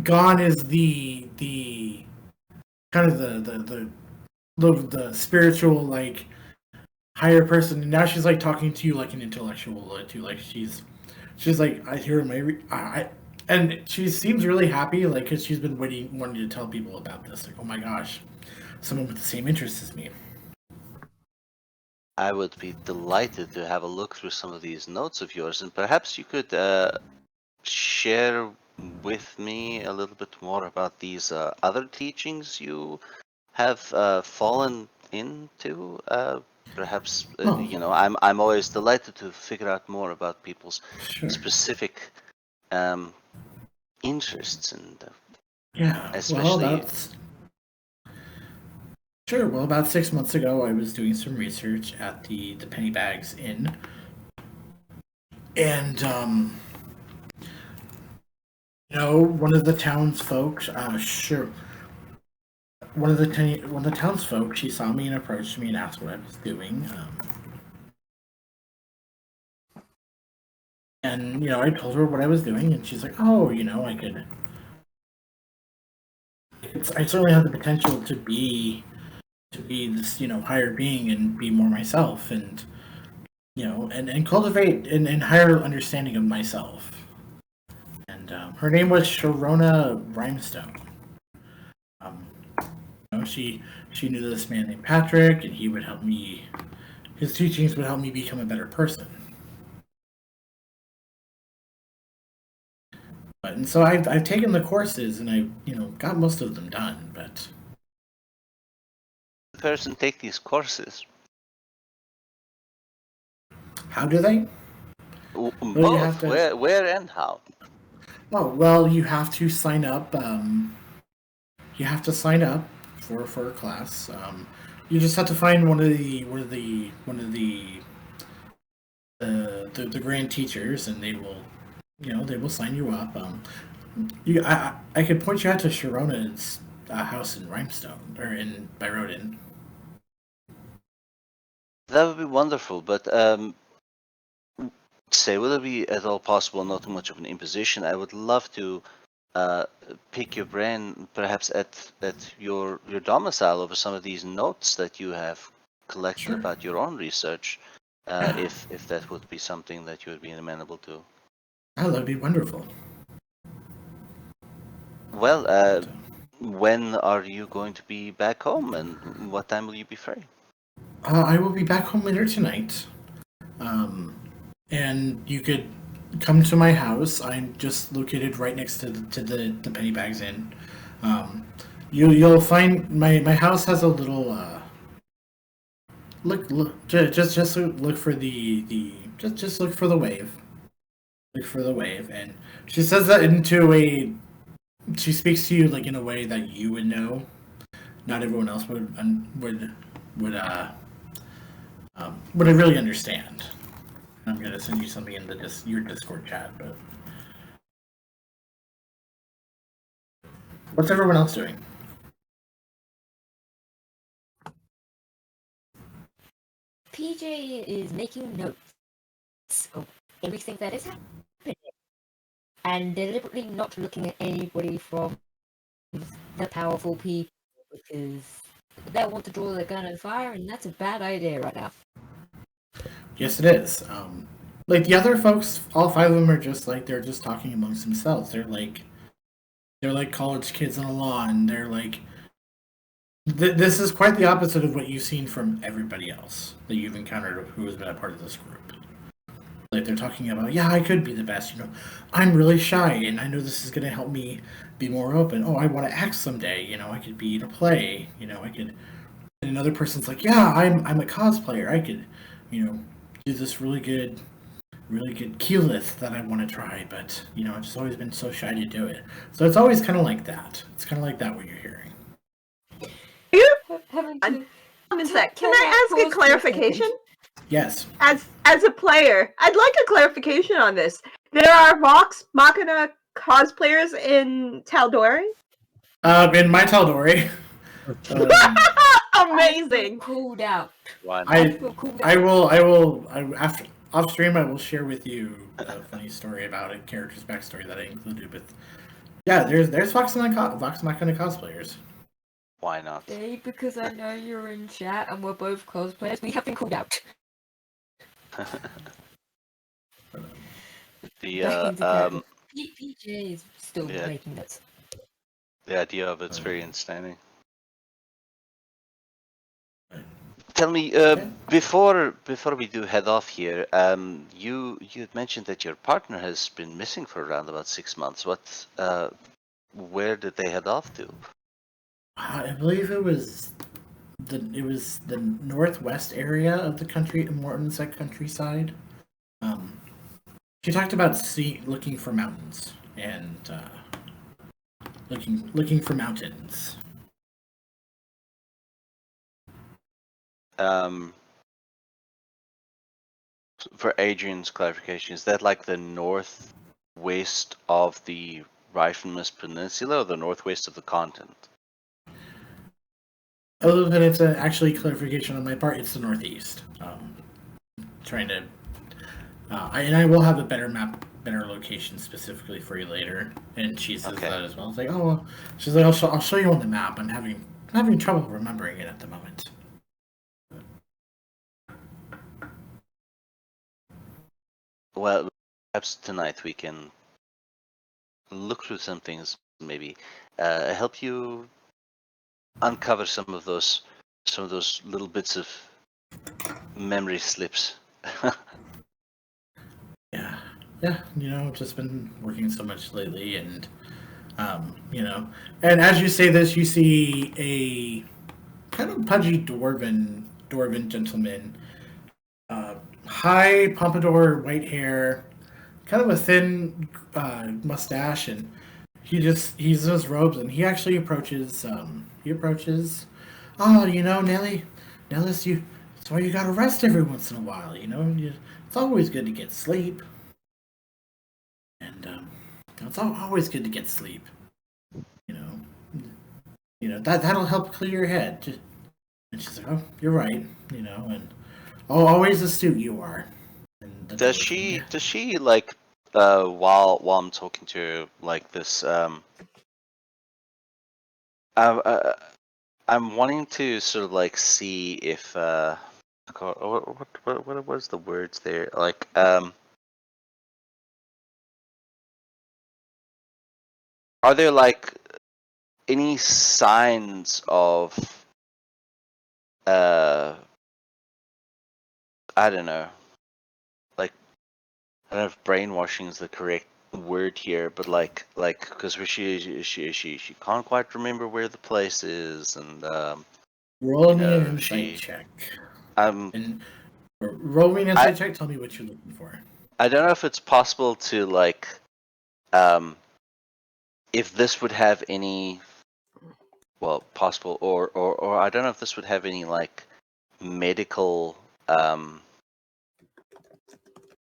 gone is the kind of the spiritual, like, higher person. And now she's like talking to you like an intellectual too. Like she's like, I hear my and she seems really happy, like, because she's been wanting to tell people about this. Like, oh my gosh, someone with the same interests as me. I would be delighted to have a look through some of these notes of yours, and perhaps you could share with me a little bit more about these other teachings you have fallen into. Perhaps I'm always delighted to figure out more about people's specific interests, and especially. Well, about 6 months ago, I was doing some research at the Pennybags Inn, and one of the townsfolk, one of the townsfolk, she saw me and approached me and asked what I was doing. And I told her what I was doing, and she's like, "Oh, I certainly have the potential to be this higher being and be more myself, and and cultivate and higher understanding of myself." And her name was Sharona Rhymestone. She knew this man named Patrick, and he would help me. His teachings would help me become a better person. And so I've taken the courses, and I've got most of them done. But the person take these courses? How do they? Both. Where and how? Well, you have to sign up. You have to sign up for a class. You just have to find one of the grand teachers, and they will sign you up. I could point you out to Sharona's house in Rhymestone, or in Byroden. That would be wonderful, but would it be at all possible, not too much of an imposition? I would love to pick your brain, perhaps at your domicile, over some of these notes that you have collected about your own research, if that would be something that you would be amenable to. Oh, that'd be wonderful. Well, when are you going to be back home, and what time will you be free? I will be back home later tonight. And you could, come to my house. I'm just located right next to the Pennybags Inn. You'll find my house has a little just look for just look for the wave. Look for the wave, and she says that into a. She speaks to you like in a way that you would know. Not everyone else would really understand. I'm gonna send you something in your Discord chat, but what's everyone else doing? PJ is making notes of everything that is happening and deliberately not looking at anybody from the powerful people because they want to draw their gun and fire, and that's a bad idea right now. Yes, it is. Like the other folks, all five of them are just like they're just talking amongst themselves. They're like college kids on a lawn. They're like this is quite the opposite of what you've seen from everybody else that you've encountered who has been a part of this group. Like they're talking about, yeah, I could be the best. You know, I'm really shy, and I know this is going to help me be more open. Oh, I want to act someday. You know, I could be in a play. You know, I could. And another person's like, yeah, I'm a cosplayer. I could, you know, do this really good keyleth that I want to try, but you know, I've just always been so shy to do it. So it's always kind of like that. It's kind of like that what you're hearing. Can I ask a clarification? Yes. As a player, I'd like a clarification on this. There are Vox Machina cosplayers in Tal'Dorei? In my Tal'Dorei. Amazing. Called out. I will after off stream I will share with you a funny story about a character's backstory that I included with. Yeah, there's Vox Machina cosplayers. Why not? Hey, because I know you're in chat and we're both cosplayers, we have been called out. The PJ is still making notes. The idea of it's very entertaining. Tell me, before we do head off here, you had mentioned that your partner has been missing for around about 6 months. Where did they head off to? I believe it was the northwest area of the country, Morton's countryside. She talked about looking for mountains and looking for mountains. For Adrian's clarification, is that like the northwest of the Rifenmus Peninsula or the northwest of the continent? Other than it's actually clarification on my part, it's the northeast. Trying to, and I will have a better location specifically for you later. And she says that as well. It's like, oh, well. She's like, I'll show you on the map. I'm having trouble remembering it at the moment. Well, perhaps tonight we can look through some things, maybe help you uncover some of those little bits of memory slips. Yeah, you know, just been working so much lately, and you know, and as you say this, you see a kind of pudgy dwarven gentleman, high pompadour, white hair, kind of a thin mustache, and he's in his robes, and he actually approaches. Oh, you know, Nellis, that's why you gotta rest every once in a while. You know, it's always good to get sleep. And it's always good to get sleep. You know that'll help clear your head. And she's like, "Oh, you're right." You know, and always astute you are. And does she like while I'm talking to her like this? I'm wanting to sort of like see if what was the words there like are there like any signs of I don't know, like don't know if brainwashing is the correct word here, but like because she can't quite remember where the place is, and Roll me an insight check. And roll me an insight check. Tell me what you're looking for. I don't know if it's possible to like, if this would have any, well, possible or I don't know if this would have any like medical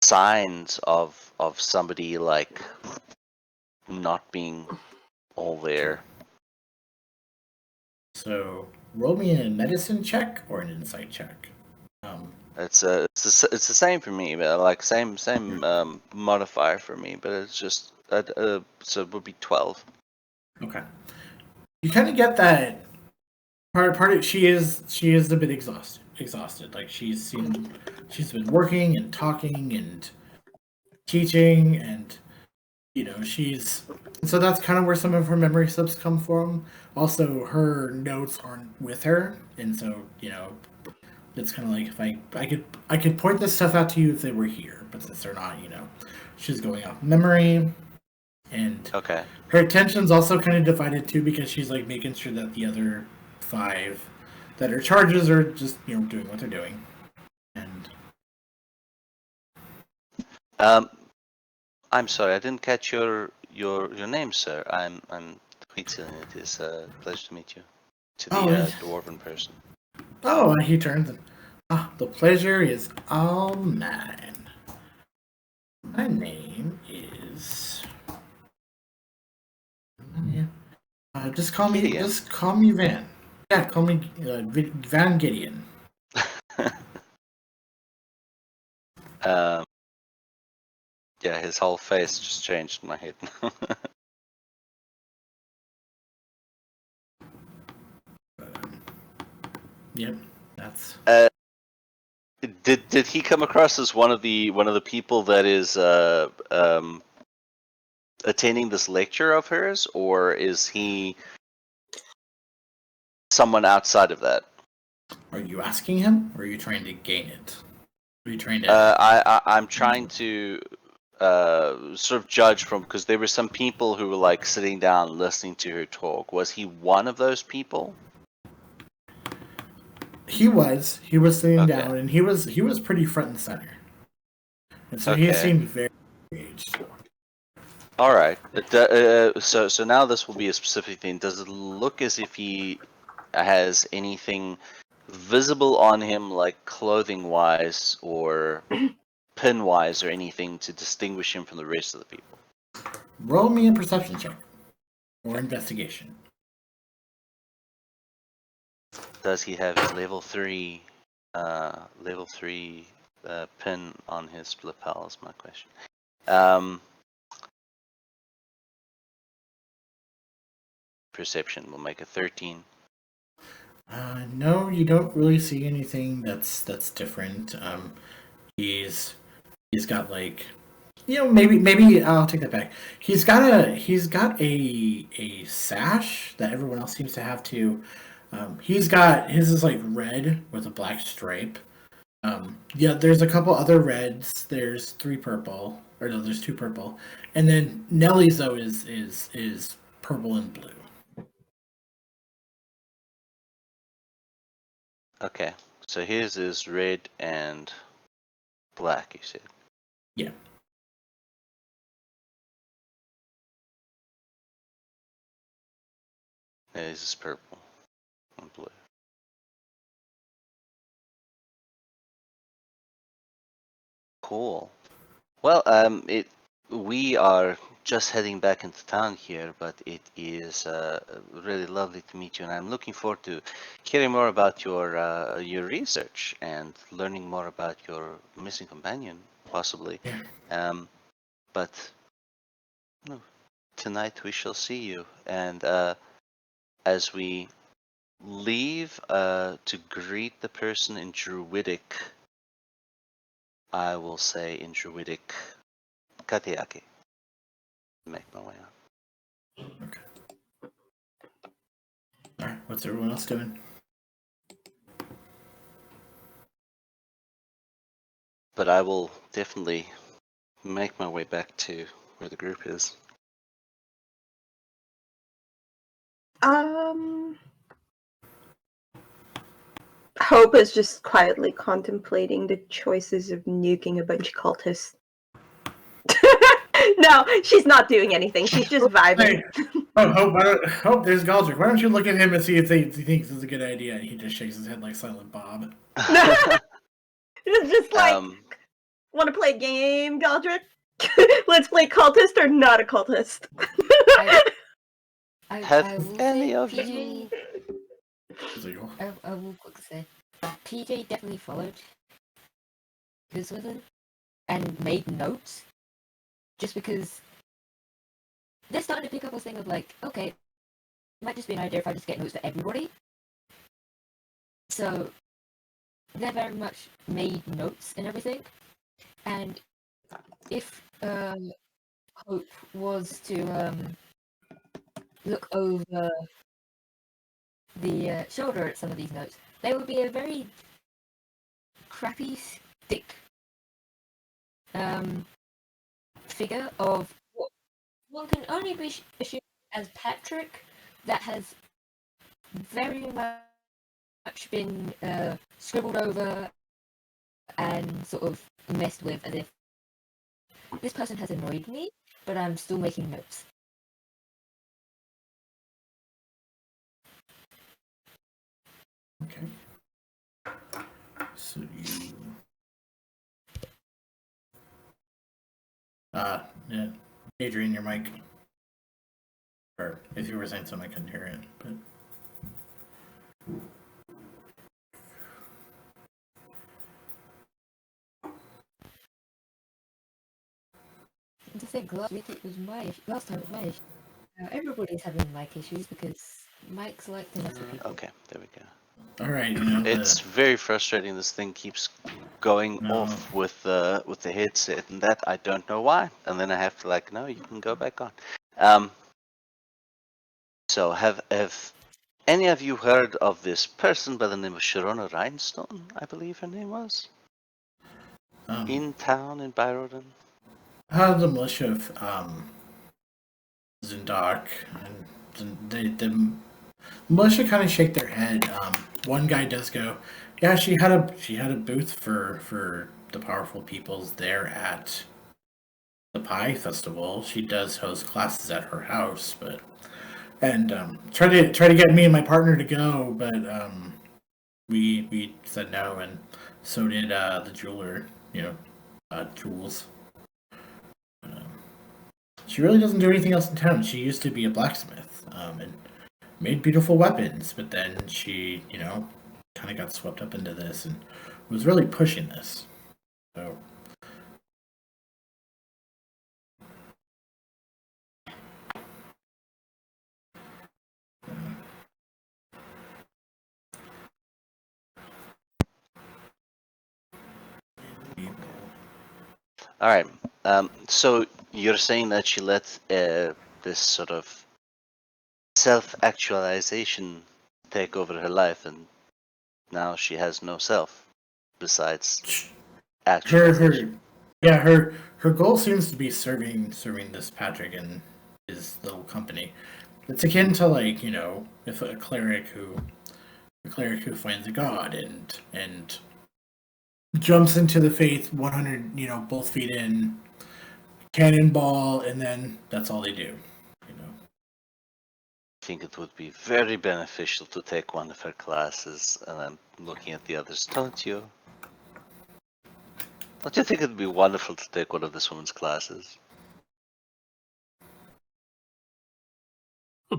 signs of somebody like not being all there. So roll me a medicine check or an insight check. It's the same for me, but like same modifier for me, but it's just so it would be 12. Okay. You kind of get that part of she is a bit exhausted. Like she's been working and talking and teaching, and so that's kind of where some of her memory slips come from. Also, her notes aren't with her, and so it's kind of like if I could point this stuff out to you if they were here, but since they're not, she's going off memory, and Okay. her attention's also kind of divided too, because she's like making sure that the other 5 that are charges are just doing what they're doing. And I'm sorry, I didn't catch your name, sir. I'm Huit'zi'lin. It is a pleasure to meet you. To the dwarven person. Oh, he turns and the pleasure is all mine. My name is just call me Van. Yeah, call me Van Gideon. Yeah, his whole face just changed in my head. Yep, that's. Did he come across as one of the people that is attending this lecture of hers, or is he someone outside of that? Are you asking him, or are you trying to gain it? Are you trying to? I'm trying to sort of judge from, because there were some people who were like sitting down listening to her talk. Was he one of those people? He was sitting down, and he was pretty front and center, and so he seemed very engaged. All right. So now this will be a specific thing. Does it look as if he has anything visible on him, like clothing-wise or pin-wise, or anything to distinguish him from the rest of the people? Roll me a perception check or investigation. Does he have his level 3 pin on his lapel? Is my question. Perception will make a 13. No, you don't really see anything that's different. He's got like, maybe I'll take that back. He's got a sash that everyone else seems to have too. He's got his is like red with a black stripe. Yeah, there's a couple other reds. There's 3 purple, or no, there's 2 purple, and then Nellie's though is purple and blue. Okay, so his is red and black, you said? Yeah. His is purple and blue. Cool. Well, we are just heading back into town here, but it is really lovely to meet you, and I'm looking forward to hearing more about your research and learning more about your missing companion, possibly. But no, tonight we shall see you, and as we leave to greet the person in Druidic, I will say in Druidic, Kateake. Make my way out. Okay. Alright, what's everyone else doing? But I will definitely make my way back to where the group is. Hope is just quietly contemplating the choices of nuking a bunch of cultists. No, she's not doing anything. She's just vibing. Hope, there's Galdrick. Why don't you look at him and see if he thinks it's a good idea? And he just shakes his head like Silent Bob. It's just like, want to play a game, Galdrick? Let's play cultist or not a cultist. Have any of PJ, you? I will quickly say, PJ definitely followed Huit'zi'lin and made notes, just because they're starting to pick up a thing of like, okay, it might just be an idea if I just get notes for everybody. So they very much made notes and everything, and if Hope was to look over the shoulder at some of these notes, they would be a very crappy stick figure of what one can only be assumed as Patrick, that has very much been scribbled over and sort of messed with, as if this person has annoyed me, but I'm still making notes. Okay. So you. Yeah. Adrian, your mic. Or if you were saying something, I couldn't hear it. But. To think last week it was last time it was my issue. Everybody's having mic issues because mics like to mess with people. Okay, there we go. All right. It's very frustrating. This thing keeps going off with the headset, and that I don't know why. And then I have to no, you can go back on. So have any of you heard of this person by the name of Sharona Rhinestone? I believe her name was in town in Byroden. The militia of Zindark, and the militia kind of shake their head. One guy does go, yeah, she had a booth for the powerful peoples there at the Pie Festival. She does host classes at her house, but try to get me and my partner to go, but we said no, and so did the jeweler, Jules. She really doesn't do anything else in town. She used to be a blacksmith and made beautiful weapons, but then she, kind of got swept up into this and was really pushing this. So. All right. So you're saying that she let this sort of self-actualization take over her life, and now she has no self besides actualization. Her goal seems to be serving this Patrick and his little company. It's akin to if a cleric who finds a god and jumps into the faith 100, both feet in, cannonball, and then that's all they do. I think it would be very beneficial to take one of her classes, and I'm looking at the others, don't you? Don't you think it would be wonderful to take one of this woman's classes?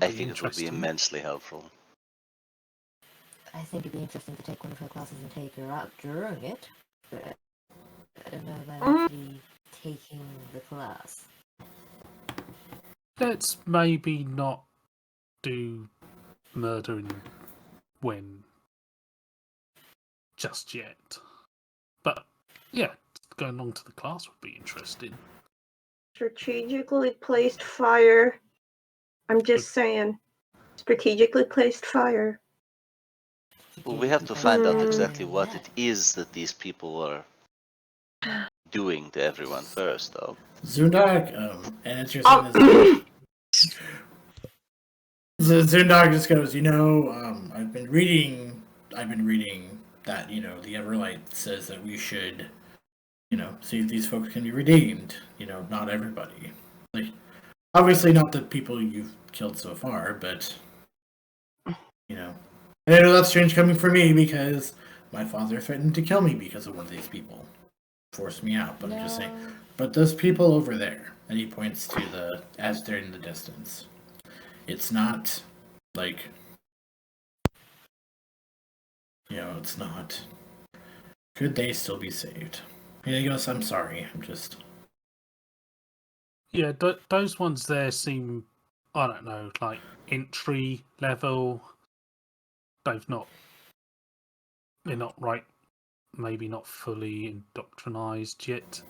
I think it would be immensely helpful. I think it'd be interesting to take one of her classes and take her out during it, but I don't know about actually taking the class. Let's maybe not do murdering when just yet. But yeah, going along to the class would be interesting. Strategically placed fire. I'm just saying. Strategically placed fire. Well, we have to find out exactly what it is that these people are doing to everyone first, though. Zundark, and it's your son Zundark just goes, I've been reading that, the Everlight says that we should, see if these folks can be redeemed. Not everybody. Like, obviously not the people you've killed so far, but, and I know that's strange coming from me because my father threatened to kill me because of one of these people. Forced me out, but I'm just saying. But those people over there, and he points to as they're in the distance. It's not like, it's not. Could they still be saved? And he goes, I'm sorry, I'm just. Yeah, those ones there seem, I don't know, like entry level. They're not right, maybe not fully indoctrinized yet.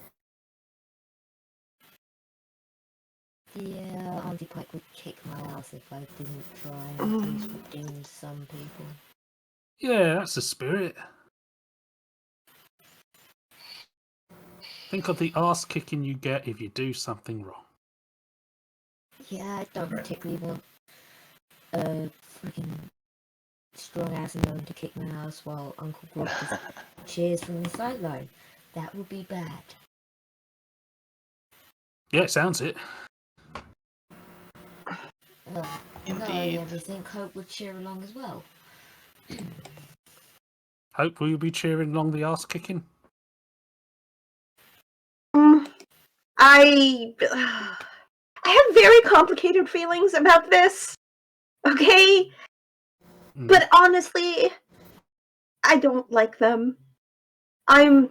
Yeah, Auntie Pike would kick my ass if I didn't try and at least redeem some people. Yeah, that's the spirit. Think of the ass kicking you get if you do something wrong. Yeah, I don't particularly want a freaking strong ass gnome to kick my ass while Uncle Grog just cheers from the sideline. That would be bad. Yeah, it sounds it. Indeed. Everything Hope would cheer along as well. Hope, will you be cheering along the ass kicking? I have very complicated feelings about this. Okay? But honestly, I don't like them. No,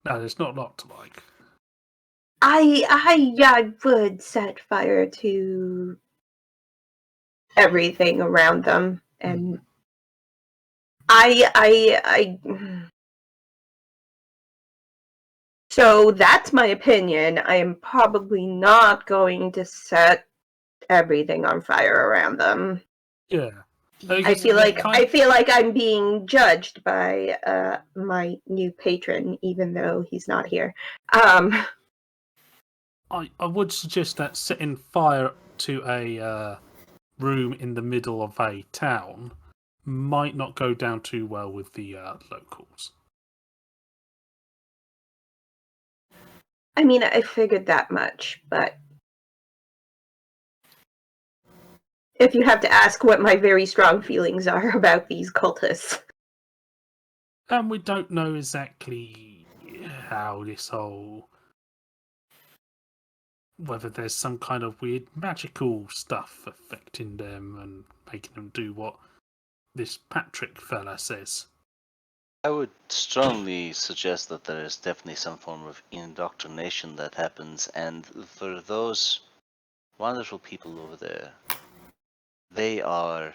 there's not a lot to like. I would set fire to everything around them, and So that's my opinion. I am probably not going to set everything on fire around them. Yeah. I feel like I'm being judged by my new patron, even though he's not here. I would suggest that setting fire to a room in the middle of a town might not go down too well with the locals. I mean, I figured that much, but if you have to ask what my very strong feelings are about these cultists. And we don't know exactly how this whole... whether there's some kind of weird magical stuff affecting them and making them do what this Patrick fella says. I would strongly suggest that there is definitely some form of indoctrination that happens, and for those wonderful people over there, they have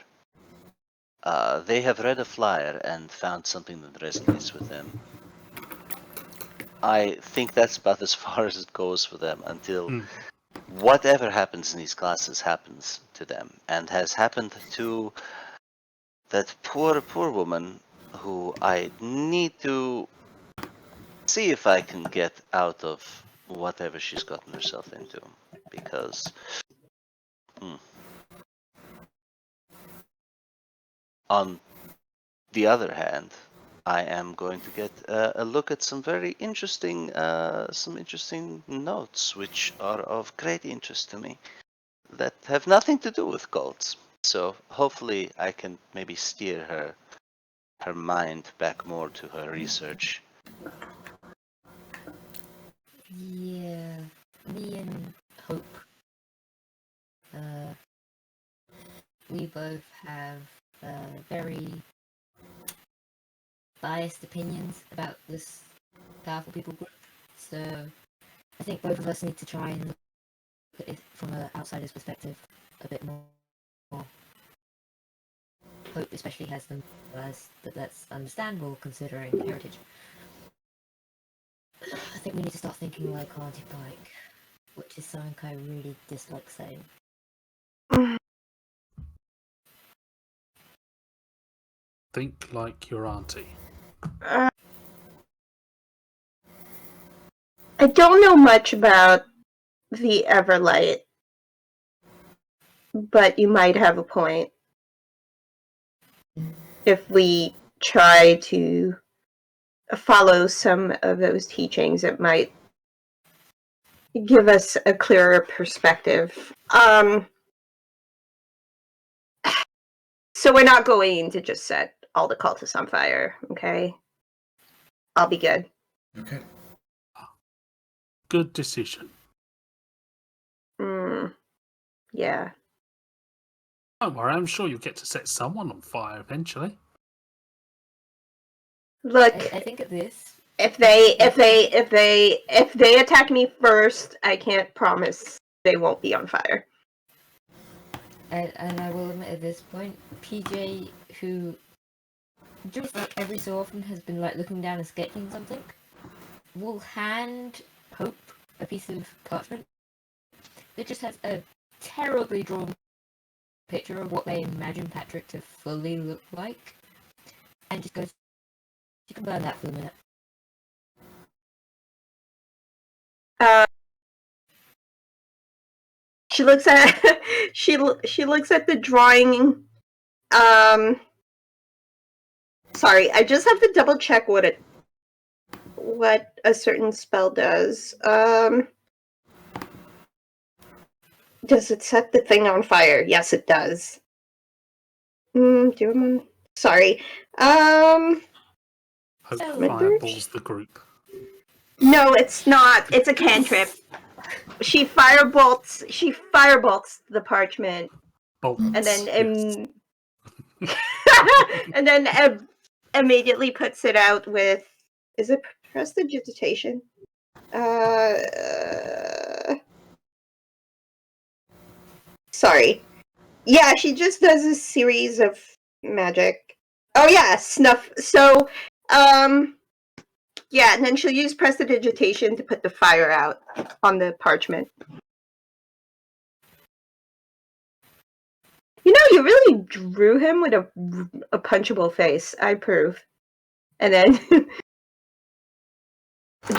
read a flyer and found something that resonates with them. I think that's about as far as it goes for them until whatever happens in these classes happens to them, and has happened to that poor woman who I need to see if I can get out of whatever she's gotten herself into, because on the other hand, I am going to get a look at some very interesting notes which are of great interest to me that have nothing to do with cults. So hopefully I can maybe steer her mind back more to her research. Yeah, me and Hope, we both have very biased opinions about this powerful people group. So I think both of us need to try and look at it from an outsider's perspective a bit more. Hope especially has them realize that that's understandable considering heritage. I think we need to start thinking like Auntie Pike, which is something I really dislike saying. Think like your auntie. I don't know much about the Everlight, but you might have a point. If we try to follow some of those teachings, it might give us a clearer perspective. So we're not going to just set all the cultists on fire, okay? I'll be good. Okay. Good decision. Yeah. Don't worry, I'm sure you'll get to set someone on fire eventually. Look, I think at this, if they attack me first, I can't promise they won't be on fire. and I will admit at this point, PJ, who just every so often has been like looking down and sketching something, will hand Hope a piece of parchment that just has a terribly drawn picture of what they imagine Patrick to fully look like, and just goes, "You can burn that for a minute." She looks at she looks at the drawing. Sorry, I just have to double check what a certain spell does. Does it set the thing on fire? Yes, it does. Sorry. Hope fireballs the group. No, it's not. It's a cantrip. She firebolts the parchment. Bolts, And then yes. and then immediately puts it out with, is it prestidigitation? Sorry. Yeah, she just does a series of magic. Oh yeah, snuff. So, yeah, and then she'll use prestidigitation to put the fire out on the parchment. You know, you really drew him with a punchable face. I approve. And then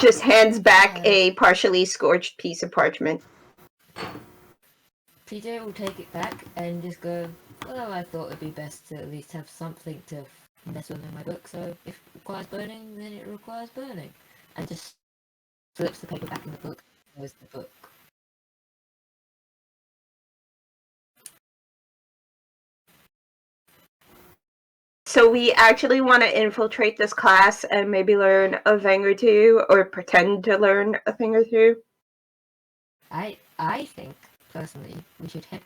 just hands back a partially scorched piece of parchment. PJ will take it back and just go, "Well, I thought it'd be best to at least have something to mess with in my book, so if it requires burning, then it requires burning." And just flips the paper back in the book. There's the book. So we actually want to infiltrate this class and maybe learn a thing or two, or pretend to learn a thing or two? I think, personally, we should head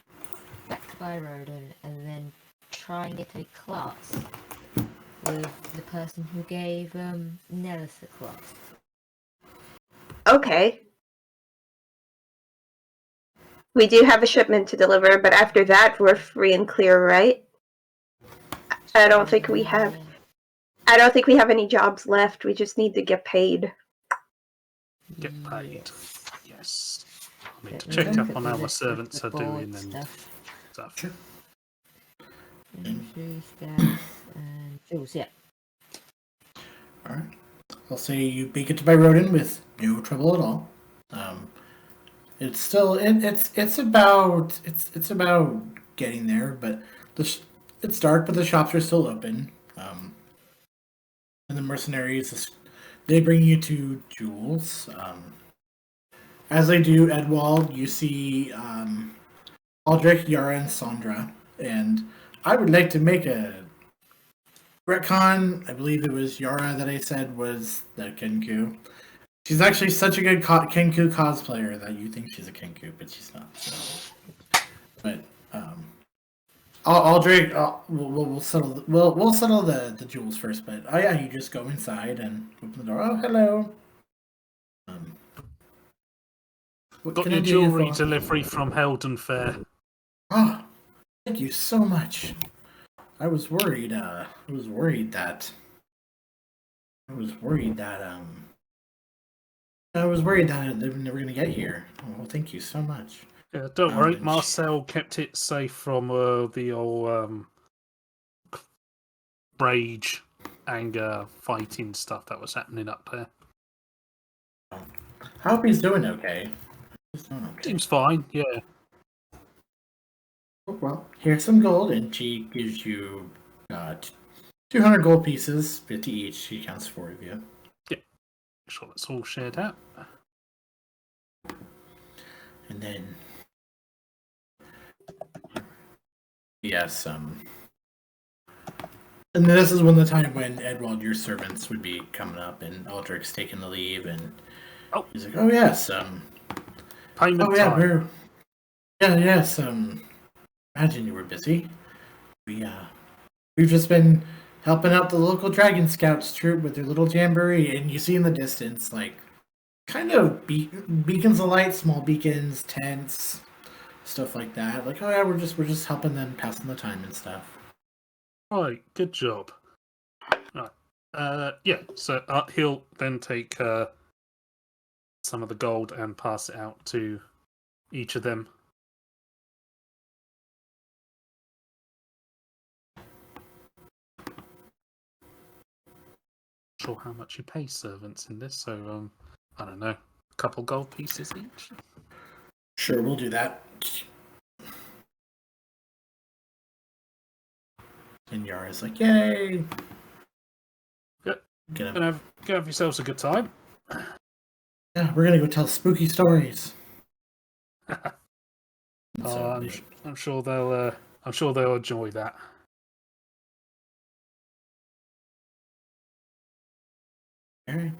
back to Byroden and then try and get a class with the person who gave Nellis a class. Okay. We do have a shipment to deliver, but after that, we're free and clear, right? I don't think we have any jobs left. We just need to get paid. Get paid. Yes. I need to Let me check look up at on the how my list of servants the are doing board and stuff. Sure. Industry, stats, and tools, yeah. Alright. I'll say you make it to Byroden with no trouble at all. It's still it's about getting there, but it's dark, but the shops are still open. And the mercenaries, they bring you to Jules. As they do, Edwald, you see Aldrich, Yara, and Sandra. And I would like to make a retcon. I believe it was Yara that I said was the Kenku. She's actually such a good Kenku cosplayer that you think she's a Kenku, but she's not. So. But Aldrich, we'll settle we'll settle the jewels first. But oh yeah, you just go inside and open the door. Oh hello. What Got can your I do you jewellery for? delivery from Helden Fair. Oh, thank you so much. I was worried that they were never gonna get here. Oh, well, thank you so much. Yeah, don't worry, Marcel kept it safe from the old rage, anger, fighting stuff that was happening up there. I hope he's doing okay. He's doing okay. Seems fine, yeah. Oh, well, here's some gold, and she gives you 200 gold pieces, 50 each. She counts 4 of you. Make sure that's all shared out. And then, yes, and this is when the time when Edwald, your servants, would be coming up, and Aldrich's taking the leave, and he's like, "Oh yes, Payment oh yeah, time. yes, imagine you were busy. We've just been helping out the local Dragon Scouts troop with their little jamboree, and you see in the distance, like, kind of beacons of light, small beacons, tents, stuff like that. Like, oh yeah, we're just helping them, passing the time and stuff." Right, good job. Right. Yeah, so he'll then take some of the gold and pass it out to each of them. Sure how much you pay servants in this, so I don't know, a couple gold pieces each. Sure, we'll do that. And Yara's like, "Yay!" Yep. Gonna Go have yourselves a good time. Yeah, we're gonna go tell spooky stories. I'm sure they'll enjoy that. All right.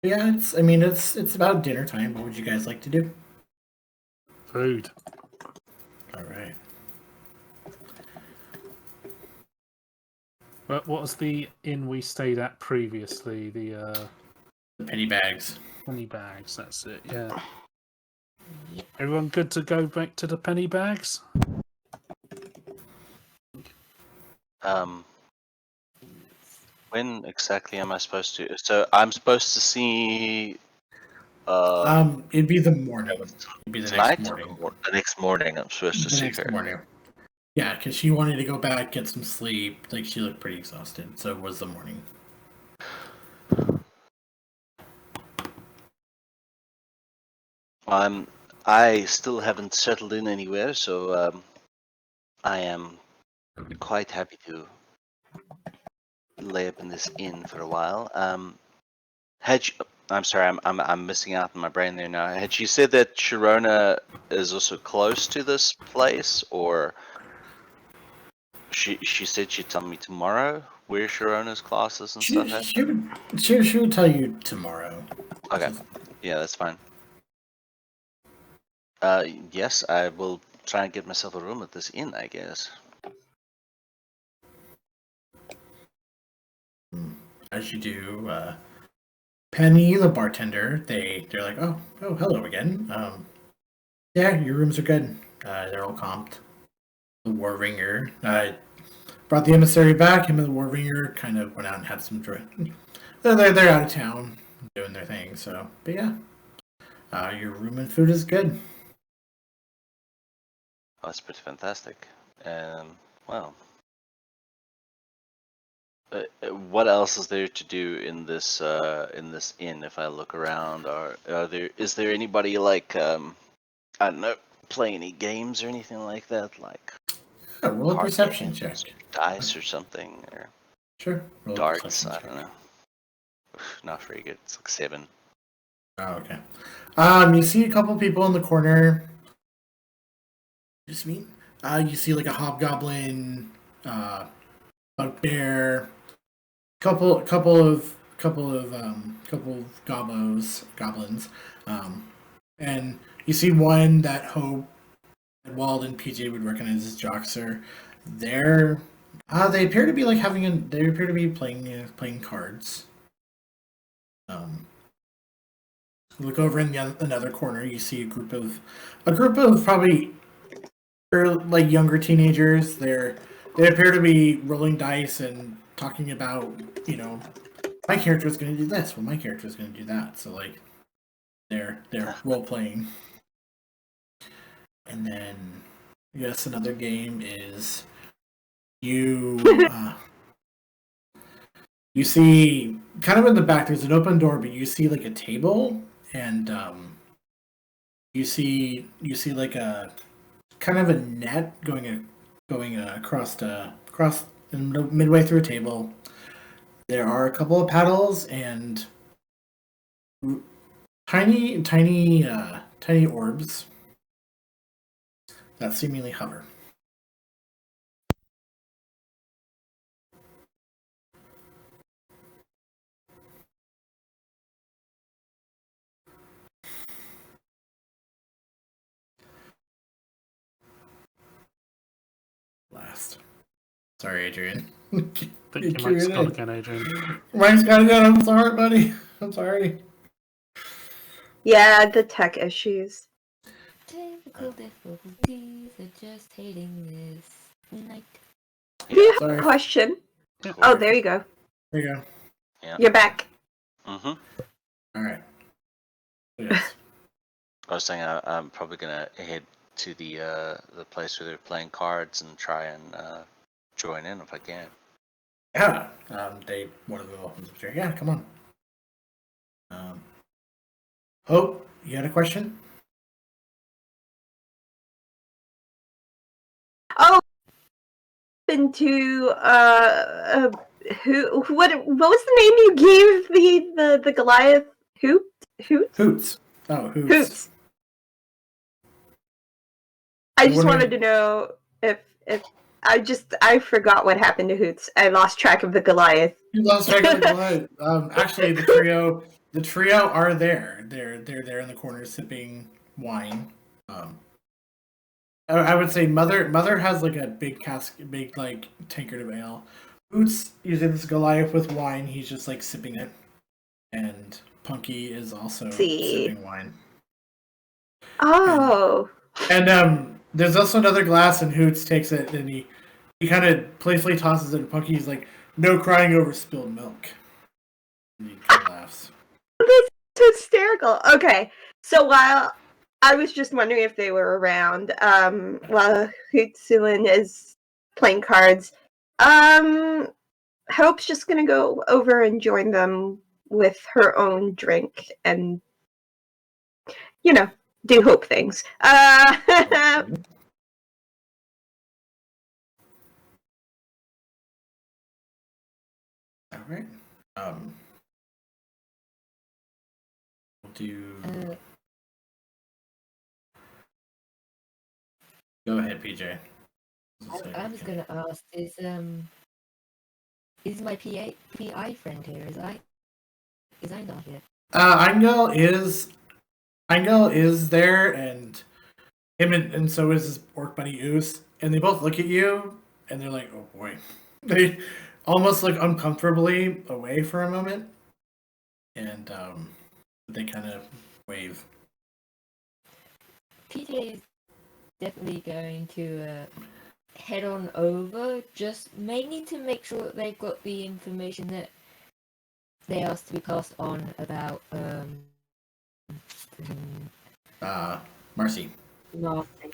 Yeah, it's about dinner time. What would you guys like to do? Food. All right. What was the inn we stayed at previously? The Penny bags. penny bags. That's it. Yeah. Everyone good to go back to the penny bags? When exactly am I supposed to? So I'm supposed to see. It'd be the morning. It'd be the tonight next morning. Or the next morning, I'm supposed to The see next her. morning. Yeah, because she wanted to go back, get some sleep. Like, she looked pretty exhausted, so it was the morning. I still haven't settled in anywhere, so I am quite happy to lay up in this inn for a while. I'm sorry, I'm missing out in my brain there now. Had she said that Sharona is also close to this place, or she said she'd tell me tomorrow where Sharona's classes and stuff happen? She would tell you tomorrow. Okay, yeah, that's fine. Yes, I will try and get myself a room at this inn, I guess. As you do, Penny, the bartender, they're like, oh, hello again. Yeah, your rooms are good. They're all comped. The War Ringer brought the emissary back. Him and the War Ringer kind of went out and had some drink. They're out of town doing their thing. So, but yeah, your room and food is good. Oh, that's pretty fantastic. Well, what else is there to do in this inn? If I look around, is there anybody like I don't know, play any games or anything like that, like Roll a perception check. Dice or something, or Sure. Roll darts? a I perception don't know. Not very good. It's like 7. Oh, okay. You see a couple people in the corner. Just me. You see like a hobgoblin, bugbear, couple of goblins, and you see one that Hope, Edwald, and PJ would recognize as Joxer. They appear to be like they appear to be playing cards. Look over in another corner. You see a group of probably like younger teenagers. They appear to be rolling dice and talking about, my character is going to do this. Well, my character is going to do that. So like, they're role playing. And then, yes, another game is you you see kind of in the back. There's an open door, but you see like a table, and you see like a kind of a net going across midway through a table. There are a couple of paddles and tiny orbs that seemingly hover. Last. Sorry, Adrian. think your mic's gone again, Adrian. Mike's got to go. I'm sorry, buddy. I'm sorry. Yeah, the tech issues. Technical difficulties are just hating this night. Do you have Sorry. a question? Yeah. Oh, there you go. There you go. Yeah. You're back. Mm-hmm. All right. Yes. I was saying I'm probably gonna head to the place where they're playing cards and try and join in if I can. Yeah. One of them opens up. Yeah, come on. Hope, you had a question? Oh, into what was the name you gave the Goliath? Hoots. Oh, Hoots. Hoots. I just What are wanted you- to know if I forgot what happened to Hoots. I lost track of the Goliath. You lost track of the Goliath. Actually, the trio are there. They're there in the corner sipping wine. I would say Mother has like a big like tankard of ale. Hoots using this Goliath with wine. He's just like sipping it, and Punky is also sipping wine. Oh. And there's also another glass, and Hoots takes it, and he kind of playfully tosses it, and Punky's like, "No crying over spilled milk." And he kind of laughs. That's hysterical. Okay, so while I was just wondering if they were around, while Huit'zi'lin is playing cards, Hope's just gonna go over and join them with her own drink and, do Hope things. All right. We'll do. Go ahead, PJ. I was gonna ask, is my PI friend here? Is I not here? Angel is there, and him and so is his orc buddy Oos, and they both look at you, and they're like, "Oh boy," they almost look uncomfortably away for a moment, and they kind of wave. PJ is definitely going to head on over, just mainly to make sure that they've got the information that they asked to be passed on about Marcy. Marcy.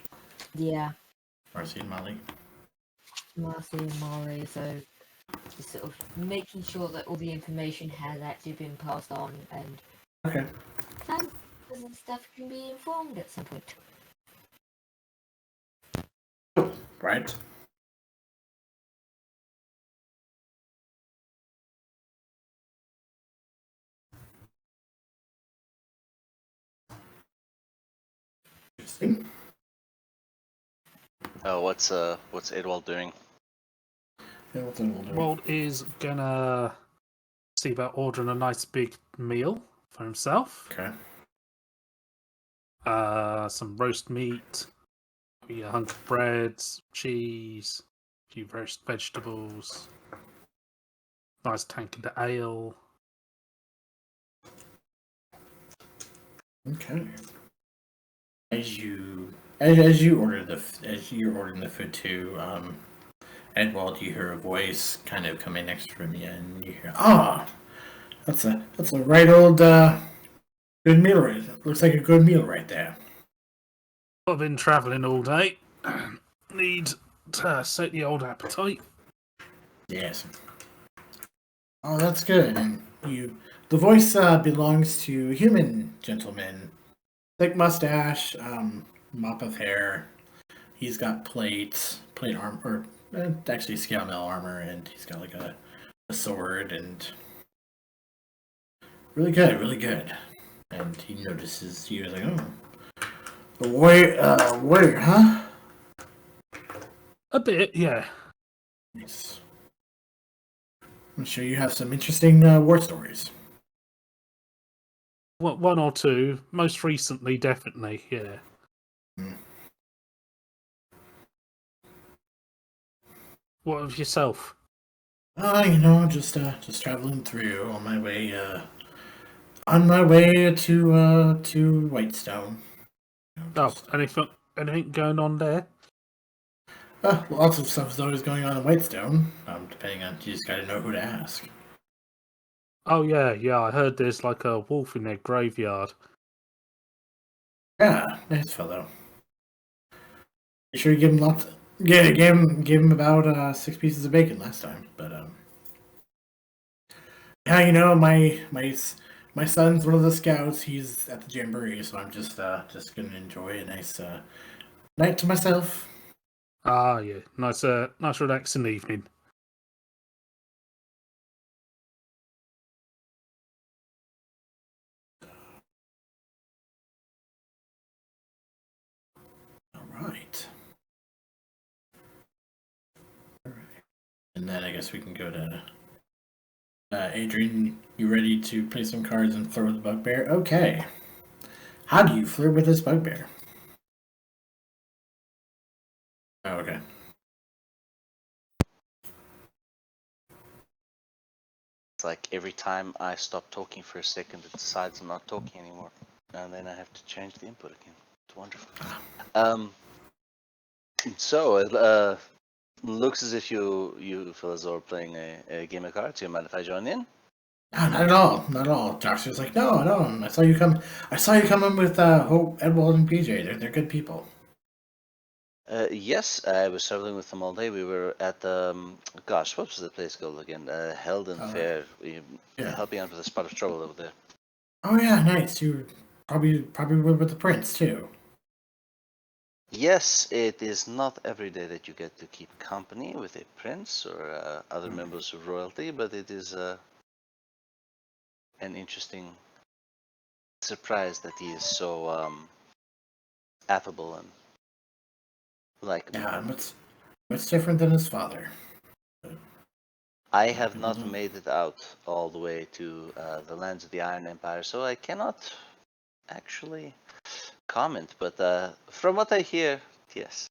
Yeah, Marcy and Molly. Marcy and Molly. So just sort of making sure that all the information has actually been passed on, and Okay. families and stuff can be informed at some point. Right. Interesting. Oh, what's Edwald doing? Yeah, what's Edwald doing? Walt is gonna see about ordering a nice big meal for himself. Okay. Some roast meat, maybe a hunk of bread, cheese, a few roast vegetables, nice tankard of ale. Okay. As you're ordering the food too, Edwald, you hear a voice kind of coming next from you, and you hear, that's a right old good meal. Right, looks like a good meal right there. I've been travelling all day. Need to set the old appetite. Yes. Oh, that's good. And the voice belongs to a human gentleman. Thick mustache, mop of hair. He's got plate armor, actually scale mail armor, and he's got like a sword, and really good, really good. And he notices you, like, oh, a warrior, huh? A bit, yeah. Nice. I'm sure you have some interesting war stories. One or two. Most recently, definitely, yeah. Hmm. What of yourself? Just traveling through on my way to Whitestone. Oh, anything going on there? Lots of stuff is always going on in Whitestone. Depending on, you just gotta know who to ask. Oh yeah. I heard there's like a wolf in their graveyard. Yeah, nice fellow. You sure you give him lots? Yeah, gave him about 6 pieces of bacon last time, but yeah, my son's one of the scouts. He's at the jamboree, so I'm just gonna enjoy a nice night to myself. Ah, yeah. Nice relaxing evening. All right. And then I guess we can go to Adrian. You ready to play some cards and flirt with the bugbear? Okay. How do you flirt with this bugbear? Oh, okay. It's like every time I stop talking for a second, it decides I'm not talking anymore, and then I have to change the input again. It's wonderful. So it looks as if you fellas are playing a game of cards. Do you mind if I join in? No, not at all. Not at all. Josh was like, no, no. I saw you come in with Hope, Edwald, and PJ. They're good people. Yes, I was traveling with them all day. We were at gosh, what was the place called again? Helden Fair. Yeah. Helping out with a spot of trouble over there. Oh yeah, nice. You were probably with the prince too. Yes, it is not every day that you get to keep company with a prince or other members of royalty, but it is an interesting surprise that he is so affable and likable. Yeah, what's different than his father? I have not made it out all the way to the lands of the Iron Empire, so I cannot actually comment. But from what I hear, yes.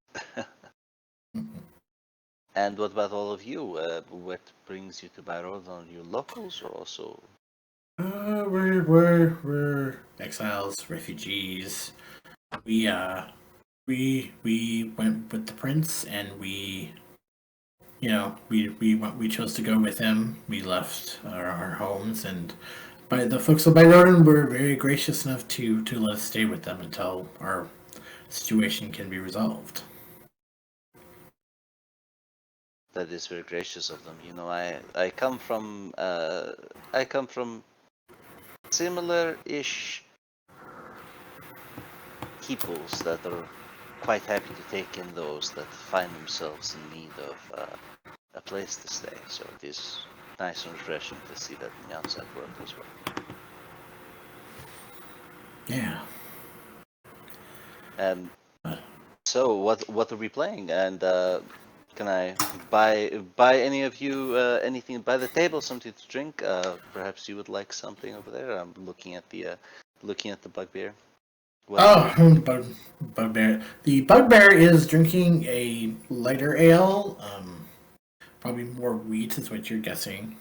And what about all of you? What brings you to Byroden? Are you locals or also? We're exiles, refugees. We went with the prince, and we chose to go with him. We left our homes, and by the folks of Byroden were very gracious enough to let us stay with them until our situation can be resolved. That is very gracious of them. You know, I come from similar-ish peoples that are quite happy to take in those that find themselves in need of a place to stay. So it is nice and refreshing to see that in the outside world as well. Yeah. So what are we playing? And can I buy any of you anything by the table, something to drink? Perhaps you would like something over there. I'm looking at the bugbear. Bugbear. The bugbear is drinking a lighter ale. Probably more wheat is what you're guessing.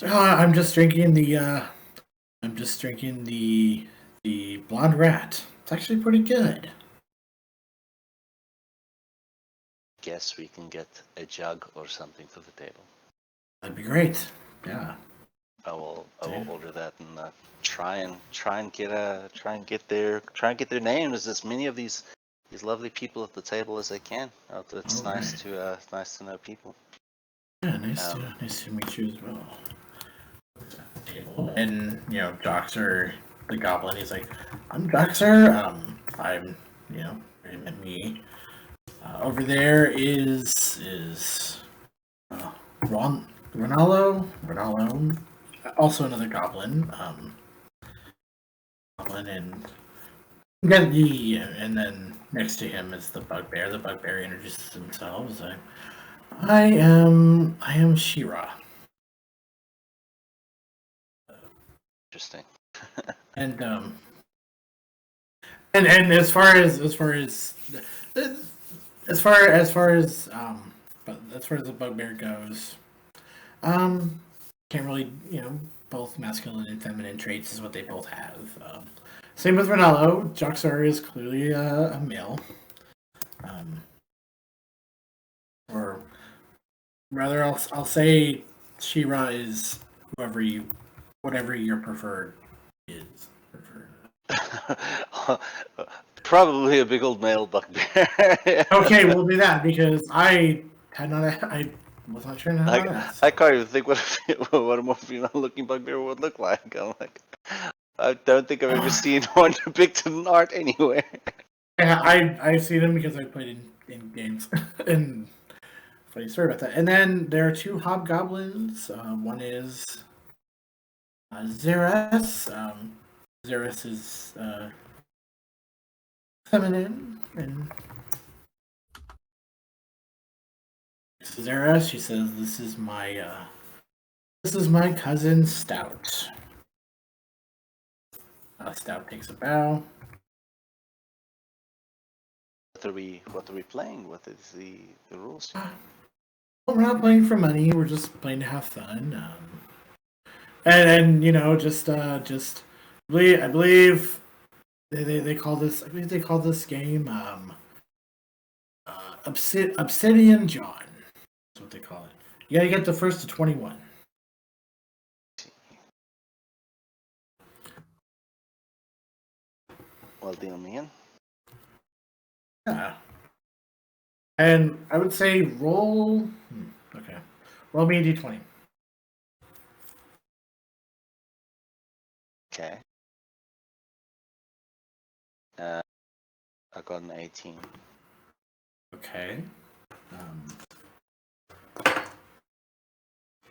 I'm just drinking the blonde rat. It's actually pretty good. Guess we can get a jug or something to the table. That'd be great. Yeah. I will order that and try and get their names, as many of these lovely people at the table as I can. It's nice to know people. Yeah, nice to meet you as well. And Joxer, the goblin, he's like, I'm Joxer. I'm me. Over there is Ronaldo, also another goblin. And then next to him is the bugbear. The bugbear introduces themselves. I am Shira. Interesting. And as far as the bugbear goes, can't really, both masculine and feminine traits is what they both have. Same with Ronaldo. Joxar is clearly a male. Or rather, I'll say Shira is whatever your preferred is. Probably a big old male bugbear. Okay, we'll do that because I was not sure how to ask. I can't even think what a more female-looking bugbear would look like. I'm like, I don't think I've ever seen one depicted in art anywhere. Yeah, I've seen them because I played in games. And funny story about that. And then there are two hobgoblins. One is Xeris. Xeris is feminine, and Xeris, she says, "This is my cousin Stout." Stout takes a bow. What are we playing? What is the rules? Well, we're not playing for money. We're just playing to have fun. And I believe they call this. I believe they call this game Obsidian John. That's what they call it. You gotta get the first to 21. Well, deal me in. Yeah. And I would say roll. Okay. Roll me a d20. Okay. I got an 18. Okay.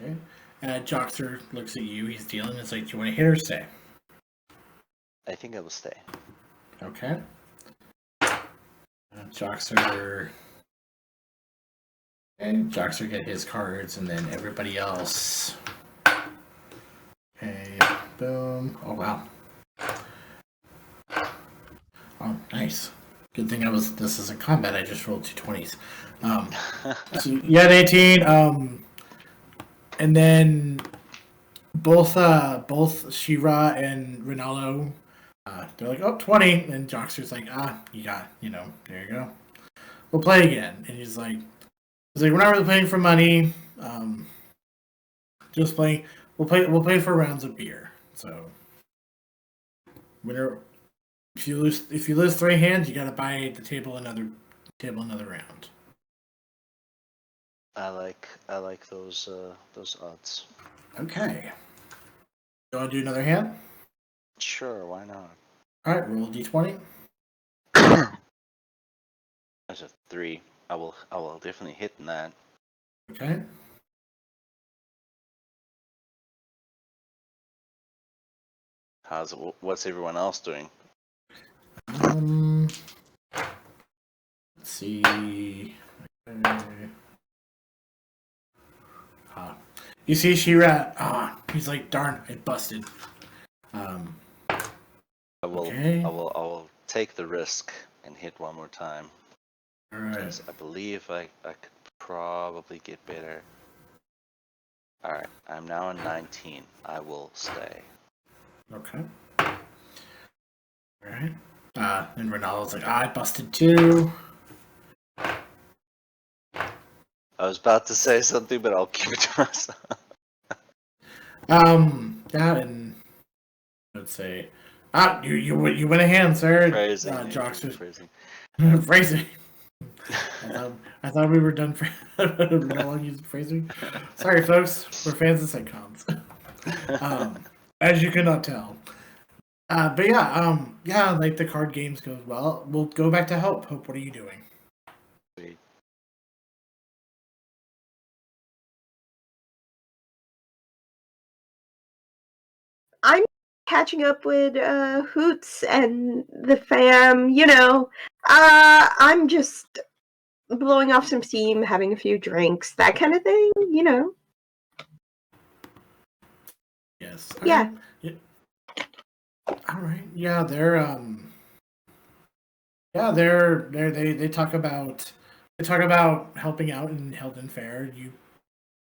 Okay. Joxer looks at you. He's dealing. It's like, do you want to hit or stay? I think I will stay. Okay. Joxer. Okay. Joxer get his cards, and then everybody else. Okay. Boom. Oh wow. Oh, nice. Good thing this isn't combat. I just rolled 2 20s. So you had 18. And then both Shira and Ronaldo, they're like, oh, 20. And Joxer's like, you got, there you go. We'll play again. And he's like, we're not really playing for money. Just playing. We'll play for rounds of beer. So if you lose 3 hands, you got to buy the table another round. I like those odds. Okay. You want to do another hand? Sure, why not? All right, roll d20. That's a 3. I will definitely hit in that. Okay. What's everyone else doing? Let's see. You see Shira. He's like, darn, I busted. I will take the risk and hit one more time. All right. I believe I could probably get better. All right, I'm now in 19. I will stay. Okay. All right. And Ronaldo's like, I busted too. I was about to say something, but I'll keep it to myself. Yeah, and let's say, you win a hand, sir. Phrasing. Phrasing. I thought we were done for no one using phrasing. Sorry, folks. We're fans of sitcoms. as you cannot tell. But yeah, like the card games goes well. We'll go back to Hope. Hope, what are you doing? I'm catching up with Hoots and the fam. I'm just blowing off some steam, having a few drinks, that kind of thing. Yes. Yeah. All right. Yeah, they talk about helping out in health and fair. You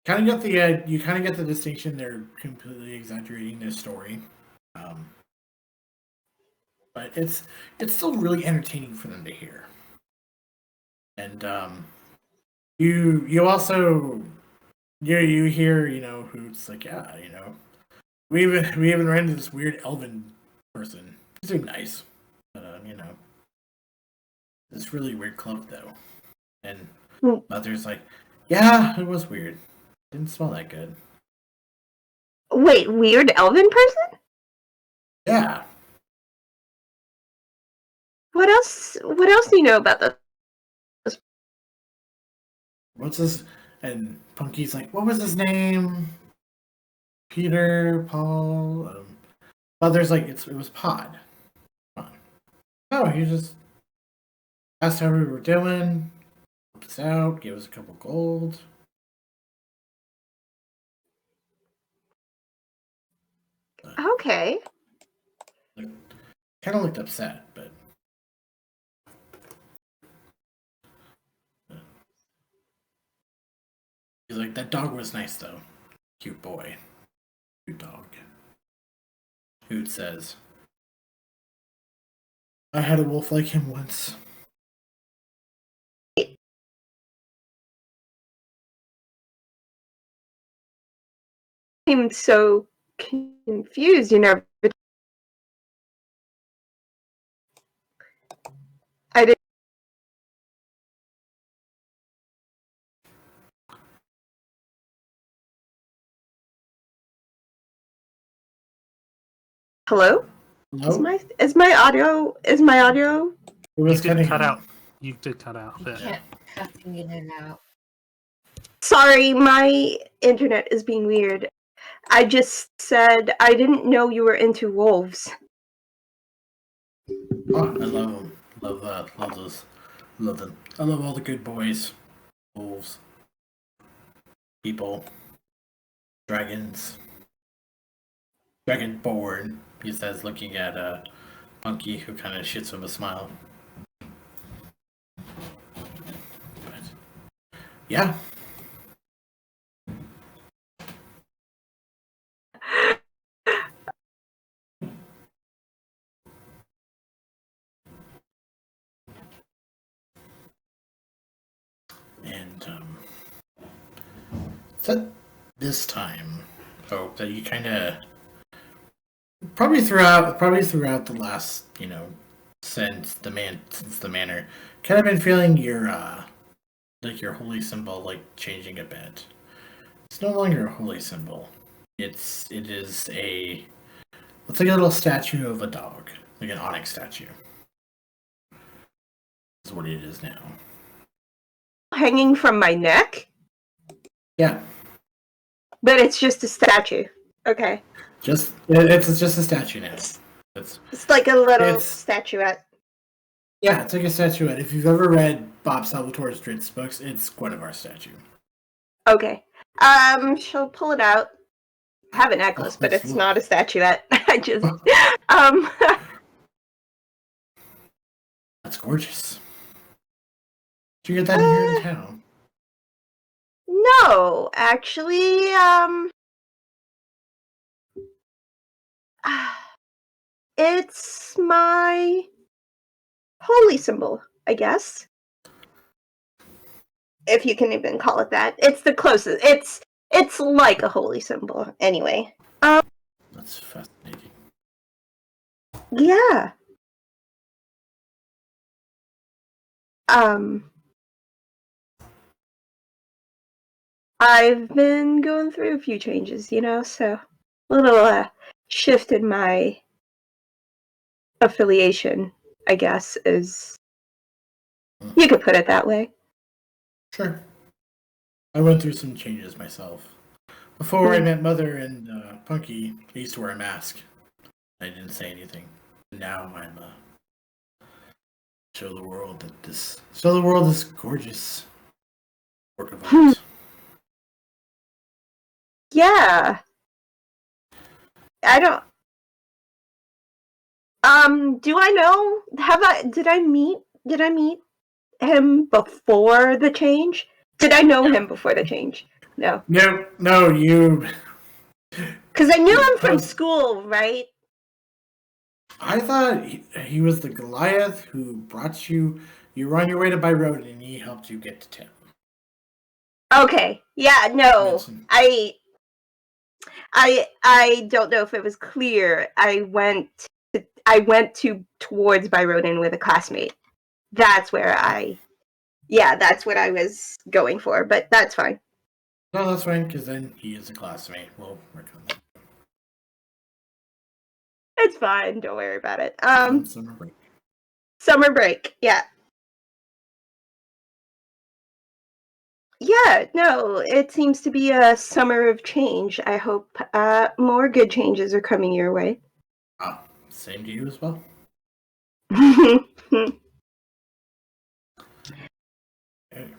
kind of get the distinction they're completely exaggerating their story, but it's still really entertaining for them to hear. And you also you hear Hoots like, yeah, we even ran into this weird elven person. He's doing nice, but this really weird cloak though. And Mother's like, yeah, it was weird. Didn't smell that good. Wait, weird elven person? Yeah. What else do you know about this? What's his? And Punky's like, what was his name? Peter, Paul. Mother's like, it was Pod. Oh, he just asked how we were doing, helped us out, gave us a couple gold. Okay. Kind of looked upset, but he's like, that dog was nice though. Cute boy. Cute dog. Hoot says, I had a wolf like him once. I'm so confused, I didn't. Hello? Nope. Is my audio It was You did cut out. You did cut out a bit. Kept cutting in and out. Sorry, my internet is being weird. I just said I didn't know you were into wolves. Oh, I love them. Love those. Love them. I love all the good boys. Wolves. People. Dragons. Dragonborn, he says, looking at Punky, who kind of shits with a smile. But, yeah. And so this time, Hope, that you kind of probably throughout the last since the manor, kind of been feeling your your holy symbol like changing a bit. It's no longer a holy symbol. It is it's like a little statue of a dog, like an onyx statue. Is what it is now. Hanging from my neck? Yeah. But it's just a statue. Okay. It's just a statue now. It's like a little statuette. Yeah, it's like a statuette. If you've ever read Bob Salvatore's Dritz books, it's Guinevere's statue. Okay. She'll pull it out. I have a necklace, but it's not a statuette. I just That's gorgeous. Did you get that here in town? No, actually, it's my holy symbol, I guess. If you can even call it that. It's the closest. It's like a holy symbol, anyway. That's fascinating. Yeah. I've been going through a few changes, so a little shift in my affiliation, I guess, is you could put it that way. Sure. I went through some changes myself. Before I met Mother and Punky, I used to wear a mask. I didn't say anything. Now I'm show the world this gorgeous work of art. Yeah. I don't. Do I know? Did I meet him before the change? Did I know him before the change? No. No, you. Because I knew him from school, right? I thought he was the Goliath who brought you. You were on your way to Byroden, and he helped you get to town. Okay. Yeah. No. I don't know if it was clear. I went towards Byroden with a classmate. That's where that's what I was going for, but that's fine. No, that's fine, because then he is a classmate. We'll work on that. It's fine. Don't worry about it. Summer break. Summer break. Yeah. Yeah, no, it seems to be a summer of change. I hope more good changes are coming your way. Same to you as well.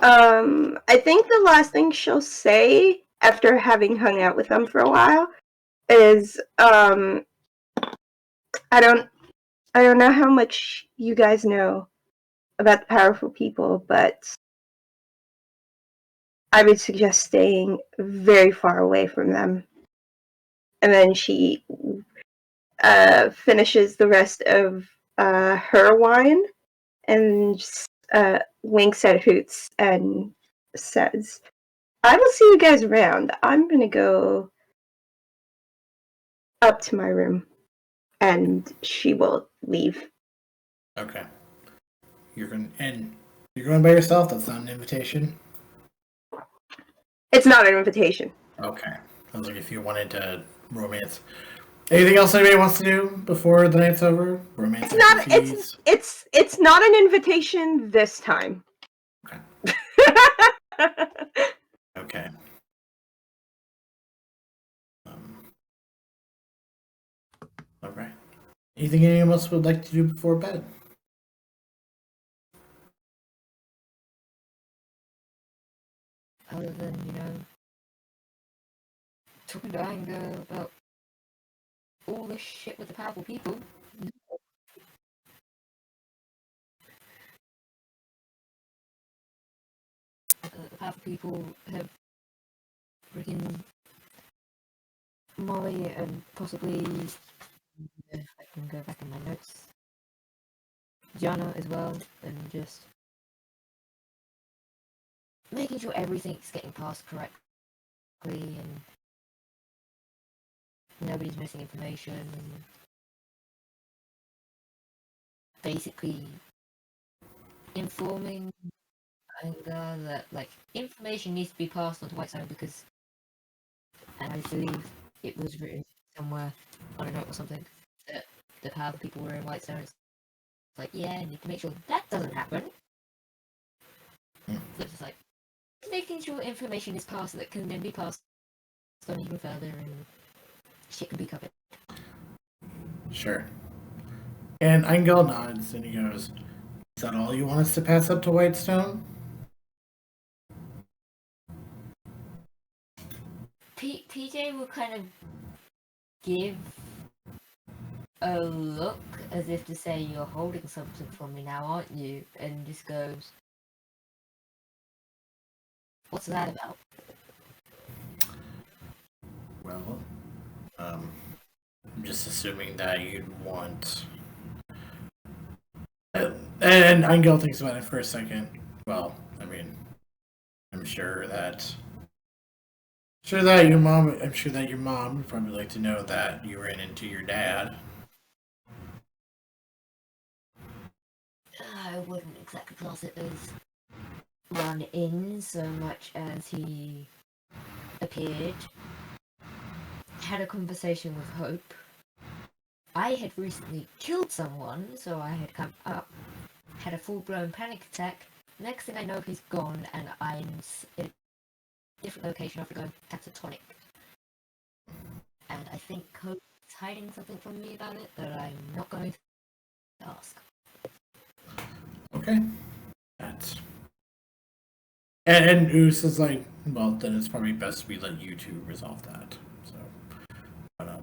I think the last thing she'll say after having hung out with them for a while is, I don't know how much you guys know about the powerful people, but I would suggest staying very far away from them. And then she finishes the rest of her wine and winks at Hoots and says, I will see you guys around. I'm going to go up to my room. And she will leave. Okay. You're going by yourself? That's not an invitation? It's not an invitation. Okay. I was like, if you wanted to romance. Anything else anybody wants to do before the night's over? Romance activities? It's not an invitation this time. Okay. Okay. Alright. Anything anyone else would like to do before bed? Other than, talking to Anger about all this shit with the powerful people. The powerful people have freaking Molly and possibly, if I can go back in my notes, Gianna as well, and just making sure everything's getting passed correctly and nobody's missing information, and basically informing Anger that information needs to be passed on to Whitestone because, and I believe it was written somewhere on a note or something that the powerful people were in Whitestone. It's yeah, I need to make sure that doesn't happen. So it's just making sure information is passed that can then be passed on even further and shit can be covered. Sure. And Angel nods and he goes, is that all you want us to pass up to Whitestone? PJ will kind of give a look as if to say, you're holding something from me now, aren't you? And just goes, what's that about? Well, I'm just assuming that you'd want... And Angel thinks about it for a second. Well, I mean, I'm sure that your mom would probably like to know that you ran into your dad. I wouldn't exactly class it as run in so much as he appeared, had a conversation with Hope, I had recently killed someone, so I had come up, had a full-blown panic attack. Next thing I know, he's gone, and I'm in a different location after going catatonic. And I think Cody's hiding something from me about it, but I'm not going to ask. Okay. That's... And Oos is like, well, then it's probably best we let you two resolve that. So, but,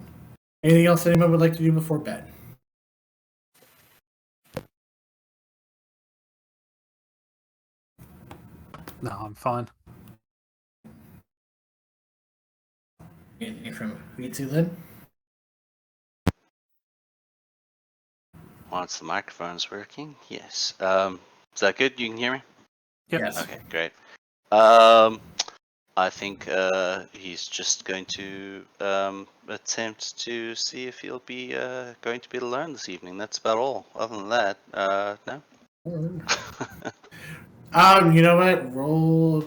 anything else anyone would like to do before bed? No, I'm fine. Anything from Huit'zi'lin? Once the microphone's working, yes. Is that good? You can hear me? Yep. Yes. Okay, great. I think he's just going to attempt to see if he'll be going to be alone this evening. That's about all. Other than that, no. You know what? Roll.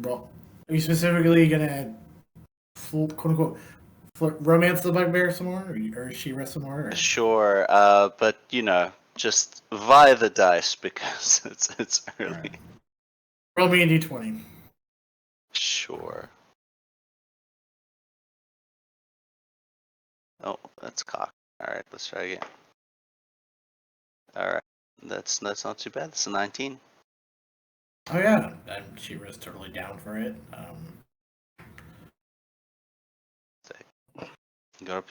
Are you specifically gonna, quote unquote, romance the bugbear some more, or is she rest some more? Or? Sure, but you know, just via the dice because it's early. Right. Roll me a d20. Sure. Oh, that's cocked. All right, let's try again. All right, that's not too bad. It's a 19. Oh yeah, and she was totally down for it.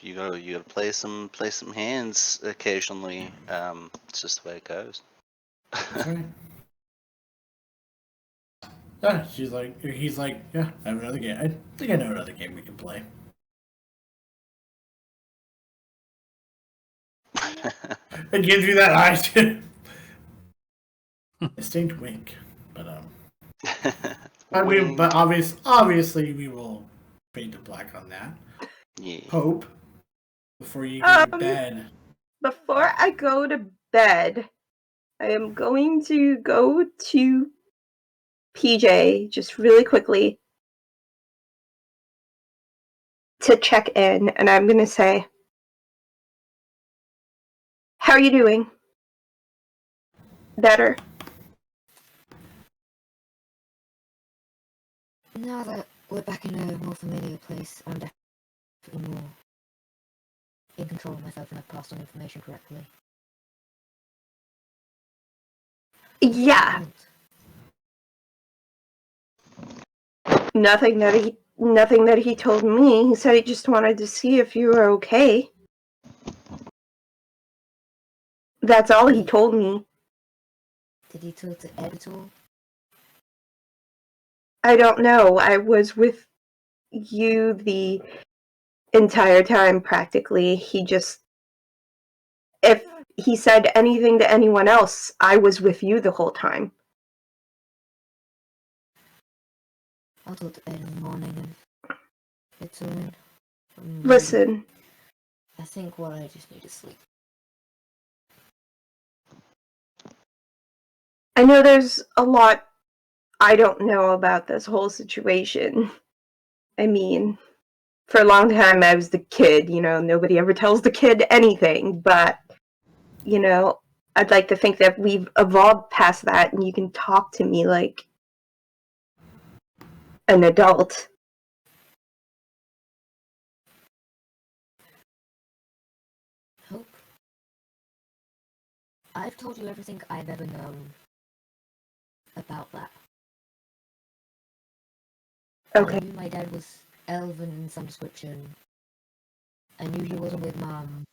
You gotta play some hands occasionally. It's just the way it goes. That's right. Yeah, he's like, yeah, I have another game. I think I know another game we can play. It gives you that eye too. Distinct wink, but but obviously we will fade to black on that. Yeah. Hope before you go to bed. Before I go to bed, I am going to go to PJ just really quickly to check in, and I'm going to say, how are you doing? Better? Now that we're back in a more familiar place, I'm definitely more in control of myself and I've passed on information correctly. Yeah. Nothing that he told me. He said he just wanted to see if you were okay. That's all he told me. Did he talk to Ed at all? I don't know. I was with you the entire time, practically. If he said anything to anyone else, I was with you the whole time. I'll talk to Ed in the morning and it's alright. Listen. I think I just need to sleep. I know there's a lot I don't know about this whole situation. I mean, for a long time I was the kid, nobody ever tells the kid anything, but, I'd like to think that we've evolved past that and you can talk to me like an adult. Hope. I've told you everything I've ever known about that. Okay. I knew my dad was elven in some description. I knew he wasn't with Mum.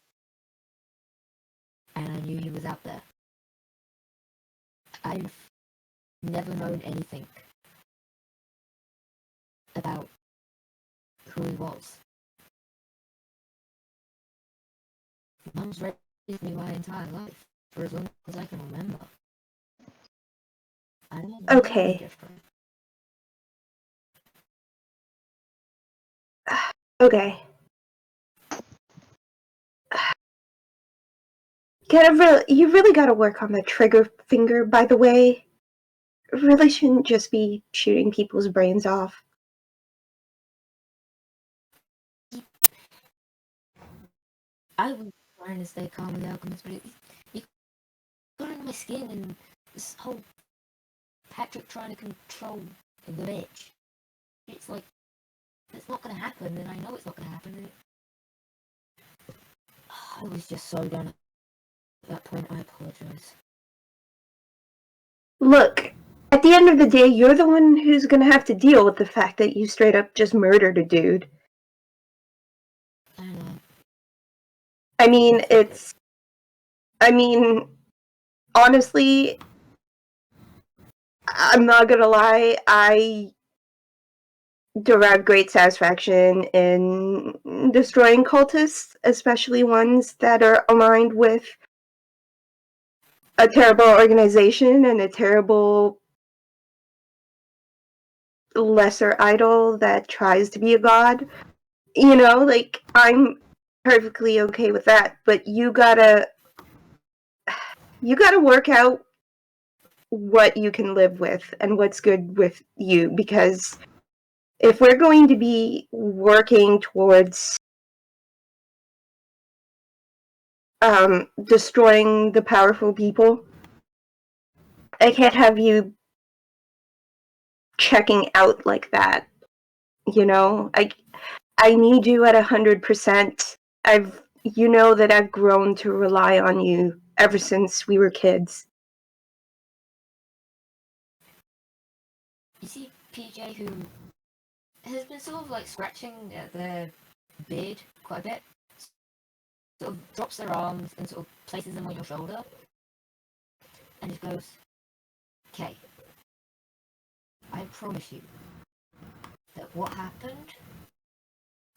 And I knew he was out there. I've never known anything about who he was. Mum's raised me my entire life, for as long as I can remember. I don't know Okay. anything different. Okay. You really gotta work on the trigger finger, by the way. Really shouldn't just be shooting people's brains off. I was trying to stay calm with the alchemist, but it got under my skin, and this whole Patrick trying to control the bitch. It's like, it's not gonna happen, and I know it's not gonna happen. And I was just so done at that point. I apologize. Look, at the end of the day, you're the one who's gonna have to deal with the fact that you straight up just murdered a dude. I know. I mean, honestly, I'm not gonna lie, I derive great satisfaction in destroying cultists, especially ones that are aligned with a terrible organization and a terrible lesser idol that tries to be a god. You know, like, I'm perfectly okay with that, but you gotta work out what you can live with and what's good with you, because if we're going to be working towards destroying the powerful people, I can't have you checking out like that. You know, I need you at 100%. You know that I've grown to rely on you ever since we were kids. You see PJ, who has been sort of like scratching at their beard quite a bit, sort of drops their arms and sort of places them on your shoulder, and just goes, "Okay, I promise you that what happened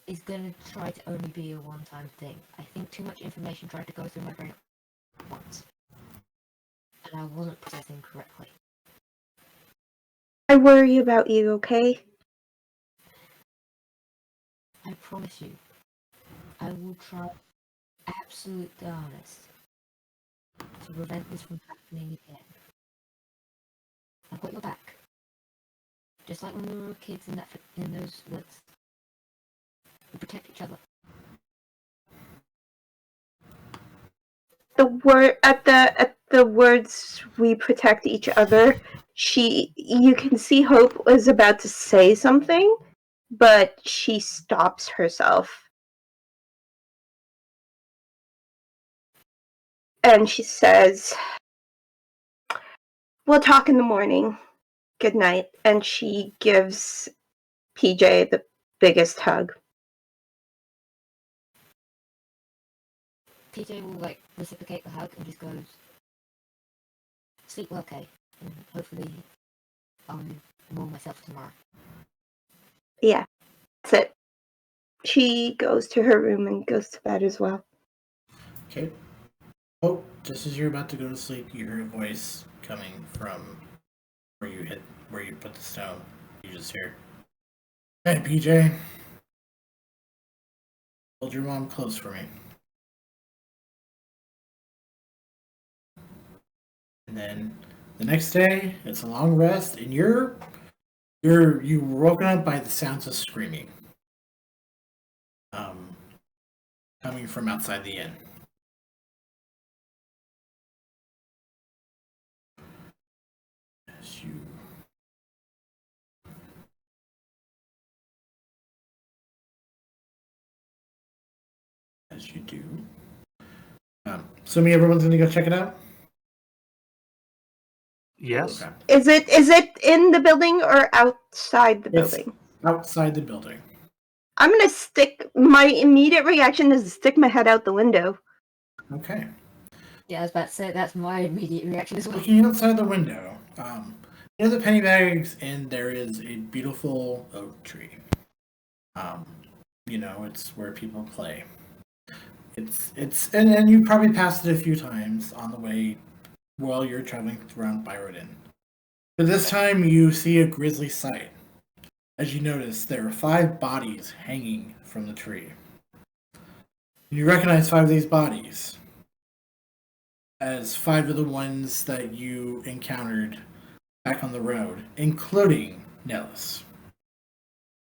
is going to try to only be a one-time thing. I think too much information tried to go through my brain at once, and I wasn't processing correctly. I worry about you, okay? I promise you, I will try absolute darnest to prevent this from happening again. I've got your back. Just like when we were kids in those woods. We protect each other." At the words "we protect each other," you can see Hope was about to say something, but she stops herself. And she says, "We'll talk in the morning. Good night." And she gives PJ the biggest hug. PJ will like reciprocate the hug and just goes, "Sleep well, okay, and hopefully I'll warm myself tomorrow." Yeah, that's it. She goes to her room and goes to bed as well. Okay. Oh, just as you're about to go to sleep, you hear a voice coming from where you put the stone. You just hear, "Hey, PJ. Hold your mom close for me." And then the next day, it's a long rest, and you were woken up by the sounds of screaming, coming from outside the inn. As you do. So everyone's gonna go check it out? Yes. Okay. Is it in the building or outside the It's building? outside the building. I'm gonna my immediate reaction is to stick my head out the window. Okay. Yeah, I was about to say that's my immediate reaction as well. Looking outside the window, near the penny bags, and there is a beautiful oak tree. It's where people play. And you probably passed it a few times on the way while you're traveling around Byroden. But this time you see a grisly sight. As you notice, there are 5 bodies hanging from the tree. You recognize 5 of these bodies as 5 of the ones that you encountered back on the road, including Nellis,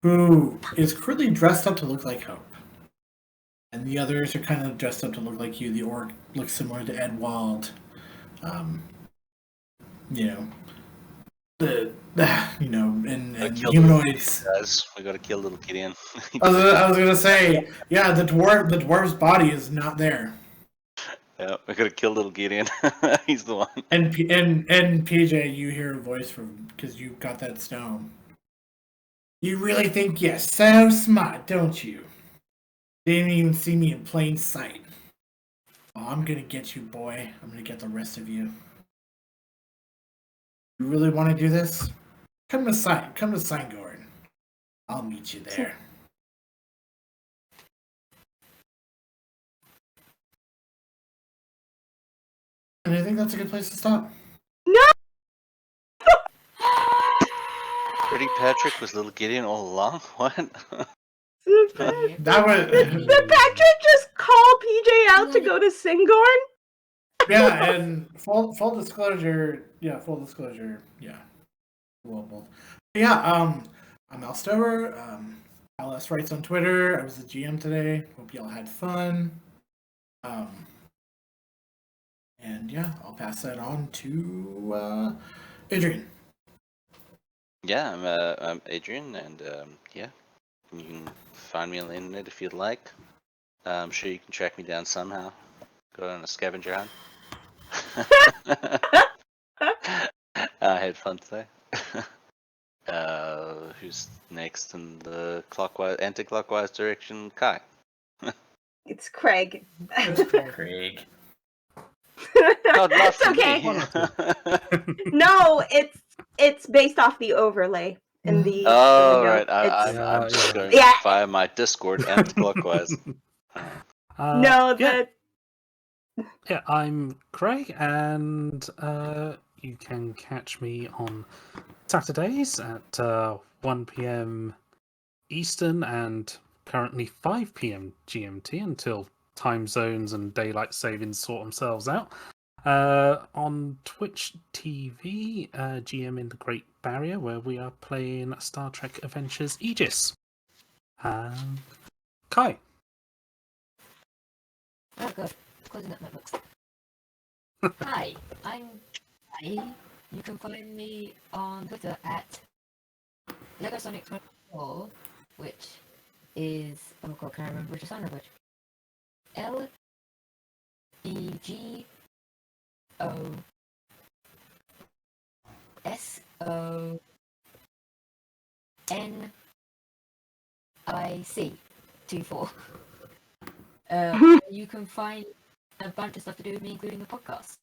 who is currently dressed up to look like Hope. And the others are kind of dressed up to look like you. The orc looks similar to Edwald. You know, and humanoids. Guys, we gotta kill little Gideon. I was gonna say, yeah, the dwarf's body is not there. Yeah, we gotta kill little Gideon. He's the one. And PJ, you hear a voice from because you got that stone. You really think you're so smart, don't you? Didn't even see me in plain sight. Oh, I'm gonna get you, boy. I'm gonna get the rest of you. You really want to do this? Come to Signgorn. I'll meet you there. And I think that's a good place to stop. No! Pretty Patrick was little Gideon all along? What? That was... Did Patrick just call PJ out to go to Signgorn? Yeah, and full disclosure, yeah. Well, yeah, I'm Al Stover. LS Writes on Twitter. I was the GM today. Hope y'all had fun. And yeah, I'll pass that on to Adrian. Yeah, I'm Adrian, and yeah, you can find me on the internet if you'd like. I'm sure you can track me down somehow. Go on a scavenger hunt. I had fun today. Who's next in the anti-clockwise direction? Kai. It's Craig. Craig. Oh, not for okay. me. No, it's based off the overlay in the. Oh, the right. I'm just going via my Discord anti-clockwise. Yeah, I'm Craig, and you can catch me on Saturdays at 1 p.m. Eastern and currently 5 p.m. GMT until time zones and daylight savings sort themselves out. On Twitch TV, GM in the Great Barrier, where we are playing Star Trek Adventures Aegis. Kai. Oh god, closing up my books. Hi, I'm Kai. You can find me on Twitter at LegoSonic24, which is, oh god, can I remember which sign language? LEGOSONIC24. You can find a bunch of stuff to do with me, including the podcast.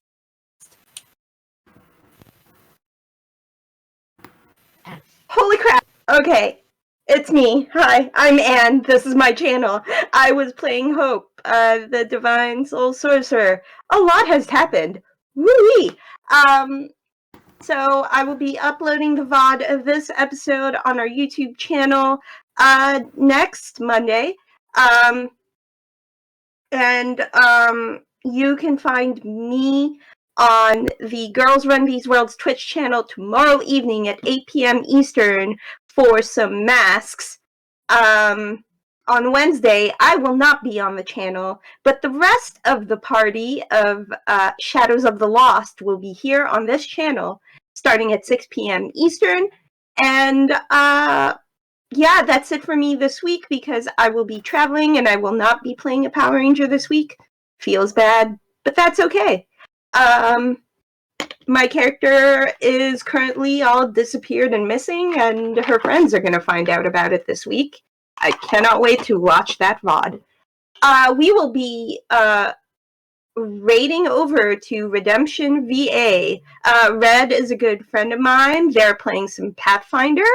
Anne. Holy crap! Okay, it's me. Hi, I'm Anne. This is my channel. I was playing Hope, the Divine Soul Sorcerer. A lot has happened. Woo-wee! So I will be uploading the VOD of this episode on our YouTube channel next Monday. You can find me on the Girls Run These Worlds Twitch channel tomorrow evening at 8 p.m. Eastern for some masks. On Wednesday, I will not be on the channel, but the rest of the party of Shadows of the Lost will be here on this channel starting at 6 p.m. Eastern. And yeah, that's it for me this week because I will be traveling and I will not be playing a Power Ranger this week. Feels bad, but that's okay. My character is currently all disappeared and missing, and her friends are going to find out about it this week. I cannot wait to watch that VOD. We will be raiding over to Redemption VA. Red is a good friend of mine. They're playing some Pathfinder.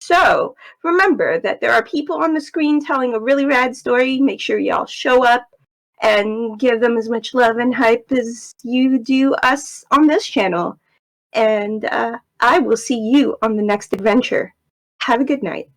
So, remember that there are people on the screen telling a really rad story. Make sure y'all show up and give them as much love and hype as you do us on this channel. And I will see you on the next adventure. Have a good night.